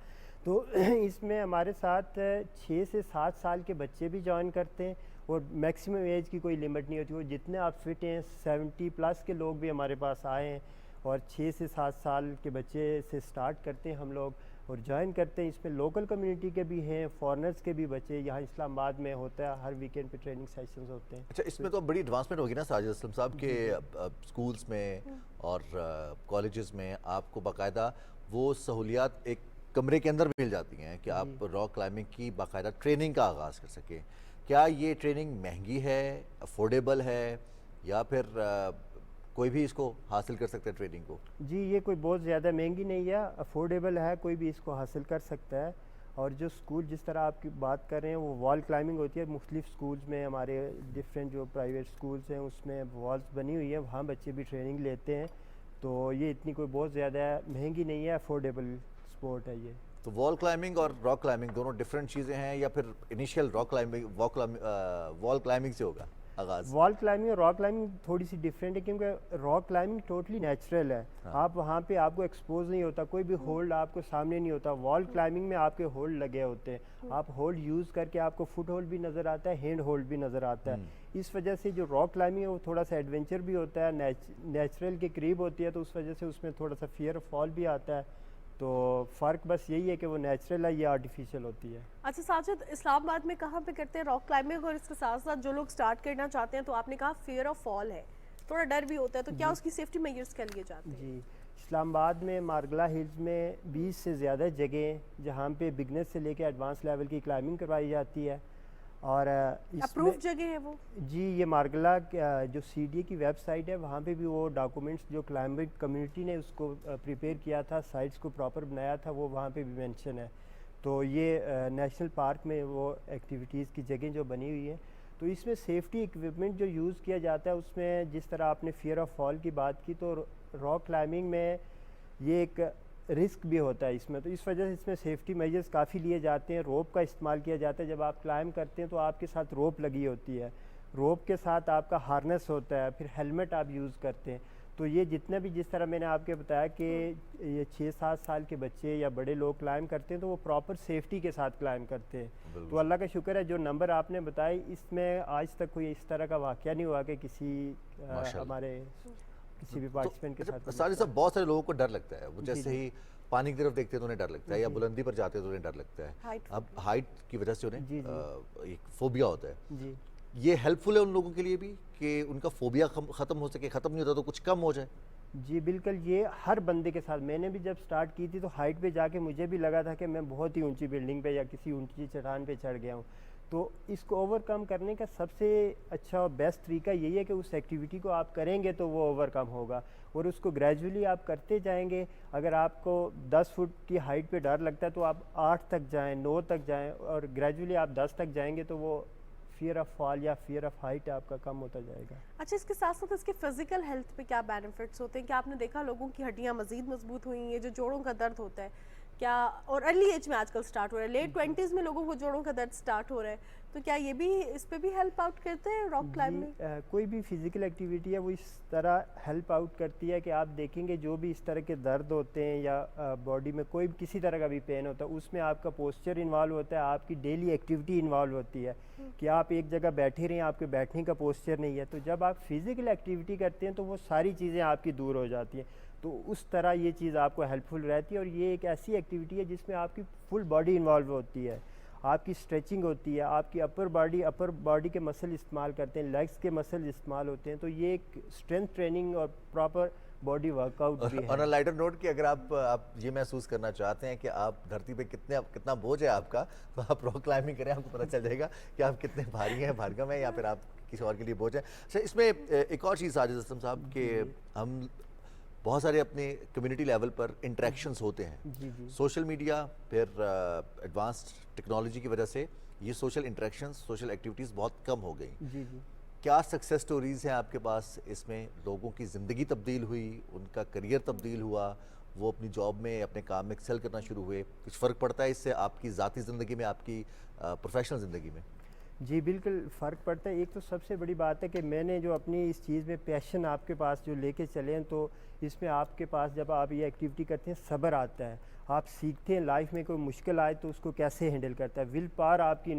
तो इसमें हमारे साथ 6 से 7 साल के बच्चे भी ज्वाइन करते हैं और मैक्सिमम एज की कोई लिमिट नहीं होती। वो जितने आप फिट हैं, 70 प्लस के लोग भी हमारे पास आए हैं और 6 से 7 साल के बच्चे से स्टार्ट करते हैं हम लोग और ज्वाइन करते हैं। इसमें लोकल कम्युनिटी के भी हैं, फॉरेनर्स के भी बच्चे, यहाँ इस्लामाबाद में होता है, हर वीकेंड पे ट्रेनिंग सेशंस होते हैं। अच्छा, इसमें तो बड़ी एडवांसमेंट होगी ना साजिद असलम साहब के स्कूल्स में और कॉलेजेस में आपको बाकायदा वो सहूलियात एक कमरे के अंदर मिल जाती हैं कि आप रॉक क्लाइंबिंग की बाकायदा ट्रेनिंग का आगाज़ कर सकें। क्या ये ट्रेनिंग महंगी है, अफोर्डेबल है, या फिर कोई भी इसको हासिल कर सकता है ट्रेनिंग को? जी, ये कोई बहुत ज़्यादा महंगी नहीं है, अफोर्डेबल है, कोई भी इसको हासिल कर सकता है। और जो स्कूल जिस तरह आपकी बात कर रहे हैं वो वॉल क्लाइंबिंग होती है। मुख्तलिफ स्कूल्स में, हमारे डिफरेंट जो प्राइवेट स्कूल्स हैं उसमें वॉल्स बनी हुई है, वहाँ बच्चे भी ट्रेनिंग लेते हैं। तो ये इतनी कोई बहुत ज़्यादा महंगी नहीं है, अफोर्डेबल स्पोर्ट है ये। तो वॉल क्लाइंबिंग और रॉक क्लाइंबिंग दोनों डिफरेंट चीज़ें हैं, या फिर इनिशियल वॉल क्लाइंबिंग से होगा आगाज़? वॉल क्लाइंबिंग और रॉक क्लाइंबिंग थोड़ी सी डिफरेंट है, क्योंकि रॉक क्लाइंबिंग टोटली नेचुरल है। आप वहाँ पे आपको एक्सपोज नहीं होता, कोई भी होल्ड आपको सामने नहीं होता। वॉल क्लाइंबिंग में आपके होल्ड लगे होते हैं, आप होल्ड यूज़ करके आपको फुट होल्ड भी नज़र आता है, हैंड होल्ड भी नज़र आता है। इस वजह से जो रॉक क्लाइंबिंग है वो थोड़ा सा एडवेंचर भी होता है, नेचुरल के करीब होती है, तो उस वजह से उसमें थोड़ा सा फियर ऑफ फॉल भी आता है। तो फ़र्क बस यही है कि वो नेचुरल है, ये आर्टिफिशियल होती है। अच्छा साजिद, इस्लामाबाद में कहाँ पे करते हैं रॉक क्लाइंबिंग, और इसके साथ साथ जो लोग स्टार्ट करना चाहते हैं, तो आपने कहा फियर ऑफ फॉल है, थोड़ा डर भी होता है, तो क्या उसकी सेफ्टी मेजर्स क्या लिए जाते हैं? जी, इस्लामाबाद में मार्गला हिल्स में 20 से ज़्यादा जगह जहाँ पे बिगनर से लेके एडवांस लेवल की क्लाइंबिंग करवाई जाती है। और अप्रूव जगह है वो? जी, ये मार्गला जो CDA की वेबसाइट है वहाँ पे भी वो डॉक्यूमेंट्स जो क्लाइंबिंग कम्युनिटी ने उसको प्रिपेयर किया था, साइट्स को प्रॉपर बनाया था, वो वहाँ पे भी मेंशन है। तो ये नेशनल पार्क में वो एक्टिविटीज़ की जगह जो बनी हुई है। तो इसमें सेफ्टी इक्विपमेंट जो यूज़ किया जाता है उसमें जिस तरह आपने फियर ऑफ फॉल की बात की, तो रॉक क्लाइंबिंग में ये एक रिस्क भी होता है इसमें, तो इस वजह से इसमें सेफ्टी मेजर्स काफ़ी लिए जाते हैं। रोप का इस्तेमाल किया जाता है, जब आप क्लाइंब करते हैं तो आपके साथ रोप लगी होती है, रोप के साथ आपका हार्नेस होता है, फिर हेलमेट आप यूज़ करते हैं। तो ये जितना भी, जिस तरह मैंने आपके बताया कि ये 6-7 साल के बच्चे या बड़े लोग क्लाइंब करते हैं तो वो प्रॉपर सेफ्टी के साथ क्लाइंब करते हैं। तो अल्लाह का शुक्र है जो नंबर आपने बताए इसमें आज तक कोई इस तरह का वाक़या नहीं हुआ कि किसी हमारे किसी भी पार्टिसिपेंट के साथ। साजिद साहब, बहुत सारे लोगों को डर लगता है, वो जैसे ही पानी की तरफ देखते हैं तो उन्हें डर लगता है, या बुलंदी पर जाते हैं तो उन्हें डर लगता है। अब हाइट की वजह से उन्हें एक फोबिया होता है। जी, ये हेल्पफुल है उन लोगों के लिए भी कि उनका फोबिया ख़त्म हो सके, ख़त्म नहीं होता तो कुछ कम हो जाए? जी बिल्कुल, ये हर बंदे के साथ, मैंने भी जब स्टार्ट की थी तो हाइट पे जाके मुझे भी लगा था कि मैं बहुत ही ऊंची बिल्डिंग पे या किसी ऊंची चट्टान पे चढ़ गया हूँ। तो इसको ओवरकम करने का सबसे अच्छा और बेस्ट तरीका यही है कि उस एक्टिविटी को आप करेंगे तो वो ओवरकम होगा, और उसको ग्रेजुअली आप करते जाएंगे। अगर आपको 10 फुट की हाइट पे डर लगता है तो आप 8 तक जाएं, 9 तक जाएं, और ग्रेजुअली आप 10 तक जाएंगे तो वो फियर ऑफ फॉल या फियर ऑफ हाइट आपका कम होता जाएगा। अच्छा, इसके साथ साथ इसके फिजिकल हेल्थ पे क्या बेनिफिट्स होते हैं? क्या आपने देखा लोगों की हड्डियां मजीद मजबूत हुई हैं? जो जोड़ों का दर्द होता है क्या, और अर्ली एज में आजकल स्टार्ट हो रहा है, लेट 20s में लोगों को जोड़ों का दर्द स्टार्ट हो रहा है, तो क्या ये भी इस पे भी हेल्प आउट करते हैं रॉक क्लाइंबिंग? कोई भी फिजिकल एक्टिविटी है वो इस तरह हेल्प आउट करती है कि आप देखेंगे जो भी इस तरह के दर्द होते हैं या बॉडी में कोई किसी तरह का भी पेन होता है, उसमें आपका पोस्चर इन्वॉल्व होता है, आपकी डेली एक्टिविटी इन्वॉल्व होती है कि आप एक जगह बैठे रहें, आपके बैठने का पोस्चर नहीं है। तो जब आप फिजिकल एक्टिविटी करते हैं तो वो सारी चीज़ें आपकी दूर हो जाती हैं। तो उस तरह ये चीज़ आपको हेल्पफुल रहती है, और ये एक ऐसी एक्टिविटी है जिसमें आपकी फुल बॉडी इन्वॉल्व होती है, आपकी स्ट्रेचिंग होती है, आपकी अपर बॉडी के मसल इस्तेमाल करते हैं, लेग्स के मसल इस्तेमाल होते हैं। तो ये एक स्ट्रेंथ ट्रेनिंग और प्रॉपर बॉडी वर्कआउट भी है। ऑन अ लाइटर नोट कि अगर आप ये महसूस करना चाहते हैं कि आप धरती पे कितना बोझ है आपका, तो आप रॉक क्लाइंबिंग करें, आपको पता चल जाएगा कि आप कितने भारी हैं, भार्गव हैं, या फिर आप किसी और के लिए बोझ है। अच्छा, इसमें एक और चीज़ साजिद असलम साहब कि हम बहुत सारे अपने कम्युनिटी लेवल पर इंटरेक्शंस होते हैं, सोशल मीडिया फिर एडवांस्ड टेक्नोलॉजी की वजह से ये सोशल इंटरेक्शंस, सोशल एक्टिविटीज़ बहुत कम हो गई। जी जी। क्या सक्सेस स्टोरीज़ हैं आपके पास इसमें? लोगों की ज़िंदगी तब्दील हुई, उनका करियर तब्दील हुआ, वो अपनी जॉब में, अपने काम में एक्सेल करना शुरू हुए, कुछ फ़र्क पड़ता है इससे आपकी ज़ाती ज़िंदगी में, आपकी प्रोफेशनल ज़िंदगी में? जी बिल्कुल फ़र्क पड़ता है। एक तो सबसे बड़ी बात है कि मैंने जो अपनी इस चीज़ में पैशन आपके पास जो लेके चले हैं, तो इसमें आपके पास जब आप ये एक्टिविटी करते हैं सब्र आता है, आप सीखते हैं लाइफ में कोई मुश्किल आए तो उसको कैसे हैंडल करता है, विल पावर आपकी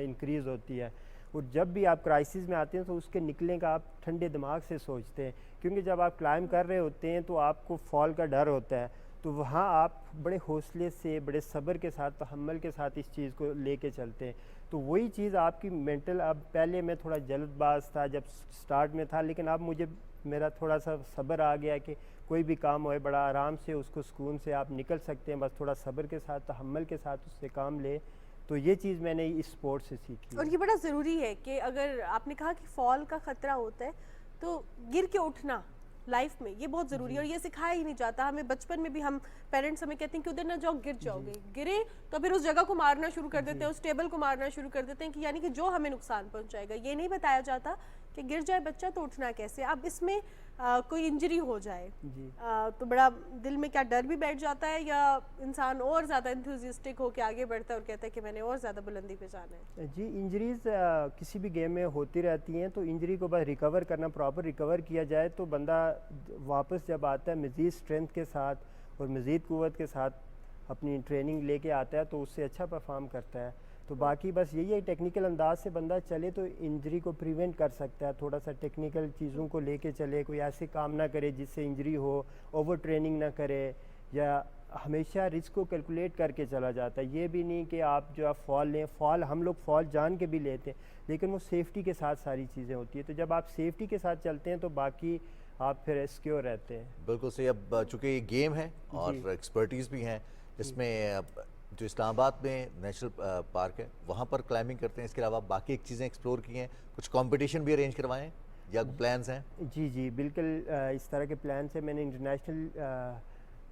इंक्रीज़ होती है, और जब भी आप क्राइसिस में आते हैं तो उसके निकलने का आप ठंडे दिमाग से सोचते हैं, क्योंकि जब आप क्लाइंब कर रहे होते हैं तो आपको फॉल का डर होता है, तो वहाँ आप बड़े हौसले से, बड़े सब्र के साथ, तहम्मुल के साथ इस चीज़ को लेके चलते हैं। तो वही चीज़ आपकी मेंटल, अब पहले मैं थोड़ा जल्दबाज था जब स्टार्ट में था, लेकिन अब मुझे मेरा थोड़ा सा सब्र आ गया कि कोई भी काम होए बड़ा आराम से उसको सुकून से आप निकल सकते हैं, बस थोड़ा सब्र के साथ, तहम्मुल के साथ उससे काम ले। तो ये चीज़ मैंने इस स्पोर्ट से सीखी। और ये बड़ा ज़रूरी है कि अगर आपने कहा कि फॉल का ख़तरा होता है, तो गिर के उठना लाइफ में ये बहुत ज़रूरी है, और ये सिखाया ही नहीं जाता हमें। बचपन में भी हम पेरेंट्स हमें कहते हैं कि उधर ना जाओ, गिर जाओगे, गिरे तो फिर उस जगह को मारना शुरू कर देते हैं, उस टेबल को मारना शुरू कर देते हैं कि यानी कि जो हमें नुकसान पहुंचाएगा। ये नहीं बताया जाता कि गिर जाए बच्चा तो उठना कैसे। अब इसमें कोई इंजरी हो जाए तो बड़ा दिल में क्या डर भी बैठ जाता है, या इंसान और ज़्यादा इंथुजिस्टिक होकर आगे बढ़ता है और कहता है कि मैंने और ज़्यादा बुलंदी पे जाना है? जी, इंजरीज़ किसी भी गेम में होती रहती हैं, तो इंजरी को बस रिकवर करना, प्रॉपर रिकवर किया जाए तो बंदा वापस जब आता है मज़ीद स्ट्रेंथ के साथ और मज़ीद क़ुव्वत के साथ अपनी ट्रेनिंग लेके आता है तो उससे अच्छा परफॉर्म करता है। तो बाकी बस यही है, टेक्निकल अंदाज से बंदा चले तो इंजरी को प्रिवेंट कर सकता है, थोड़ा सा टेक्निकल चीज़ों को लेके चले, कोई ऐसे काम ना करे जिससे इंजरी हो, ओवर ट्रेनिंग ना करे, या हमेशा रिस्क को कैलकुलेट करके चला जाता है। ये भी नहीं कि आप जो आप फॉल लें, फॉल हम लोग फॉल जान के भी लेते हैं, लेकिन वो सेफ्टी के साथ सारी चीज़ें होती है। तो जब आप सेफ्टी के साथ चलते हैं तो बाकी आप फिर सिक्योर रहते हैं। बिल्कुल सही। अब चूँकि ये गेम है और एक्सपर्टीज़ भी हैं, इसमें जो इस्लामाबाद में नेशनल पार्क है वहाँ पर क्लाइंबिंग करते हैं, इसके अलावा बाकी एक चीज़ें एक्सप्लोर की हैं, कुछ कंपटीशन भी अरेंज करवाएं हैं या प्लान्स हैं? जी जी बिल्कुल, इस तरह के प्लान्स हैं। मैंने इंटरनेशनल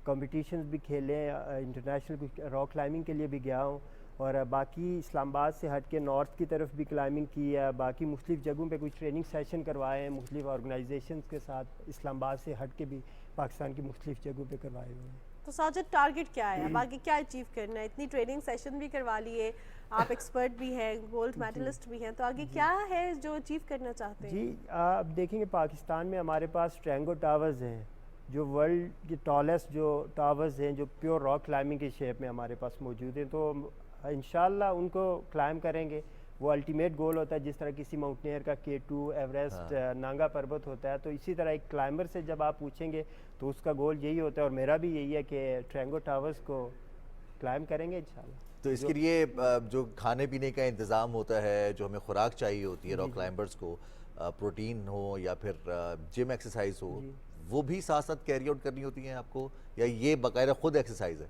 कॉम्पिटिशन्स भी खेले हैं, इंटरनेशनल रॉक क्लाइंबिंग के लिए भी गया हूँ, और बाकी इस्लामाबाद से हट के नॉर्थ की तरफ भी क्लाइंबिंग की है, बाकी मुख्तलिफ़ जगहों पे कुछ ट्रेनिंग सेशन करवाए हैं मुख्तलिफ़ ऑर्गेनाइजेशंस के साथ, इस्लामाबाद से हट के भी पाकिस्तान की मुख्तलिफ़ जगहों पे करवाए हुए हैं। तो साजिद, टारगेट क्या है, अब आगे क्या अचीव करना है? इतनी ट्रेनिंग सेशन भी करवा लिए, आप एक्सपर्ट भी हैं, गोल्ड मेडलिस्ट भी हैं, तो आगे क्या है जो अचीव करना चाहते हैं? जी, आप देखेंगे पाकिस्तान में हमारे पास ट्रैंगो टावर्स हैं, जो वर्ल्ड के टॉलेस्ट जो टावर्स हैं, जो प्योर रॉक क्लाइंबिंग की शेप में हमारे पास मौजूद हैं। तो इंशाल्लाह उनको क्लाइंब करेंगे, वो अल्टीमेट गोल होता है, जिस तरह किसी माउंटेनियर का K2, एवरेस्ट, नांगा पर्वत होता है, तो इसी तरह एक क्लाइंबर से जब आप पूछेंगे तो उसका गोल यही होता है, और मेरा भी यही है कि ट्रैंगो टावर्स को क्लाइंब करेंगे इंशाल्लाह। तो इसके लिए जो खाने पीने का इंतज़ाम होता है, जो हमें खुराक चाहिए होती है रॉक क्लाइंबर्स को, प्रोटीन हो या फिर जिम एक्सरसाइज हो, वो भी साथ साथ कैरी आउट करनी होती है आपको, या ये बाकायदा खुद एक्सरसाइज है?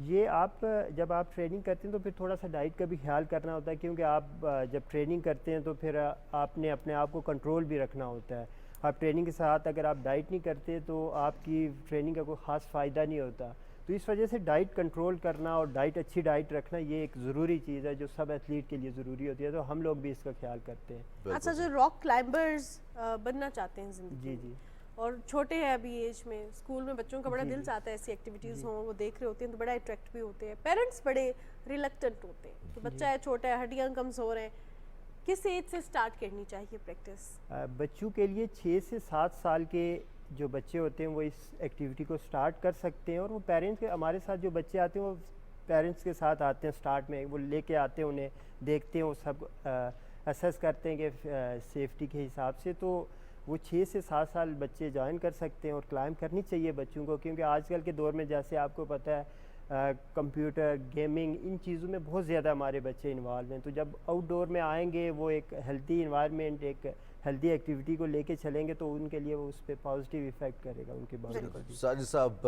ये आप जब आप ट्रेनिंग करते हैं तो फिर थोड़ा सा डाइट का भी ख्याल करना होता है, क्योंकि आप जब ट्रेनिंग करते हैं तो फिर आपने अपने आप को कंट्रोल भी रखना होता है। आप ट्रेनिंग के साथ अगर आप डाइट नहीं करते तो आपकी ट्रेनिंग का कोई ख़ास फ़ायदा नहीं होता। तो इस वजह से डाइट कंट्रोल करना और डाइट अच्छी डाइट रखना ये एक ज़रूरी चीज़ है जो सब एथलीट के लिए ज़रूरी होती है, तो हम लोग भी इसका ख्याल करते हैं। अच्छा, जो रॉक क्लाइंबर्स बनना चाहते हैं ज़िंदगी जी में और छोटे हैं अभी एज में, स्कूल में बच्चों का बड़ा दिल चाहता है ऐसी एक्टिविटीज़ हों, वो देख रहे होते हैं तो बड़ा अट्रैक्ट भी होते हैं, पेरेंट्स बड़े रिलक्टेंट होते हैं, तो बच्चा है छोटा है, हड्डियाँ कमज़ोर हैं, किस एज से स्टार्ट करनी चाहिए प्रैक्टिस? बच्चों के लिए 6 से 7 साल के जो बच्चे होते हैं वो इस एक्टिविटी को स्टार्ट कर सकते हैं, और वो पेरेंट्स के, हमारे साथ जो बच्चे आते हैं वो पेरेंट्स के साथ आते हैं स्टार्ट में, वो लेके आते हैं, उन्हें देखते हैं, वो सब असेस करते हैं कि सेफ्टी के हिसाब से, तो वो 6 से 7 साल बच्चे ज्वाइन कर सकते हैं। और क्लाइंब करनी चाहिए बच्चों को, क्योंकि आजकल के दौर में जैसे आपको पता है कंप्यूटर गेमिंग इन चीज़ों में बहुत ज़्यादा हमारे बच्चे इन्वॉल्व हैं, तो जब आउटडोर में आएंगे वो एक हेल्दी इन्वायरमेंट, एक हेल्दी एक्टिविटी को लेके चलेंगे तो उनके लिए वो उस पर पॉजिटिव इफेक्ट करेगा उनके बॉडी पर भी। साजिद साहब,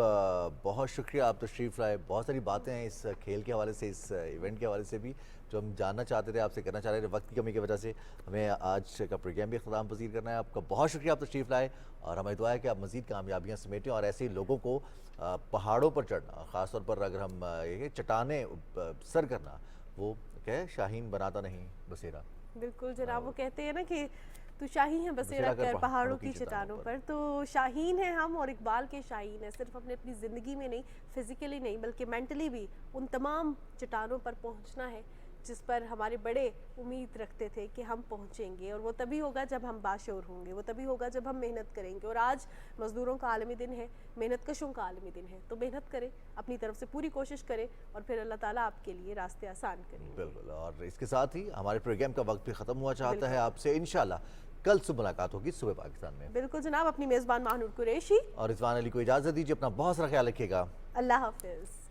बहुत शुक्रिया, आप तशरीफ़ लाए। बहुत सारी बातें हैं इस खेल के हवाले से, इस इवेंट के हवाले से भी, जो हम जानना चाहते थे, आपसे करना चाह रहे थे, वक्त की कमी की वजह से हमें आज का प्रोग्राम भी अख्ताम पसीर करना है। आपका बहुत शुक्रिया, आप तशरीफ़ लाए, और हमें दुआ है कि आप मज़ीद कामयाबियाँ समेटें और ऐसे ही लोगों को पहाड़ों पर चढ़ना, ख़ासतौर पर अगर हम ये चट्टाने सर करना, वो क्या शाहीन बनाता नहीं बसेरा। बिल्कुल जनाब, वो कहते हैं ना कि तू शाहीन है बसेरा कर पहाड़ों की चट्टानों पर, तो शाहीन है हम, और इकबाल के शाहीन है, सिर्फ अपने अपनी ज़िंदगी में नहीं, फिज़िकली नहीं, बल्कि मेंटली भी उन तमाम चट्टानों पर पहुंचना है जिस पर हमारे बड़े उम्मीद रखते थे कि हम पहुंचेंगे, और वो तभी होगा जब हम बाशऊर होंगे, वो तभी होगा जब हम मेहनत करेंगे। और आज मज़दूरों का आलमी दिन है, मेहनत कशों का आलमी दिन है, तो मेहनत करें, अपनी तरफ से पूरी कोशिश करें, और फिर अल्लाह ताला आपके लिए रास्ते आसान करेंगे। बिल्कुल, और इसके साथ ही हमारे प्रोग्राम का वक्त भी ख़त्म हुआ चाहता है। आपसे इंशाल्लाह कल सुबह मुलाकात होगी सुबह पाकिस्तान में। बिल्कुल जनाब, अपनी मेज़बान माहनूर कुरैशी और रिजवान अली को इजाज़त दीजिए, अपना बहुत सारा ख्याल रखिएगा। अल्लाह हाफिज़।